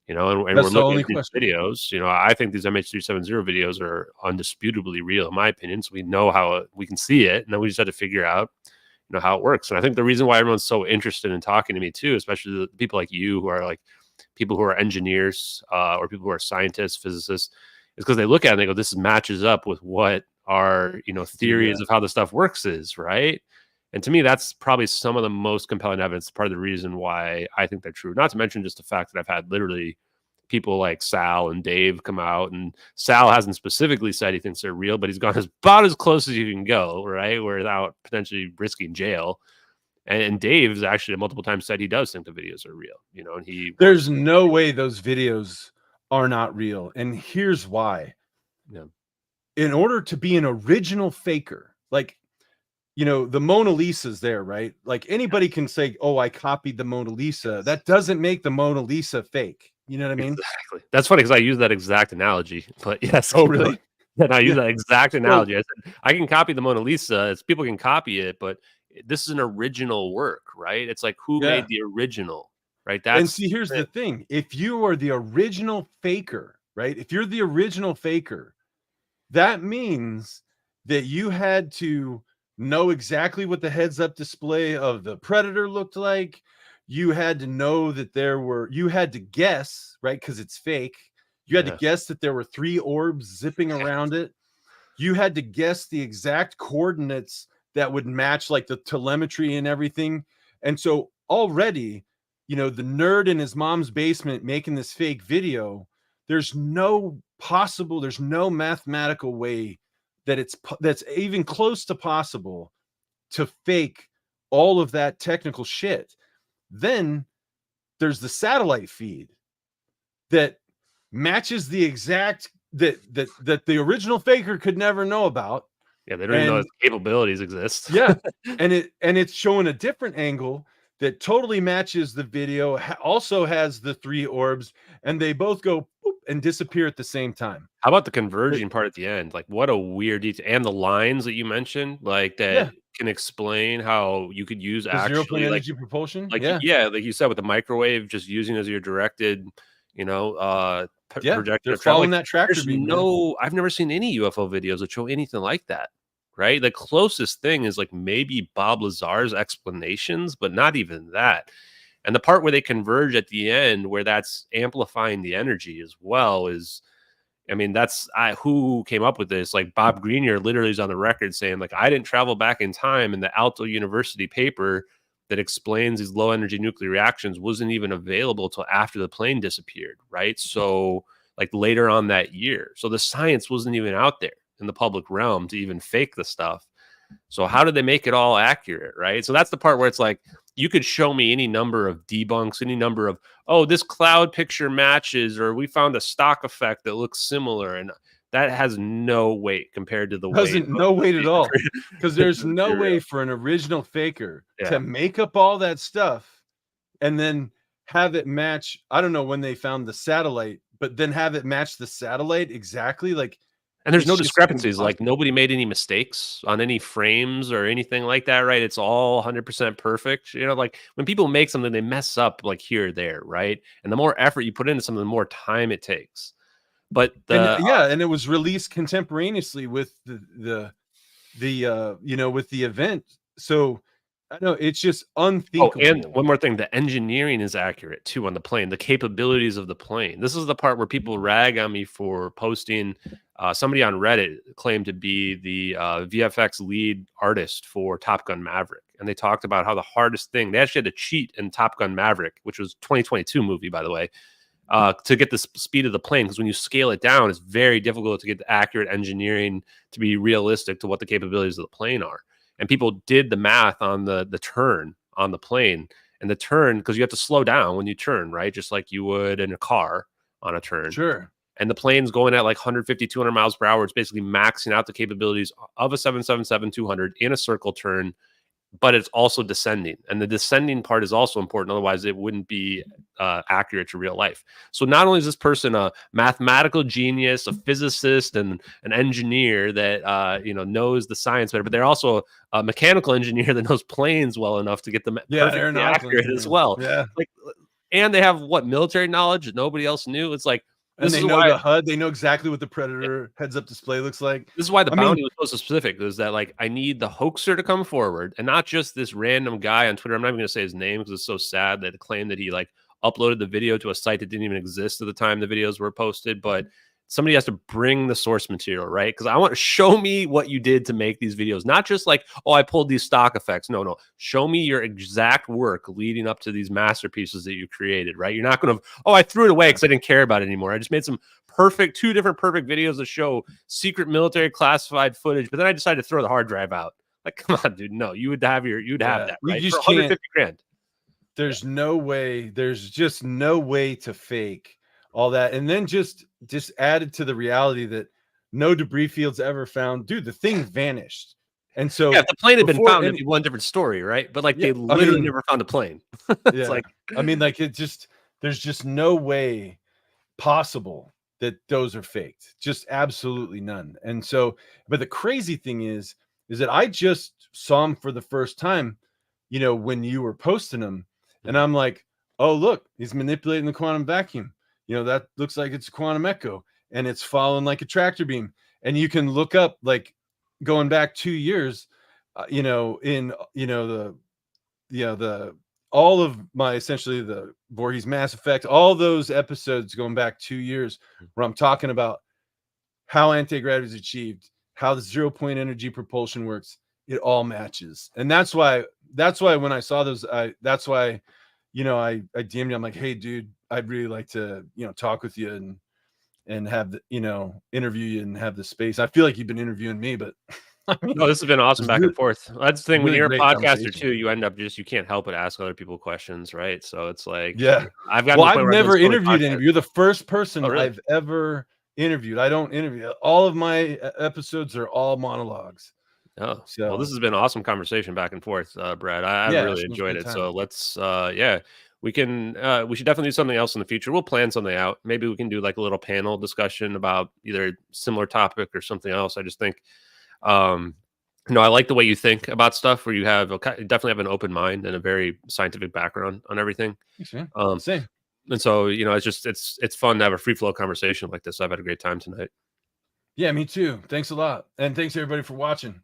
and we're looking at these videos. I think these MH370 videos are undisputably real, in my opinion. So we know how we can see it, and then we just have to figure out, how it works. And I think the reason why everyone's so interested in talking to me too, especially the people like you, who are like people who are engineers or people who are scientists, physicists, is because they look at it and they go, this matches up with what our, theories of how the stuff works is, right? And to me, that's probably some of the most compelling evidence, part of the reason why I think they're true. Not to mention just the fact that I've had literally people like Sal and Dave come out, and Sal hasn't specifically said he thinks they're real, but he's gone about as close as you can go, right? Without potentially risking jail. And Dave's actually multiple times said he does think the videos are real, and there's no way those videos are not real. And here's why. Yeah. In order to be an original faker, like, the Mona Lisa's there, right? Like, anybody can say, oh, I copied the Mona Lisa. That doesn't make the Mona Lisa fake. You know what I mean? Exactly. That's funny, because I use that exact analogy. But yes. Oh, really? And I use that exact analogy. I said, I can copy the Mona Lisa. People can copy it, but this is an original work, right? It's like, who made the original, right? And see, here's the thing. If you are the original faker, right? If you're the original faker, that means that you had to know exactly what the heads-up display of the Predator looked like. You had to know that you had to guess, right? Because it's fake. You had to guess that there were 3 orbs zipping around it. You had to guess the exact coordinates that would match, like, the telemetry and everything. And so already, the nerd in his mom's basement making this fake video, there's no mathematical way that's even close to possible to fake all of that technical shit. Then there's the satellite feed that matches the exact that the original faker could never know about. Yeah, they don't even know And its capabilities exist. yeah, and it's showing a different Yeah, and it's showing a different angle that totally matches the video, also has the 3 orbs, and they both go boop and disappear at the same time. How about the converging part at the end? Like, what a weird detail, and the lines that you mentioned, like, that Yeah, can explain how you could use the 0-point actually, energy propulsion. like, Yeah, yeah, like you said, with the microwave, just using as your directed, yeah, they're projection of travel, like, following that tractor there's beam, man. no I've never seen any UFO videos that show anything like that, right? The closest thing is, like, maybe Bob Lazar's explanations, but not even that. And the part where they converge at the end, where that's amplifying the energy as well, is I mean, that's who came up with this. Like Bob Greenyer literally is on the record saying, like, I didn't travel back in time, and the Alto University paper that explains these low energy nuclear reactions wasn't even available till after the plane disappeared, right? So, like later on that year. So the science wasn't even out there in the public realm to even fake the stuff. So how did they make it all accurate, right? So that's the part where it's like you could show me any number of debunks, any number of, oh, this cloud picture matches, or we found a stock effect that looks similar, and that has no weight compared to the weight Doesn't of no weight at all, because the there's no material. way for an original faker Yeah. to make up all that stuff and then have it match. I don't know when they found the satellite, but then have it match the satellite exactly. Like, And there's it's no just discrepancies. Like impossible. nobody made any mistakes on any frames or anything like that, right? It's all 100% perfect. Like when people make something, they mess up like here or there, right? And the more effort you put into something, the more time it takes. But And the yeah, and it was released contemporaneously with the with the event. So I know it's just Oh, and unthinkable. one more thing, the engineering is accurate too on the plane, the capabilities of the plane. This is the part where people rag on me for posting. Somebody on Reddit claimed to be the VFX lead artist for Top Gun Maverick, and they talked about how the hardest thing they actually had to cheat in Top Gun Maverick, which was 2022 movie, by the way, to get the speed of the plane, because when you scale it down, it's very difficult to get the accurate engineering to be realistic to what the capabilities of the plane are. And people did the math on the turn on the plane, and the turn, because you have to slow down when you turn, right? Just like you would in a car on a turn. Sure. And the plane's going at like 150, 200 miles per hour. It's basically maxing out the capabilities of a 777-200 in a circle turn, but it's also descending, and the descending part is also important. Otherwise it wouldn't be accurate to real life. So not only is this person a mathematical genius, a physicist, and an engineer that knows the science better, but they're also a mechanical engineer that knows planes well enough to get them Yeah, perfectly aeronautical accurate as engineering. well. Yeah. Like, and they have what military knowledge that nobody else knew. It's like, And this they is know why the HUD, they know exactly what the Predator heads-up display looks like. This is why the I mean, bounty was so specific, is that, like, I need the hoaxer to come forward, and not just this random guy on Twitter. I'm not even gonna say his name because it's so sad that claimed that he, like, uploaded the video to a site that didn't even exist at the time the videos were posted, but somebody has to bring the source material, right? Because I want to show me what you did to make these videos, not just like, oh, I pulled these stock effects. No, no. Show me your exact work leading up to these masterpieces that you created, right? You're not going to, oh, I threw it away because I didn't care about it anymore. I just made some two different perfect videos that show secret military classified footage, but then I decided to throw the hard drive out. Like, come on, dude. No, you'd have yeah, that, you right? For just can't. 150 grand. There's no way. There's just no way to fake all that, and then just added to the reality that no debris fields ever found. Dude, the thing vanished, and Yeah, so if the plane had been before found, it'd any, be one different story, right? But like yeah, they I literally mean, never found a plane. It's yeah, like, I mean, like it just there's just no way possible that those are faked. Just absolutely none. And so, but the crazy thing is that I just saw him for the first time, when you were posting them, and mhm. I'm like, oh, look, he's manipulating the quantum vacuum. That looks like it's a quantum echo, and it's following like a tractor beam. And you can look up, like, going back 2 years, in the all of my, essentially, the Voorhees Mass Effect, all those episodes going back 2 years, where I'm talking about how anti-gravity is achieved, how the 0-point energy propulsion works. It all matches, and that's why when I saw those, that's why I DM'd you. I'm like, hey, dude, I'd really like to talk with you and have the interview you and have the space. I feel like you've been interviewing me, but I mean, No, this has been awesome it's back and really, forth. That's the thing. When really you're a great podcaster conversation. too, you end up you can't help but ask other people questions, right? So it's like Yeah. I've gotten Well, to the I've point where I've done never so many interviewed podcasts. anybody. You're the first person Oh, really? I've ever interviewed. I don't interview. All of my episodes are all monologues. Oh, So, well, this has been an awesome conversation back and forth, Brad. I've yeah, really it's been a enjoyed good it. time. So let's, yeah, we should definitely do something else in the future. We'll plan something out. Maybe we can do like a little panel discussion about either similar topic or something else. I just think, um, I like the way you think about stuff where you definitely have an open mind and a very scientific background on everything. Thanks, man. Um, Same. and so, it's fun to have a free flow conversation like this. I've had a great time tonight. Yeah, me too. Thanks a lot. And thanks everybody for watching.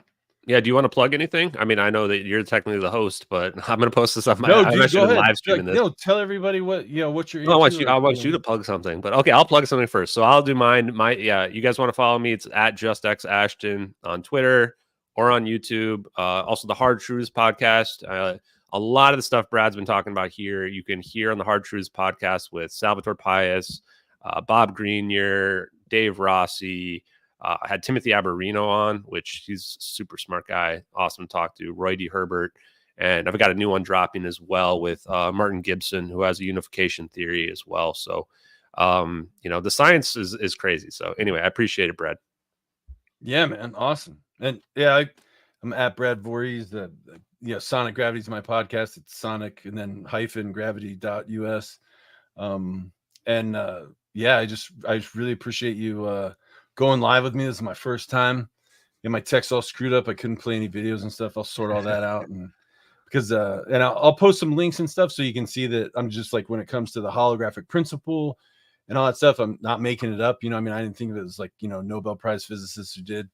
Yeah, do you wanna plug anything? I mean, I know that you're technically the host, but I'm gonna post this on No, I'm dude, actually go been ahead. live streaming this. No, tell everybody what what you're No, into, or I want you to plug something, but okay, I'll plug something first. So I'll do mine. Yeah, you guys wanna follow me, it's at JustXAshton on Twitter or on YouTube. Also the Hard Truths podcast. A lot of the stuff Brad's been talking about here, you can hear on the Hard Truths podcast with Salvatore Pius, Bob Grenier, Dave Rossi. I had Timothy Aberino on, which he's a super smart guy, awesome to talk to. Roy D. Herbert. And I've got a new one dropping as well with Martin Gibson, who has a unification theory as well. So, the science is crazy. So anyway, I appreciate it, Brad. Yeah, man. Awesome. And yeah, I'm at Brad Voorhees. Sonic Gravity is my podcast. It's Sonic and then -gravity.us. I just really appreciate you going live with me. This is my first time. Yeah, my text all screwed up. I couldn't play any videos and stuff. I'll sort all that out, and because and I'll post some links and stuff so you can see that I'm just like, when it comes to the holographic principle and all that stuff, I'm not making it up. I mean, I didn't think of it as like, Nobel Prize physicists who did.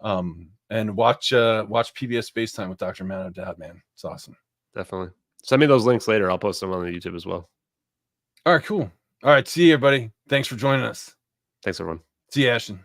And watch PBS Space Time with Dr. Matt O'Dowd, man. It's awesome. Definitely. Send me those links later. I'll post them on the YouTube as well. All right, cool. All right, see you, everybody. Thanks for joining us. Thanks, everyone. See you, Ashton.